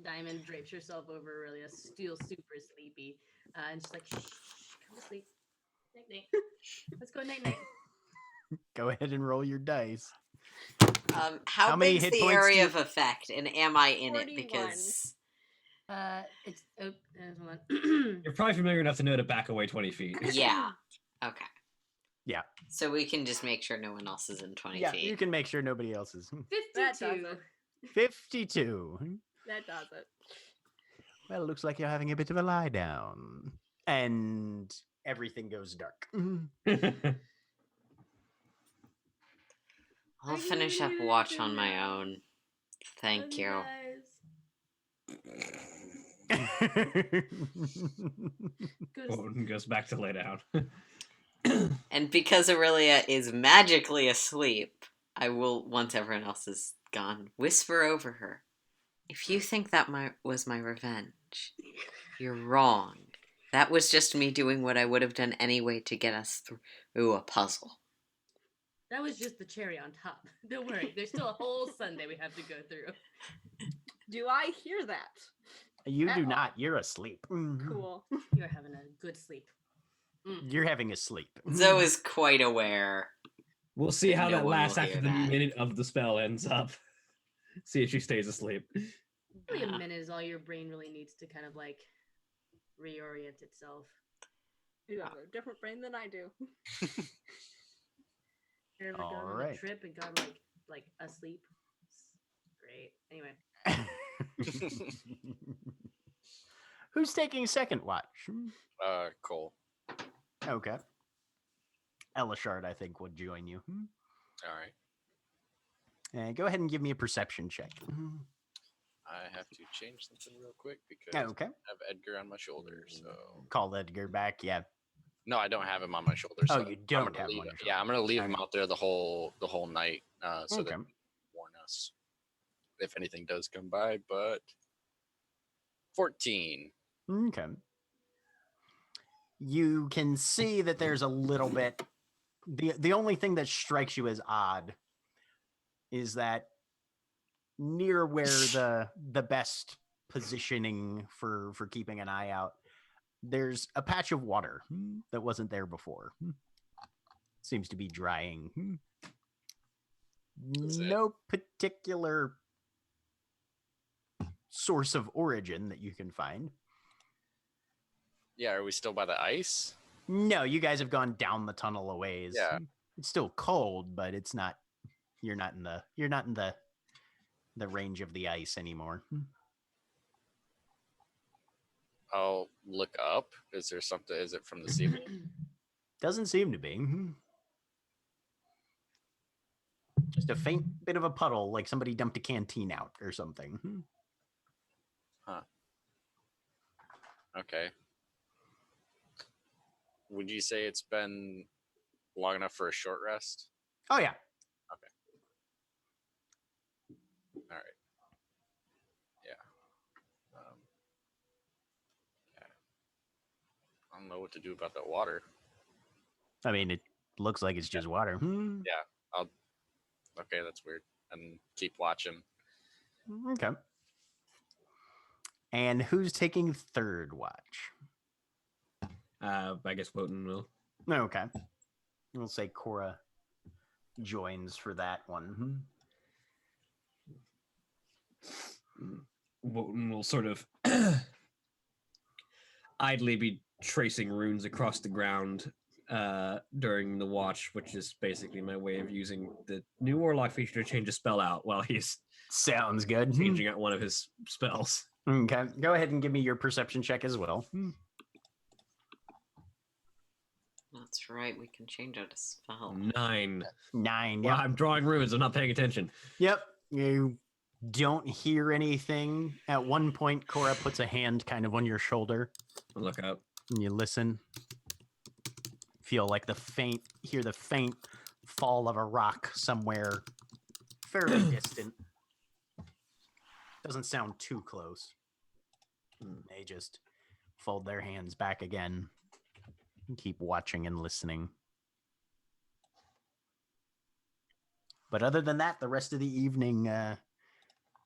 [SPEAKER 4] Diamond drapes herself over Aurelia, still super sleepy, and she's like, "Shh, come to sleep. Night night. Let's go night night."
[SPEAKER 2] Go ahead and roll your dice.
[SPEAKER 6] How
[SPEAKER 2] How many
[SPEAKER 6] big's
[SPEAKER 2] hit
[SPEAKER 6] the
[SPEAKER 2] points do
[SPEAKER 6] area
[SPEAKER 2] you-
[SPEAKER 6] of effect, and am I in it?
[SPEAKER 1] 41.
[SPEAKER 6] Because
[SPEAKER 4] It's hold on.
[SPEAKER 5] You're probably familiar enough to know to back away 20 feet.
[SPEAKER 6] yeah, okay.
[SPEAKER 2] Yeah.
[SPEAKER 6] So we can just make sure no one else is in 20
[SPEAKER 2] Yeah,
[SPEAKER 6] feet.
[SPEAKER 2] you can make sure nobody else is.
[SPEAKER 4] 52.
[SPEAKER 2] 52.
[SPEAKER 1] That does it.
[SPEAKER 2] Well, looks like you're having a bit of a lie down. And everything goes dark.
[SPEAKER 6] I'll finish up watch on my own. Thank you.
[SPEAKER 5] Odin goes back to lay down.
[SPEAKER 6] And because Aurelia is magically asleep, I will, once everyone else is gone, whisper over her. If you think that was my revenge, you're wrong. That was just me doing what I would have done anyway to get us through a puzzle.
[SPEAKER 4] That was just the cherry on top. Don't worry, there's still a whole Sunday we have to go through.
[SPEAKER 1] Do I hear that?
[SPEAKER 2] You
[SPEAKER 1] At
[SPEAKER 2] do
[SPEAKER 1] all.
[SPEAKER 2] not. You're asleep.
[SPEAKER 1] Cool.
[SPEAKER 4] You're having a good sleep.
[SPEAKER 2] You're having a sleep.
[SPEAKER 6] Zoe is quite aware.
[SPEAKER 5] We'll see how
[SPEAKER 6] No
[SPEAKER 5] that
[SPEAKER 6] one
[SPEAKER 5] lasts
[SPEAKER 6] will
[SPEAKER 5] after
[SPEAKER 6] hear
[SPEAKER 5] the
[SPEAKER 6] that.
[SPEAKER 5] minute of the spell ends up. See if she stays asleep.
[SPEAKER 4] Really, a minute is all your brain really needs to kind of like reorient itself.
[SPEAKER 1] You have a different brain than I do.
[SPEAKER 4] You ever gone on a
[SPEAKER 2] Alright.
[SPEAKER 4] trip and gone like asleep? It's great. Anyway,
[SPEAKER 2] Who's taking second watch?
[SPEAKER 3] Cole.
[SPEAKER 2] Okay. Elishard, I think, would join you.
[SPEAKER 3] All right.
[SPEAKER 2] And go ahead and give me a perception check.
[SPEAKER 3] I have to change something real quick because
[SPEAKER 2] Okay.
[SPEAKER 3] I have Edgar on my shoulder. So
[SPEAKER 2] Call Edgar back. Yeah.
[SPEAKER 3] no, I don't have him on my shoulder.
[SPEAKER 2] Oh,
[SPEAKER 3] So
[SPEAKER 2] you
[SPEAKER 3] I'm
[SPEAKER 2] don't
[SPEAKER 3] gonna
[SPEAKER 2] have him
[SPEAKER 3] leave
[SPEAKER 2] on your
[SPEAKER 3] him- Yeah, I'm
[SPEAKER 2] shoulder.
[SPEAKER 3] gonna leave him
[SPEAKER 2] Okay.
[SPEAKER 3] out there the whole night, so
[SPEAKER 2] Okay.
[SPEAKER 3] that he can warn us if anything does come by. But 14.
[SPEAKER 2] Okay. You can see that there's a little bit. The only thing that strikes you as odd is that near where the best positioning for keeping an eye out, there's a patch of water that wasn't there before. Seems to be drying.
[SPEAKER 3] Is it?
[SPEAKER 2] No particular source of origin that you can find.
[SPEAKER 3] Yeah, are we still by the ice?
[SPEAKER 2] No, you guys have gone down the tunnel a ways.
[SPEAKER 3] Yeah.
[SPEAKER 2] It's still cold, but it's not. You're not in the range of the ice anymore.
[SPEAKER 3] I'll look up. Is there something? Is it from this evening?
[SPEAKER 2] Doesn't seem to be. Just a faint bit of a puddle, like somebody dumped a canteen out or something.
[SPEAKER 3] Okay. Would you say it's been long enough for a short rest?
[SPEAKER 2] Oh yeah.
[SPEAKER 3] All right. Yeah. Yeah. I don't know what to do about that water.
[SPEAKER 2] I mean, it looks like it's just water.
[SPEAKER 3] Okay, that's weird. and keep watching.
[SPEAKER 2] Okay. And who's taking third watch?
[SPEAKER 5] I guess Wotan will.
[SPEAKER 2] Okay. We'll say Cora joins for that one.
[SPEAKER 5] Wotan will sort of idly be tracing runes across the ground during the watch, which is basically my way of using the new Warlock feature to change a spell out while he's
[SPEAKER 2] Sounds good.
[SPEAKER 5] changing out one of his spells.
[SPEAKER 2] Okay. Go ahead and give me your perception check as well.
[SPEAKER 6] That's right. We can change out a spell.
[SPEAKER 5] 9.
[SPEAKER 2] 9.
[SPEAKER 5] Well,
[SPEAKER 2] Yep.
[SPEAKER 5] I'm drawing runes. I'm not paying attention.
[SPEAKER 2] Yep. You don't hear anything. At one point, Cora puts a hand kind of on your shoulder,
[SPEAKER 5] I'll look up.
[SPEAKER 2] and you listen. Feel like hear the faint fall of a rock somewhere fairly distant. Doesn't sound too close. They just fold their hands back again and keep watching and listening. But other than that, the rest of the evening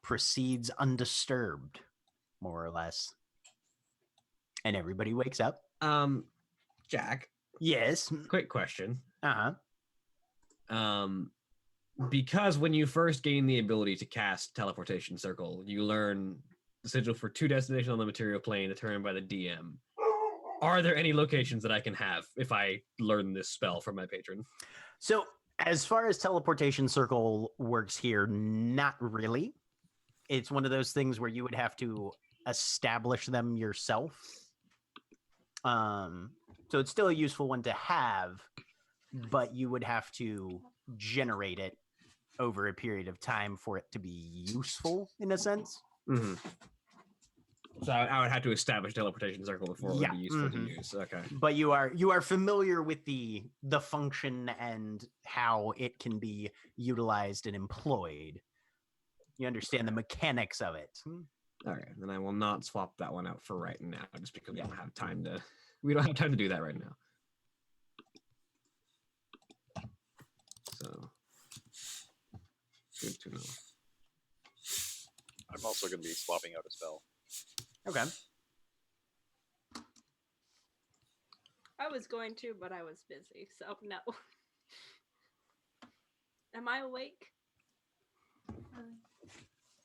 [SPEAKER 2] proceeds undisturbed, more or less. And everybody wakes up.
[SPEAKER 5] Jack,
[SPEAKER 2] Yes.
[SPEAKER 5] quick question.
[SPEAKER 2] Uh-huh.
[SPEAKER 5] Because when you first gain the ability to cast Teleportation Circle, you learn the sigil for 2 destinations on the material plane determined by the DM. Are there any locations that I can have if I learn this spell from my patron?
[SPEAKER 2] So as far as teleportation circle works here, not really. It's one of those things where you would have to establish them yourself. So it's still a useful one to have, but you would have to generate it over a period of time for it to be useful, in a sense.
[SPEAKER 5] Mm-hmm. So I would have to establish teleportation circle before it would be useful to use. Okay.
[SPEAKER 2] But you are familiar with the function and how it can be utilized and employed. You understand the mechanics of it.
[SPEAKER 5] All right, then I will not swap that one out for right now, just because we don't have time to. We don't have time to do that right now. So good to know.
[SPEAKER 3] I'm also going to be swapping out a spell.
[SPEAKER 2] Okay.
[SPEAKER 1] I was going to, but I was busy, so no. Am I awake?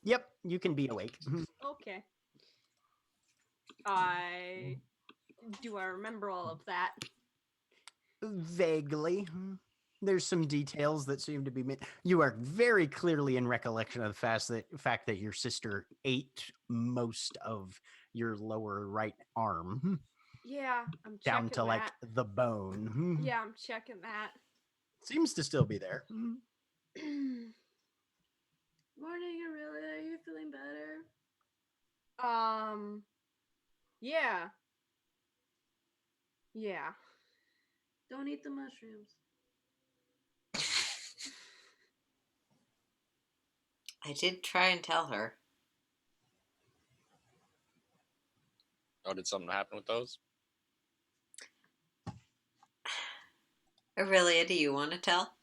[SPEAKER 2] Yep, you can be awake.
[SPEAKER 1] Okay. Do I remember all of that?
[SPEAKER 2] Vaguely. There's some details that seem to be you are very clearly in recollection of the fact that your sister ate most of your lower right arm.
[SPEAKER 1] Yeah, I'm
[SPEAKER 2] down
[SPEAKER 1] checking
[SPEAKER 2] to like
[SPEAKER 1] that.
[SPEAKER 2] the bone.
[SPEAKER 1] Yeah, I'm checking that.
[SPEAKER 2] Seems to still be there.
[SPEAKER 4] Morning, Aurelia. Are you feeling better?
[SPEAKER 1] Yeah. Yeah.
[SPEAKER 4] Don't eat the mushrooms.
[SPEAKER 6] I did try and tell her.
[SPEAKER 3] Oh, did something happen with those?
[SPEAKER 6] Aurelia, do you want to tell?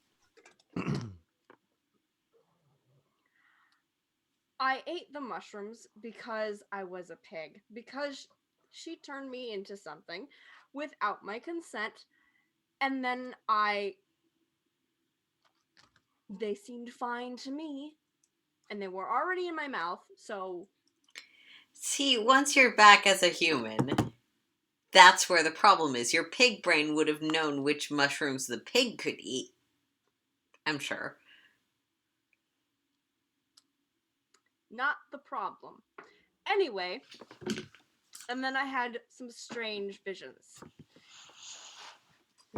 [SPEAKER 1] I ate the mushrooms because I was a pig. Because she turned me into something without my consent. And then they seemed fine to me. And they were already in my mouth, so...
[SPEAKER 6] See, once you're back as a human, that's where the problem is. Your pig brain would have known which mushrooms the pig could eat. I'm sure.
[SPEAKER 1] Not the problem. Anyway, and then I had some strange visions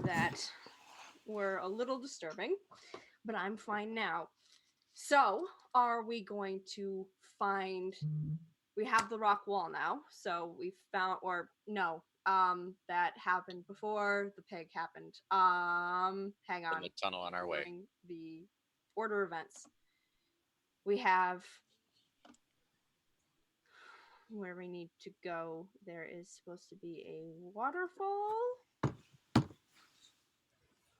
[SPEAKER 1] that were a little disturbing, but I'm fine now. So, are we going to find... We have the rock wall now, so we found... Or, no, that happened before the pig happened. Hang on.
[SPEAKER 3] In the tunnel on our way.
[SPEAKER 1] During the order events. We have... Where we need to go, there is supposed to be a waterfall,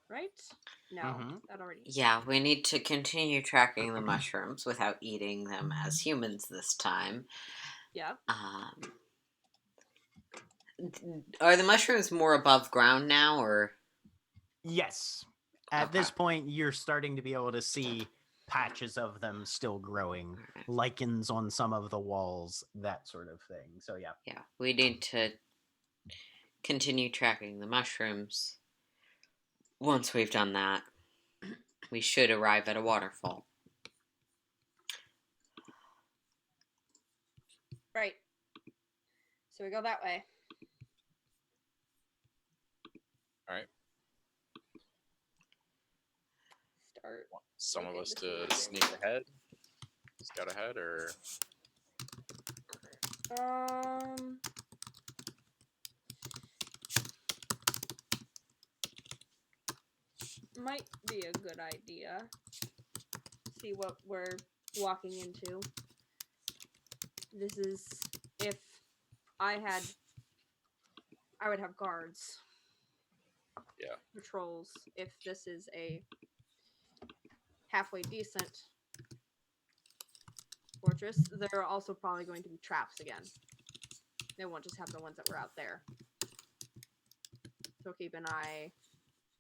[SPEAKER 1] right? right? No,
[SPEAKER 2] Mhm.
[SPEAKER 1] that already.
[SPEAKER 6] Yeah, we need to continue tracking the mushrooms without eating them as humans this time.
[SPEAKER 1] Yeah.
[SPEAKER 6] Are the mushrooms more above ground now, or?
[SPEAKER 2] Yes. At this
[SPEAKER 6] Okay.
[SPEAKER 2] point, you're starting to be able to see patches of them still growing,
[SPEAKER 6] Alright.
[SPEAKER 2] lichens on some of the walls, that sort of thing. So yeah.
[SPEAKER 6] Yeah, we need to continue tracking the mushrooms. Once we've done that, we should arrive at a waterfall.
[SPEAKER 1] Right. So we go that way.
[SPEAKER 3] All right.
[SPEAKER 1] Start.
[SPEAKER 3] Some of
[SPEAKER 1] Okay,
[SPEAKER 3] us
[SPEAKER 1] this
[SPEAKER 3] to
[SPEAKER 1] is-
[SPEAKER 3] sneak ahead, scout ahead, or
[SPEAKER 1] Um. Might be a good idea. See what we're walking into. This is if I would have guards.
[SPEAKER 3] Yeah.
[SPEAKER 1] Patrols. If this is a halfway decent fortress, there are also probably going to be traps again. They won't just have the ones that were out there. So keep an eye.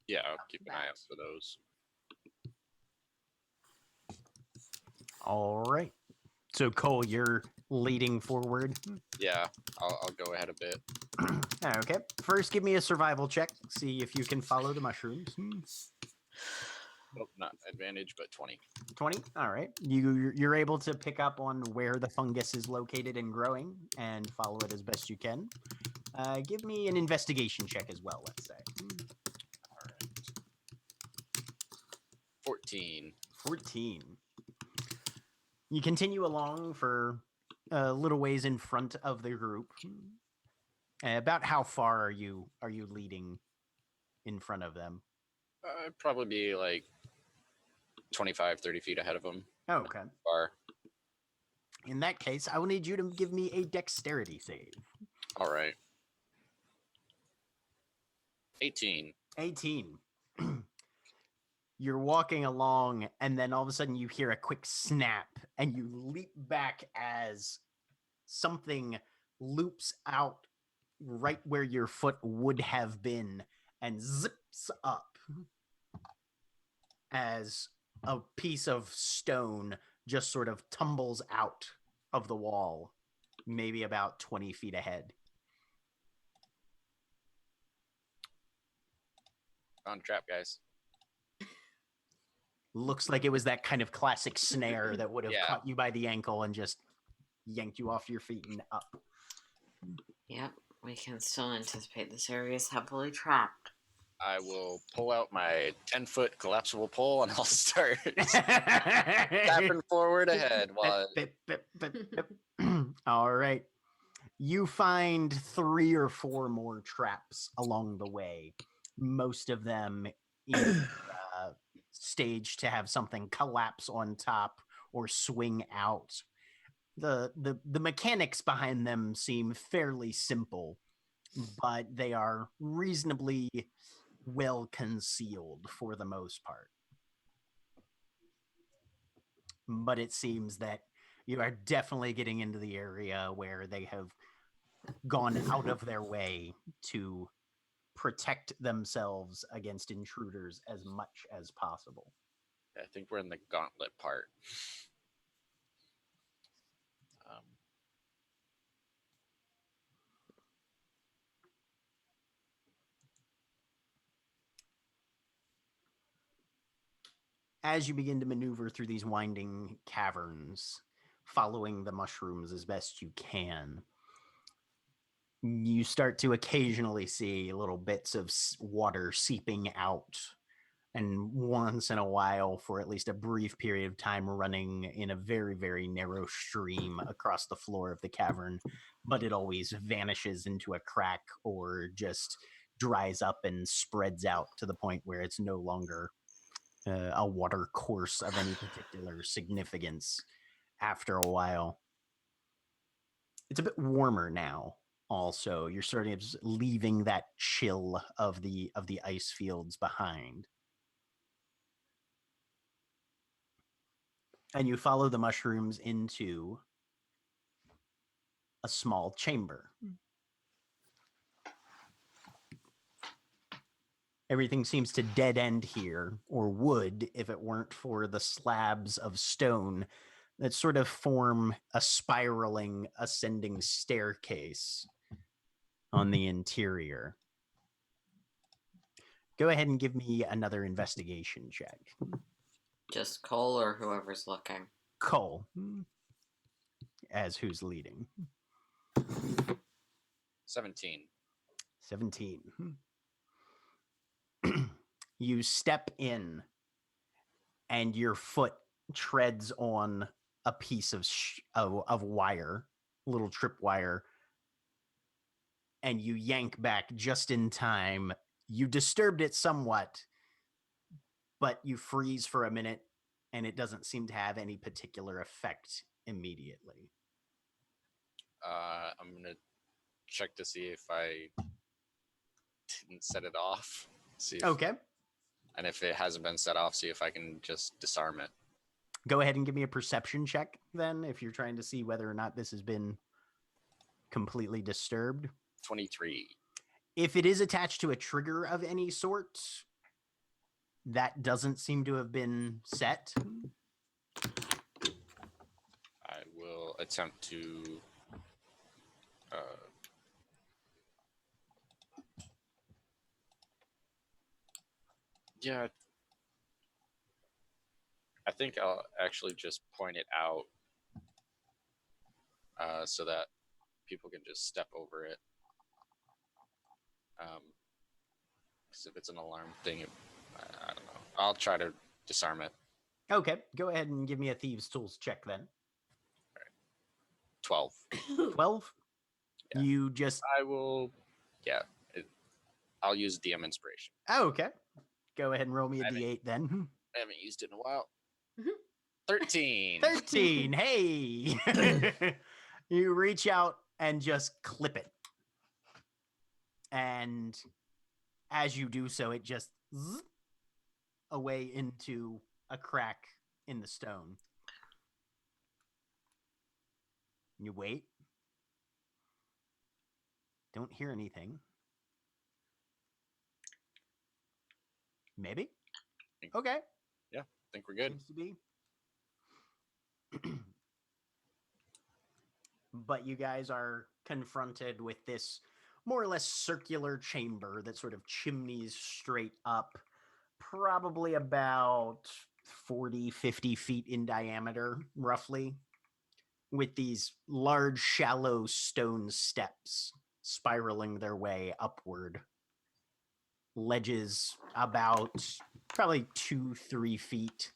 [SPEAKER 3] yeah, I'll keep an eye
[SPEAKER 1] that.
[SPEAKER 3] out for those.
[SPEAKER 2] All right. So Cole, you're leading forward.
[SPEAKER 3] Yeah, I'll go ahead a bit.
[SPEAKER 2] Okay. First, give me a survival check. See if you can follow the mushrooms.
[SPEAKER 3] Nope, not advantage, but 20.
[SPEAKER 2] 20. All right. You're able to pick up on where the fungus is located and growing and follow it as best you can. Give me an investigation check as well, let's say.
[SPEAKER 3] All right. 14.
[SPEAKER 2] 14. You continue along for a little ways in front of the group. About how far are you leading in front of them?
[SPEAKER 3] I'd probably be like 25, 30 feet ahead of them.
[SPEAKER 2] Oh, okay.
[SPEAKER 3] Far.
[SPEAKER 2] In that case, I will need you to give me a dexterity save.
[SPEAKER 3] All right. 18.
[SPEAKER 2] 18. You're walking along, and then all of a sudden you hear a quick snap, and you leap back as something loops out right where your foot would have been and zips up as a piece of stone just sort of tumbles out of the wall, maybe about 20 feet ahead.
[SPEAKER 3] Found a trap, guys.
[SPEAKER 2] Looks like it was that kind of classic snare that would have
[SPEAKER 3] Yeah.
[SPEAKER 2] caught you by the ankle and just yanked you off your feet and up.
[SPEAKER 6] Yep, we can still anticipate this area is heavily trapped.
[SPEAKER 3] I will pull out my 10-foot collapsible pole and I'll start
[SPEAKER 2] Tapping
[SPEAKER 3] tapping forward ahead while
[SPEAKER 2] All right. You find 3 or 4 more traps along the way. Most of them either staged to have something collapse on top or swing out. The mechanics behind them seem fairly simple, but they are reasonably well concealed for the most part. But it seems that you are definitely getting into the area where they have gone out of their way to protect themselves against intruders as much as possible.
[SPEAKER 3] I think we're in the gauntlet part.
[SPEAKER 2] As you begin to maneuver through these winding caverns, following the mushrooms as best you can, you start to occasionally see little bits of water seeping out, and once in a while, for at least a brief period of time, running in a very, very narrow stream across the floor of the cavern, but it always vanishes into a crack or just dries up and spreads out to the point where it's no longer a water course of any particular significance after a while. It's a bit warmer now. Also, you're starting to leaving that chill of the ice fields behind. And you follow the mushrooms into a small chamber. Everything seems to dead end here, or would if it weren't for the slabs of stone that sort of form a spiraling, ascending staircase on the interior. Go ahead and give me another investigation check.
[SPEAKER 6] Just Cole or whoever's looking.
[SPEAKER 2] Cole, as who's leading.
[SPEAKER 3] 17.
[SPEAKER 2] 17. You step in, and your foot treads on a piece of wire, little tripwire, and you yank back just in time. You disturbed it somewhat, but you freeze for a minute, and it doesn't seem to have any particular effect immediately.
[SPEAKER 3] I'm gonna check to see if I didn't set it off. See if,
[SPEAKER 2] Okay.
[SPEAKER 3] and if it hasn't been set off, see if I can just disarm it.
[SPEAKER 2] Go ahead and give me a perception check then, if you're trying to see whether or not this has been completely disturbed.
[SPEAKER 3] 23.
[SPEAKER 2] If it is attached to a trigger of any sort, that doesn't seem to have been set.
[SPEAKER 3] I will attempt to. Yeah. I think I'll actually just point it out so that people can just step over it. Because if it's an alarm thing, I don't know. I'll try to disarm it.
[SPEAKER 2] Okay, go ahead and give me a Thieves' Tools check then.
[SPEAKER 3] 12.
[SPEAKER 2] 12?
[SPEAKER 3] Yeah.
[SPEAKER 2] You just...
[SPEAKER 3] I will, yeah. I'll use DM Inspiration.
[SPEAKER 2] Oh, okay. Go ahead and roll me a D8 then.
[SPEAKER 3] I haven't used it in a while.
[SPEAKER 4] Mhm.
[SPEAKER 3] 13.
[SPEAKER 2] 13, hey! You reach out and just clip it. And as you do so, it just zzz away into a crack in the stone. You wait. Don't hear anything. Maybe? Okay.
[SPEAKER 3] Yeah, I think we're good.
[SPEAKER 2] Seems to be. But you guys are confronted with this more or less circular chamber that sort of chimneys straight up, probably about 40, 50 feet in diameter, roughly, with these large, shallow stone steps spiraling their way upward. Ledges about probably 2-3 feet,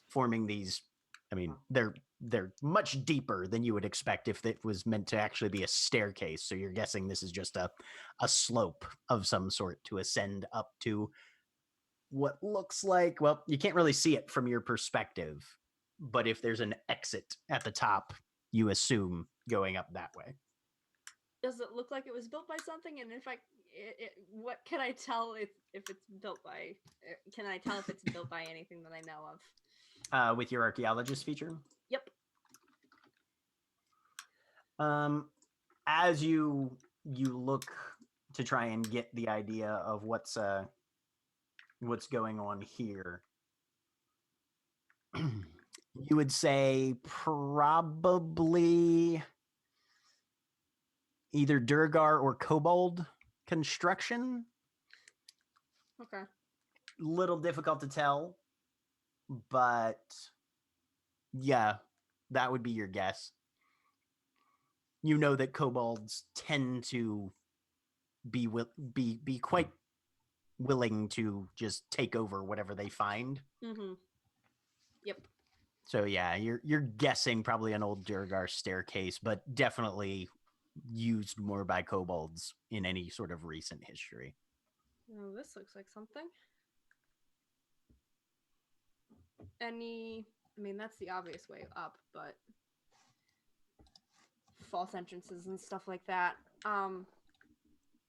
[SPEAKER 2] forming these. I mean, they're much deeper than you would expect if it was meant to actually be a staircase. So you're guessing this is just a slope of some sort to ascend up to what looks like, well, you can't really see it from your perspective, but if there's an exit at the top, you assume going up that way.
[SPEAKER 1] Does it look like it was built by something? And if what can I tell if it's built by? Can I tell if it's built by anything that I know of?
[SPEAKER 2] With your archaeologist feature?
[SPEAKER 1] Yep.
[SPEAKER 2] As you look to try and get the idea of what's going on here, you would say probably either Durgar or Kobold construction.
[SPEAKER 1] Okay.
[SPEAKER 2] Little difficult to tell, but yeah, that would be your guess. You know that kobolds tend to be quite willing to just take over whatever they find.
[SPEAKER 1] Mm-hmm. Yep.
[SPEAKER 2] So yeah, you're guessing probably an old Durgar staircase, but definitely used more by kobolds in any sort of recent history.
[SPEAKER 1] Oh, this looks like something. I mean, that's the obvious way up, but false entrances and stuff like that.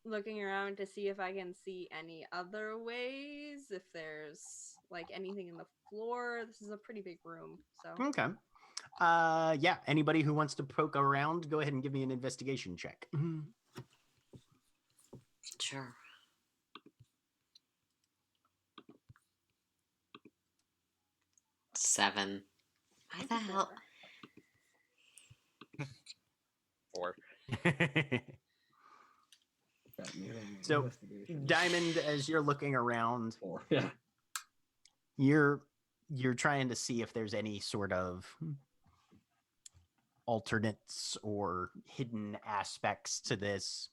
[SPEAKER 1] Looking around to see if I can see any other ways, if there's like anything in the floor. This is a pretty big room, so
[SPEAKER 2] Okay. Yeah. Anybody who wants to poke around, go ahead and give me an investigation check.
[SPEAKER 6] Sure. Seven. Why the hell?
[SPEAKER 3] 4.
[SPEAKER 2] So, Diamond, as you're looking around,
[SPEAKER 5] Yeah.
[SPEAKER 2] you're trying to see if there's any sort of alternates or hidden aspects to this.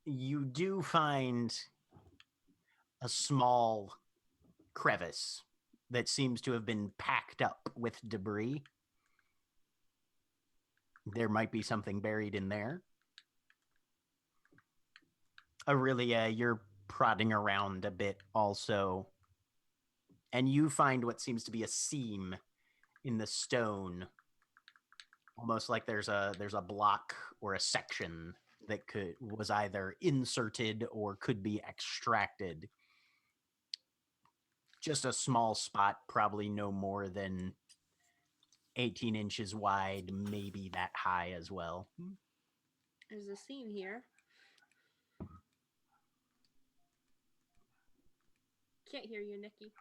[SPEAKER 2] You do find a small crevice that seems to have been packed up with debris. There might be something buried in there. Aurelia, you're prodding around a bit also, and you find what seems to be a seam in the stone, almost like there's a block or a section that was either inserted or could be extracted. Just a small spot, probably no more than 18 inches wide, maybe that high as well.
[SPEAKER 1] there's a seam here. Can't hear you, Nikki.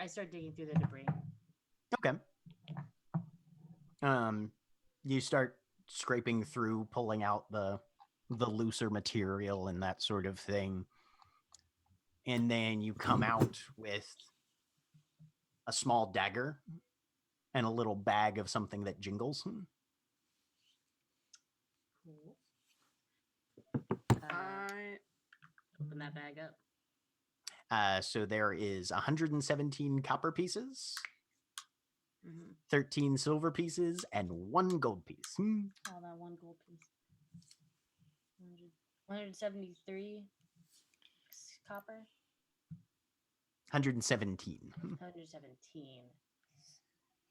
[SPEAKER 4] I start digging through the debris.
[SPEAKER 2] Okay. You start scraping through, pulling out the looser material and that sort of thing. And then you come out with a small dagger and a little bag of something that jingles.
[SPEAKER 4] Cool.
[SPEAKER 1] I
[SPEAKER 4] Open that bag up.
[SPEAKER 2] So there is 117 copper pieces,
[SPEAKER 4] Mm-hmm.
[SPEAKER 2] 13 silver pieces, and 1 gold piece.
[SPEAKER 4] Oh, that 1 gold piece. 173 copper.
[SPEAKER 2] 117.
[SPEAKER 4] 117.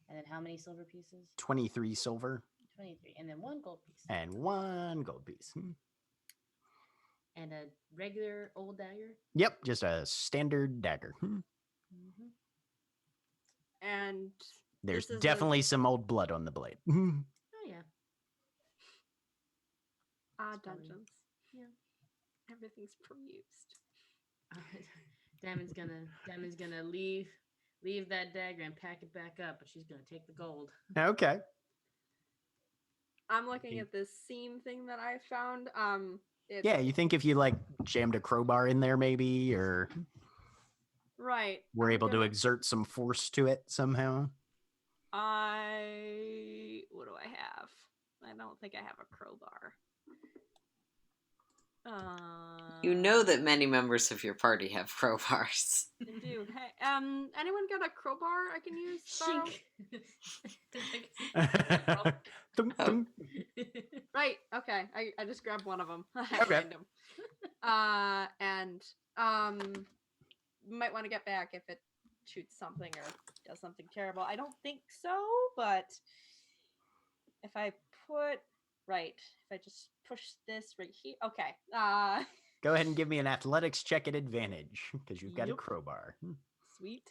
[SPEAKER 4] And then how many silver pieces?
[SPEAKER 2] 23 silver.
[SPEAKER 4] 23. And then 1 gold piece.
[SPEAKER 2] And 1 gold piece.
[SPEAKER 4] And a regular old dagger.
[SPEAKER 2] Yep, just a standard dagger.
[SPEAKER 4] Mm-hmm.
[SPEAKER 1] and
[SPEAKER 2] There's
[SPEAKER 1] This is
[SPEAKER 2] definitely some old blood on the blade.
[SPEAKER 4] Oh yeah.
[SPEAKER 1] odd
[SPEAKER 4] It's probably-
[SPEAKER 1] dungeons.
[SPEAKER 4] Yeah.
[SPEAKER 1] Everything's perused.
[SPEAKER 4] Damon's gonna leave that dagger and pack it back up, but she's gonna take the gold.
[SPEAKER 2] Okay.
[SPEAKER 1] I'm looking at this seam thing that I found. It's,
[SPEAKER 2] Yeah, you think if you like jammed a crowbar in there maybe, or
[SPEAKER 1] right.
[SPEAKER 2] were
[SPEAKER 1] I'm
[SPEAKER 2] able to
[SPEAKER 1] gonna-
[SPEAKER 2] exert some force to it somehow?
[SPEAKER 1] what do I have? I don't think I have a crowbar.
[SPEAKER 6] You know that many members of your party have crowbars.
[SPEAKER 1] I do. Hey, anyone got a crowbar I can use? Borrow?
[SPEAKER 4] Shink.
[SPEAKER 2] Dunk, dunk.
[SPEAKER 1] Right. Okay. I just grabbed one of them.
[SPEAKER 2] Okay.
[SPEAKER 1] And might want to get back if it shoots something or does something terrible. I don't think so, but if I just push this right here. Okay.
[SPEAKER 2] Go ahead and give me an athletics check at advantage because you've got a
[SPEAKER 1] Yep.
[SPEAKER 2] crowbar.
[SPEAKER 1] Sweet.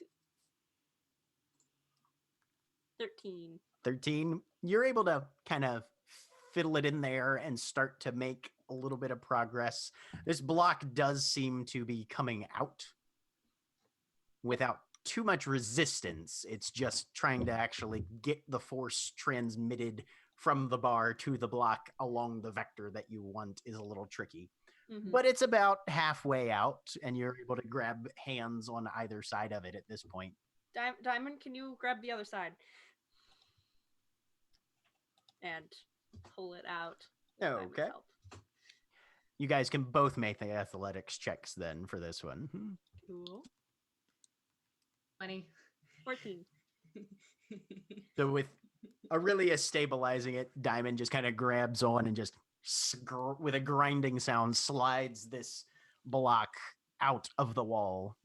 [SPEAKER 1] 13.
[SPEAKER 2] 13. You're able to kind of fiddle it in there and start to make a little bit of progress. This block does seem to be coming out without too much resistance. It's just trying to actually get the force transmitted from the bar to the block along the vector that you want is a little tricky.
[SPEAKER 1] Mhm.
[SPEAKER 2] But it's about halfway out, and you're able to grab hands on either side of it at this point.
[SPEAKER 1] Diamond, can you grab the other side? And pull it out. I would
[SPEAKER 2] Okay.
[SPEAKER 1] help.
[SPEAKER 2] You guys can both make the athletics checks then for this one.
[SPEAKER 1] Cool.
[SPEAKER 4] 20.
[SPEAKER 1] 14.
[SPEAKER 2] So with Aurelia stabilizing it, Diamond just kind of grabs on and just with a grinding sound slides this block out of the wall.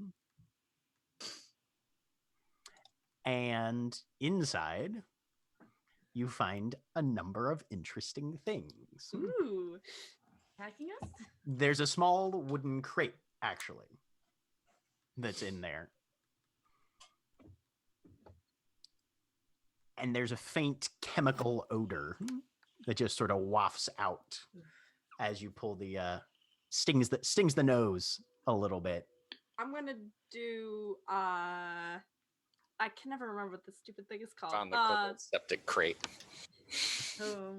[SPEAKER 2] And inside, you find a number of interesting things.
[SPEAKER 1] Ooh.
[SPEAKER 4] Hacking us?
[SPEAKER 2] There's a small wooden crate, actually. that's in there. And there's a faint chemical odor that just sort of wafts out as you pull the stings the nose a little bit.
[SPEAKER 1] I'm gonna do I can never remember what the stupid thing is called.
[SPEAKER 3] Found the equivalent septic crate.
[SPEAKER 4] Oh,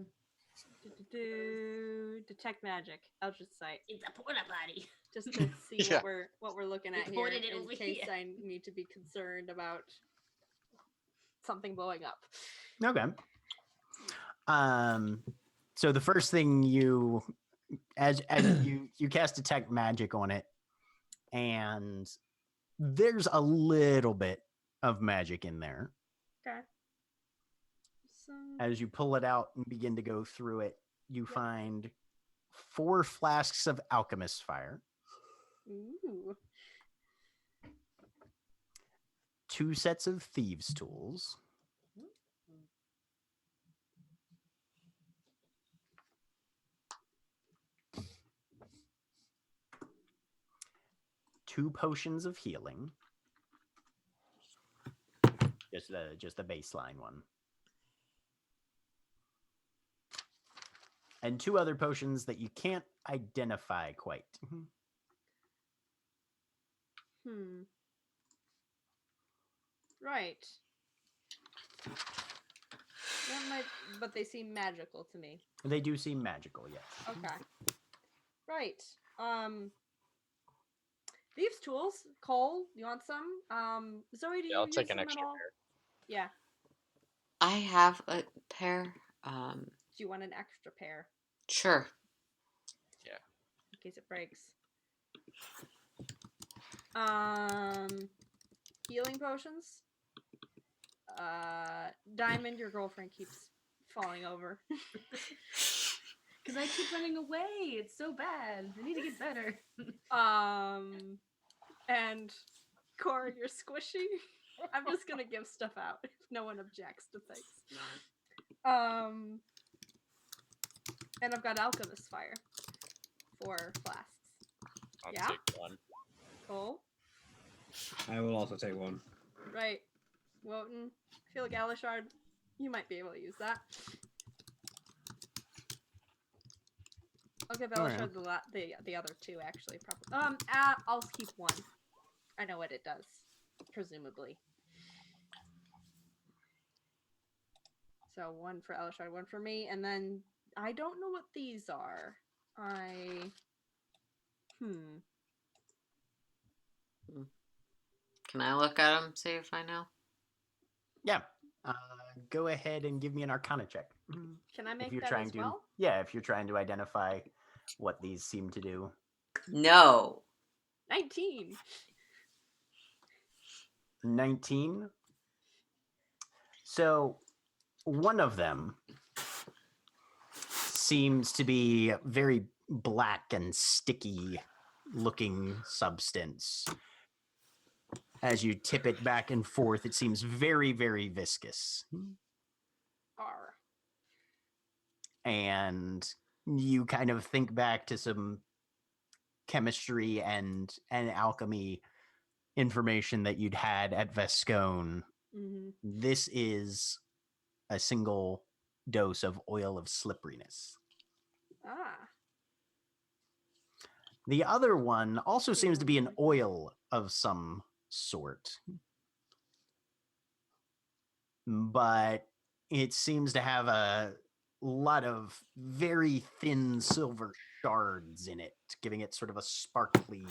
[SPEAKER 1] Detect magic. Eldritch sight.
[SPEAKER 4] it's a porta potty.
[SPEAKER 1] Just to see
[SPEAKER 3] Yeah.
[SPEAKER 1] what we're looking at
[SPEAKER 4] They
[SPEAKER 1] here
[SPEAKER 4] ported it
[SPEAKER 1] in
[SPEAKER 4] over
[SPEAKER 1] case
[SPEAKER 4] here.
[SPEAKER 1] I need to be concerned about something blowing up.
[SPEAKER 2] Okay. So the first thing you cast detect magic on it, and there's a little bit of magic in there.
[SPEAKER 1] Okay. So
[SPEAKER 2] As you pull it out and begin to go through it, you
[SPEAKER 1] Yep.
[SPEAKER 2] find 4 flasks of alchemist fire,
[SPEAKER 1] ooh.
[SPEAKER 2] 2 sets of thieves' tools, two potions of healing, just the baseline one, and 2 other potions that you can't identify quite.
[SPEAKER 1] Right. That might, but they seem magical to me.
[SPEAKER 2] They do seem magical, yes.
[SPEAKER 1] Okay. Right. Thieves' tools. Cole, you want some? Zoe, do you
[SPEAKER 3] I'll
[SPEAKER 1] use
[SPEAKER 3] take an
[SPEAKER 1] them
[SPEAKER 3] extra
[SPEAKER 1] at all?
[SPEAKER 3] pair.
[SPEAKER 1] Yeah.
[SPEAKER 6] I have a pair.
[SPEAKER 1] Do you want an extra pair
[SPEAKER 6] Sure.
[SPEAKER 1] in case it breaks? Healing potions. Diamond, your girlfriend keeps falling over.
[SPEAKER 4] Because I keep running away. It's so bad. I need to get better.
[SPEAKER 1] And Cora, you're squishy. I'm just gonna give stuff out if no one objects to things. And I've got alchemist fire for flasks.
[SPEAKER 3] I'll
[SPEAKER 1] Yeah.
[SPEAKER 3] take one.
[SPEAKER 1] Cool.
[SPEAKER 5] I will also take one.
[SPEAKER 1] Right. Wotan, I feel like Alishard, you might be able to use that. I'll give
[SPEAKER 2] Alright.
[SPEAKER 1] Alishard the other 2 actually. Probably. I'll keep 1. I know what it does, presumably. So 1 for Alishard, 1 for me, and then I don't know what these are.
[SPEAKER 6] Can I look at them, see if I know?
[SPEAKER 2] Yeah. Go ahead and give me an Arcana check.
[SPEAKER 1] Can I make
[SPEAKER 2] If you're
[SPEAKER 1] that
[SPEAKER 2] trying
[SPEAKER 1] as
[SPEAKER 2] to,
[SPEAKER 1] well?
[SPEAKER 2] yeah, if you're trying to identify what these seem to do.
[SPEAKER 6] No.
[SPEAKER 1] 19.
[SPEAKER 2] 19. So one of them seems to be a very black and sticky looking substance. As you tip it back and forth, it seems very, very viscous.
[SPEAKER 1] R.
[SPEAKER 2] And you kind of think back to some chemistry and alchemy information that you'd had at Vescone.
[SPEAKER 1] Mm-hmm.
[SPEAKER 2] This is a single dose of oil of slipperiness.
[SPEAKER 1] Ah.
[SPEAKER 2] The other one also seems to be an oil of some sort, but it seems to have a lot of very thin silver shards in it, giving it sort of a sparkly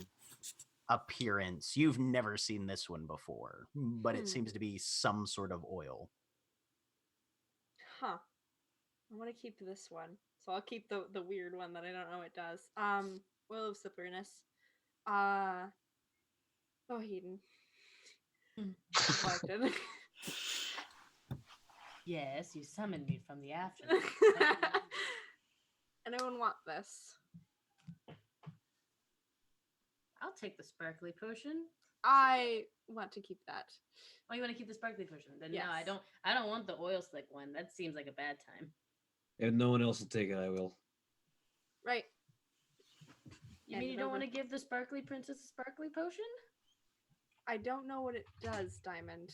[SPEAKER 2] appearance. You've never seen this one before, but it seems to be some sort of oil.
[SPEAKER 1] Huh. I want to keep this one. So I'll keep the weird one that I don't know what it does. Oil of slipperiness. Oh, Eden. Collected.
[SPEAKER 4] Yes, you summoned me from the afterlife.
[SPEAKER 1] Anyone want this?
[SPEAKER 4] I'll take the sparkly potion.
[SPEAKER 1] I want to keep that.
[SPEAKER 4] Oh, you want to keep the sparkly potion? Then
[SPEAKER 1] Yes.
[SPEAKER 4] no, I don't. I don't want the oil slick one. That seems like a bad time.
[SPEAKER 5] If no one else will take it, I will.
[SPEAKER 1] Right.
[SPEAKER 4] You
[SPEAKER 1] Hand
[SPEAKER 4] mean
[SPEAKER 1] it
[SPEAKER 4] you don't
[SPEAKER 1] over.
[SPEAKER 4] want to give the sparkly princess a sparkly potion?
[SPEAKER 1] I don't know what it does, Diamond.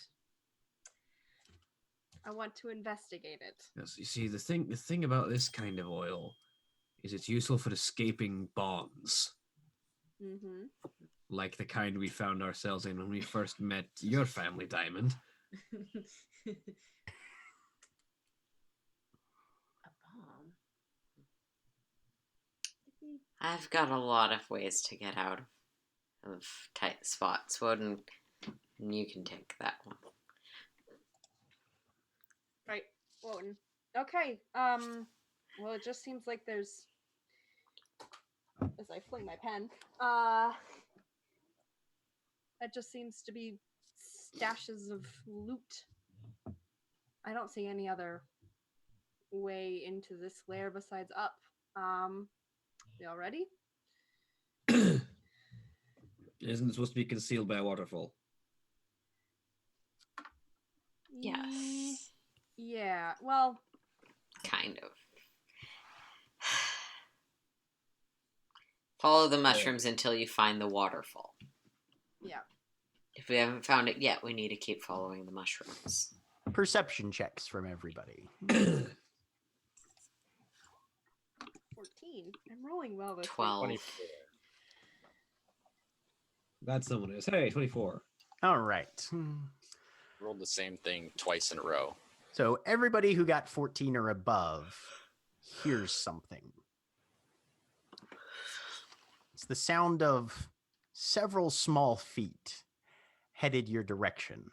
[SPEAKER 1] I want to investigate it.
[SPEAKER 5] Yes, you see, the thing about this kind of oil is it's useful for escaping bombs,
[SPEAKER 1] Mm-hmm.
[SPEAKER 5] like the kind we found ourselves in when we first met your family, Diamond.
[SPEAKER 4] A bomb.
[SPEAKER 6] I've got a lot of ways to get out of tight spots. Woden, you can take that one.
[SPEAKER 1] Right. Woden. Okay. Well, it just seems like there's. As I fling my pen, that just seems to be stashes of loot. I don't see any other way into this lair besides up. Y'all ready?
[SPEAKER 5] Isn't it supposed to be concealed by a waterfall?
[SPEAKER 6] Yes.
[SPEAKER 1] Yeah. Well,
[SPEAKER 6] Kind of. Follow the mushrooms until you find the waterfall.
[SPEAKER 1] yeah.
[SPEAKER 6] If we haven't found it yet, we need to keep following the mushrooms.
[SPEAKER 2] Perception checks from everybody.
[SPEAKER 1] 14. I'm rolling well this week.
[SPEAKER 6] 12.
[SPEAKER 3] 24.
[SPEAKER 5] That's someone is. Hey, 24.
[SPEAKER 2] All right.
[SPEAKER 3] Rolled the same thing twice in a row.
[SPEAKER 2] So everybody who got 14 or above hears something. It's the sound of several small feet headed your direction.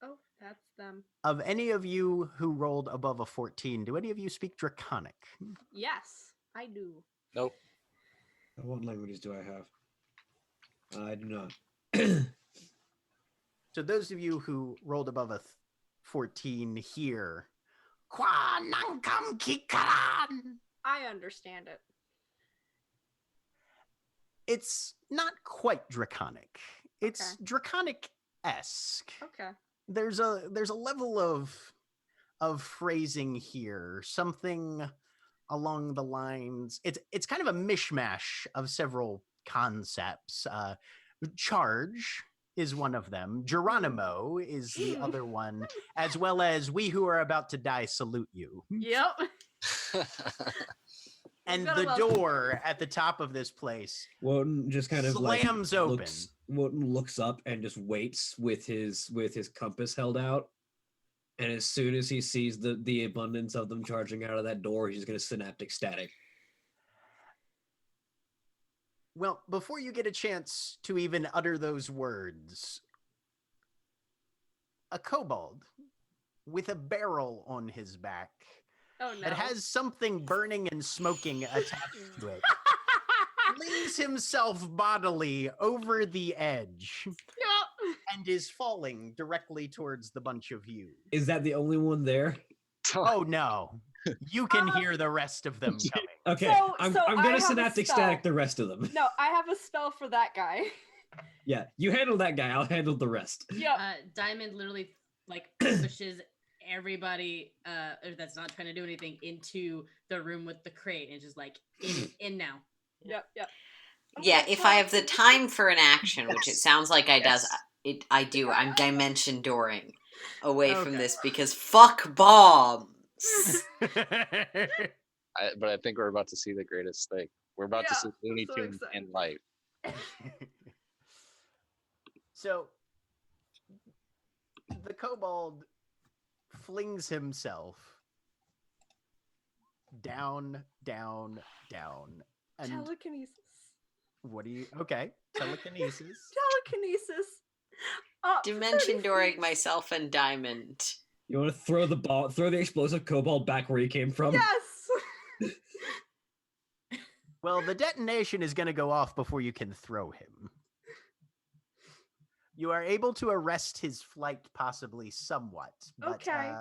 [SPEAKER 1] Oh, that's them.
[SPEAKER 2] Of any of you who rolled above a 14, do any of you speak Draconic?
[SPEAKER 1] Yes, I do.
[SPEAKER 3] Nope.
[SPEAKER 5] What languages do I have? I do not.
[SPEAKER 2] So those of you who rolled above a 14 hear, Kwa Nankam Kikaran.
[SPEAKER 1] I understand it.
[SPEAKER 2] It's not quite Draconic. It's
[SPEAKER 1] Okay.
[SPEAKER 2] Draconic-esque.
[SPEAKER 1] Okay.
[SPEAKER 2] There's a level of phrasing here, something along the lines. It's kind of a mishmash of several concepts. Charge is one of them. Geronimo is the other one, as well as we who are about to die salute you.
[SPEAKER 1] Yep.
[SPEAKER 2] And
[SPEAKER 1] gotta
[SPEAKER 2] the
[SPEAKER 1] welcome
[SPEAKER 2] door at the top of this place
[SPEAKER 5] Woden just kind of
[SPEAKER 2] slams open.
[SPEAKER 5] Woden looks up and just waits with his compass held out. And as soon as he sees the abundance of them charging out of that door, he's going to synaptic static.
[SPEAKER 2] Well, before you get a chance to even utter those words, a kobold with a barrel on his back
[SPEAKER 1] Oh no.
[SPEAKER 2] that has something burning and smoking attached to it flings himself bodily over the edge
[SPEAKER 1] Yep.
[SPEAKER 2] and is falling directly towards the bunch of you.
[SPEAKER 5] Is that the only one there?
[SPEAKER 2] Oh no. You can hear the rest of them coming.
[SPEAKER 5] Okay,
[SPEAKER 1] So
[SPEAKER 5] I'm
[SPEAKER 1] I
[SPEAKER 5] going
[SPEAKER 1] have
[SPEAKER 5] to
[SPEAKER 1] a
[SPEAKER 5] synaptic
[SPEAKER 1] spell.
[SPEAKER 5] static the rest of them.
[SPEAKER 1] No, I have a spell for that guy.
[SPEAKER 5] Yeah, you handle that guy. I'll handle the rest.
[SPEAKER 1] Yep.
[SPEAKER 4] Diamond literally like pushes everybody that's not trying to do anything into the room with the crate and just like in now.
[SPEAKER 1] Yep.
[SPEAKER 6] Yeah,
[SPEAKER 1] Okay,
[SPEAKER 6] if
[SPEAKER 1] so-
[SPEAKER 6] I have the time for an action, which it
[SPEAKER 3] Yes.
[SPEAKER 6] sounds like I
[SPEAKER 3] Yes.
[SPEAKER 6] I do. I'm dimension dooring away from
[SPEAKER 2] Okay.
[SPEAKER 6] this because fuck bombs.
[SPEAKER 3] But I think we're about to see the greatest thing. We're about to
[SPEAKER 1] Yeah,
[SPEAKER 3] see Looney
[SPEAKER 1] so
[SPEAKER 3] Tunes
[SPEAKER 1] excited.
[SPEAKER 3] in life.
[SPEAKER 2] So the kobold flings himself down. And
[SPEAKER 1] Telekinesis.
[SPEAKER 2] what do you okay? Telekinesis.
[SPEAKER 1] Telekinesis. Up
[SPEAKER 6] Dimension
[SPEAKER 1] 30
[SPEAKER 6] dooring
[SPEAKER 1] feet.
[SPEAKER 6] myself and Diamond.
[SPEAKER 5] You want to throw the explosive kobold back where he came from?
[SPEAKER 1] Yes.
[SPEAKER 2] Well, the detonation is going to go off before you can throw him. You are able to arrest his flight possibly somewhat. But,
[SPEAKER 1] Okay.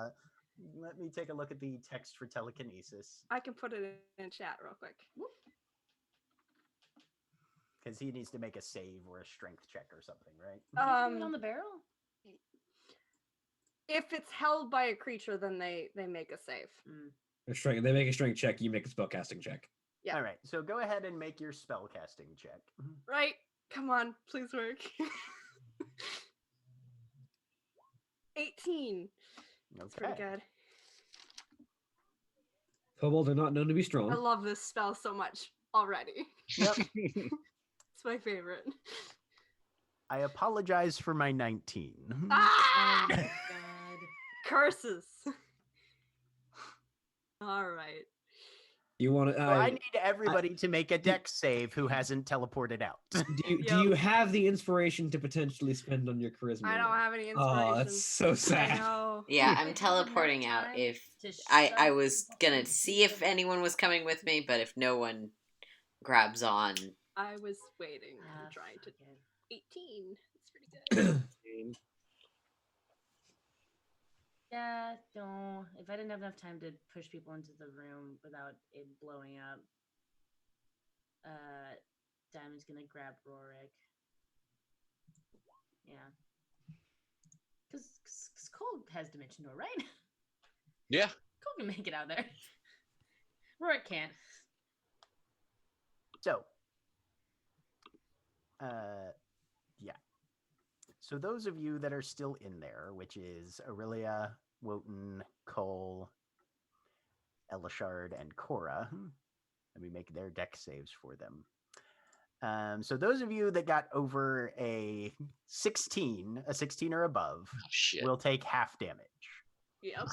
[SPEAKER 2] let me take a look at the text for telekinesis.
[SPEAKER 1] I can put it in chat real quick.
[SPEAKER 2] Because he needs to make a save or a strength check or something, right?
[SPEAKER 4] On the barrel?
[SPEAKER 1] If it's held by a creature, then they make a save.
[SPEAKER 5] They make a strength check. You make a spellcasting check.
[SPEAKER 1] Yeah.
[SPEAKER 2] All right. So go ahead and make your spell casting check.
[SPEAKER 1] Right? Come on, please work. $18. That's pretty good.
[SPEAKER 5] Kobolds are not known to be strong.
[SPEAKER 1] I love this spell so much already.
[SPEAKER 2] Yep.
[SPEAKER 1] It's my favorite.
[SPEAKER 2] I apologize for my 19.
[SPEAKER 1] Ah!
[SPEAKER 4] Oh my god.
[SPEAKER 1] Curses. All right.
[SPEAKER 5] You want to?
[SPEAKER 2] So I need everybody to make a dex save who hasn't teleported out.
[SPEAKER 5] Do you have the inspiration to potentially spend on your charisma?
[SPEAKER 1] I don't have any inspiration.
[SPEAKER 5] Oh, that's so
[SPEAKER 1] I
[SPEAKER 5] sad.
[SPEAKER 1] know.
[SPEAKER 6] Yeah,
[SPEAKER 4] If
[SPEAKER 6] I'm
[SPEAKER 4] you have
[SPEAKER 6] teleporting
[SPEAKER 4] enough
[SPEAKER 6] out.
[SPEAKER 4] time
[SPEAKER 6] If
[SPEAKER 4] to
[SPEAKER 6] I
[SPEAKER 4] shove
[SPEAKER 6] was
[SPEAKER 4] people
[SPEAKER 6] gonna see if
[SPEAKER 4] into
[SPEAKER 6] anyone was coming with me, but if no one grabs on,
[SPEAKER 1] I was waiting.
[SPEAKER 4] Ah,
[SPEAKER 1] I'm trying to.
[SPEAKER 4] fuck it.
[SPEAKER 1] 18. That's pretty good.
[SPEAKER 4] Yeah, no. If I didn't have enough time to push people into the room without it blowing up, Diamond's gonna grab Rorik. Yeah. Because Cole has dimension door, right?
[SPEAKER 3] Yeah.
[SPEAKER 4] Cole can make it out there. Rorik can't.
[SPEAKER 2] So, yeah. So those of you that are still in there, which is Aurelia, Wotan, Cole, Elishard, and Cora, let me make their deck saves for them. So those of you that got over a 16 or above,
[SPEAKER 3] Oh, shit.
[SPEAKER 2] will take half damage.
[SPEAKER 1] Yep.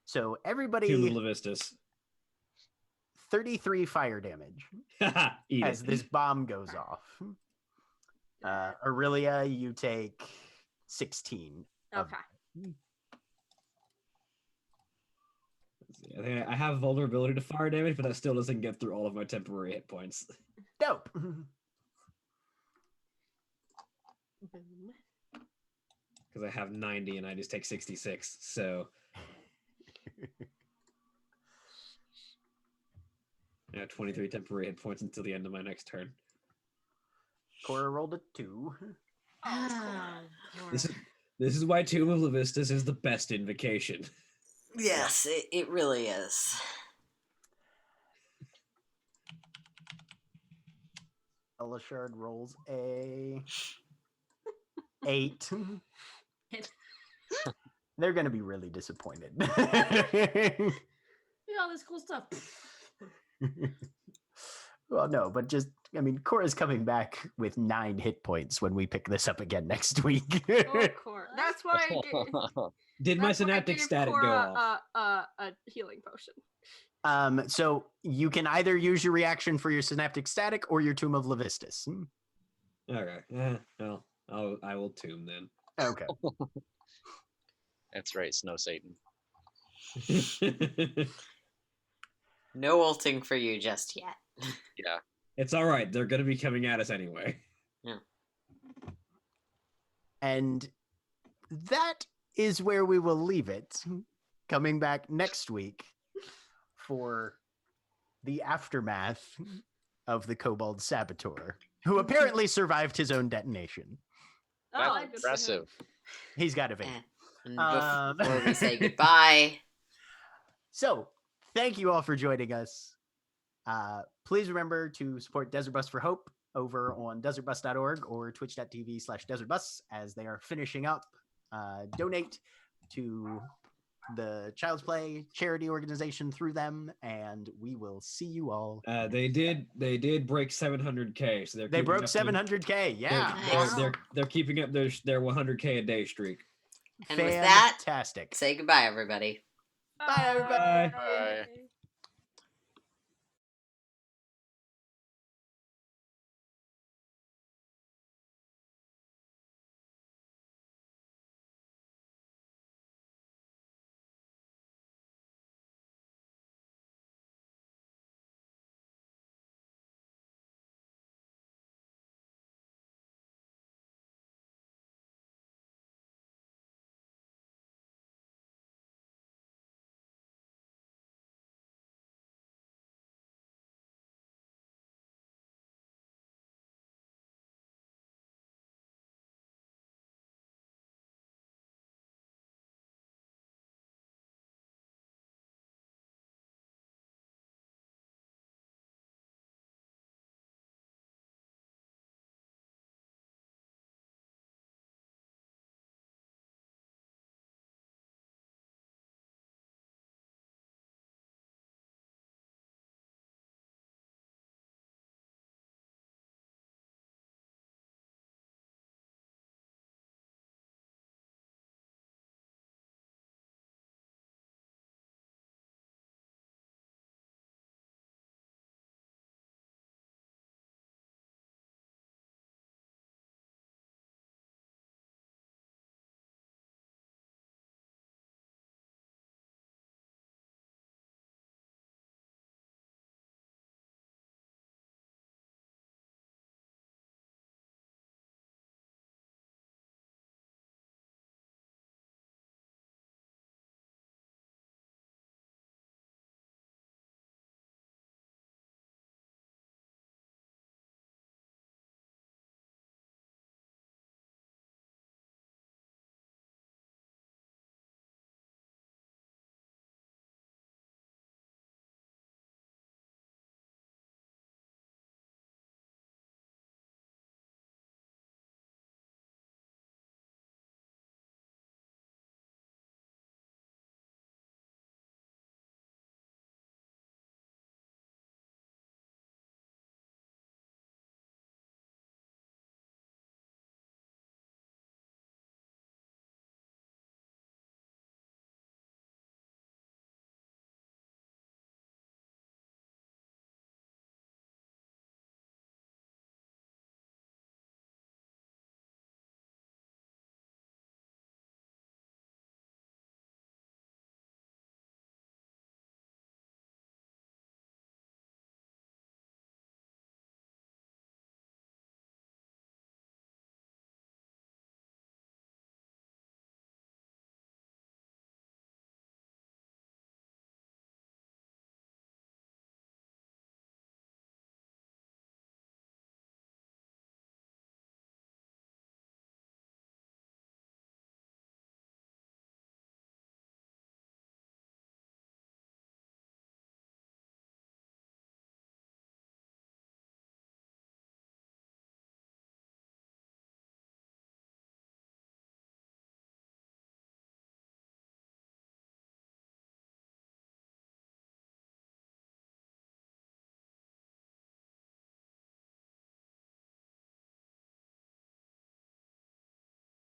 [SPEAKER 2] So
[SPEAKER 5] Tomb
[SPEAKER 2] everybody,
[SPEAKER 5] of Levistus.
[SPEAKER 2] 33 fire damage
[SPEAKER 5] Eat
[SPEAKER 2] as
[SPEAKER 5] it.
[SPEAKER 2] this bomb goes off. Aurelia, you take 16. of
[SPEAKER 1] Okay.
[SPEAKER 5] I think I have vulnerability to fire damage, but that still doesn't get through all of my temporary hit points.
[SPEAKER 2] Dope.
[SPEAKER 1] Boom.
[SPEAKER 5] Because I have 90 and I just take 66. So I have 23 temporary hit points until the end of my next turn.
[SPEAKER 2] Cora rolled a 2.
[SPEAKER 5] This is why Tomb of Levistus is the best invocation.
[SPEAKER 6] yes, it really is.
[SPEAKER 2] Elishard rolls a 8. They're going to be really disappointed.
[SPEAKER 4] Look at all this cool stuff.
[SPEAKER 2] Well, no, but just, I mean, Cora's coming back with 9 hit points when we pick this up again next week.
[SPEAKER 1] Oh, Cora. That's why I gave,
[SPEAKER 5] Did my
[SPEAKER 1] that's why I
[SPEAKER 5] synaptic
[SPEAKER 1] gave
[SPEAKER 5] static go
[SPEAKER 1] Cora
[SPEAKER 5] off?
[SPEAKER 1] a healing potion.
[SPEAKER 2] So you can either use your reaction for your synaptic static or your Tomb of Levistus.
[SPEAKER 5] Okay. Well, I will tomb then.
[SPEAKER 2] Okay.
[SPEAKER 3] That's right, Snow Satan.
[SPEAKER 6] No ulting for you just yet.
[SPEAKER 3] Yeah.
[SPEAKER 5] It's all right. They're going to be coming at us anyway.
[SPEAKER 2] And that is where we will leave it. Coming back next week for the aftermath of the Kobold Saboteur, who apparently survived his own detonation.
[SPEAKER 3] That's
[SPEAKER 1] Oh, good for him.
[SPEAKER 3] impressive.
[SPEAKER 2] He's got a vein.
[SPEAKER 6] And
[SPEAKER 2] Um,
[SPEAKER 6] before we say goodbye,
[SPEAKER 2] So, thank you all for joining us. Please remember to support Desert Bus for Hope over on desertbus.org or twitch.tv/desertbus as they are finishing up. Donate to the Child's Play charity organization through them, and we will see you all.
[SPEAKER 5] They did break 700K, so
[SPEAKER 2] They
[SPEAKER 5] keeping
[SPEAKER 2] broke
[SPEAKER 5] up
[SPEAKER 2] 700K. Yeah.
[SPEAKER 6] Nice.
[SPEAKER 5] They're keeping up their 100K a day streak.
[SPEAKER 6] and with that,
[SPEAKER 2] Fantastic.
[SPEAKER 6] say goodbye, everybody.
[SPEAKER 2] Bye, everybody.
[SPEAKER 3] Bye.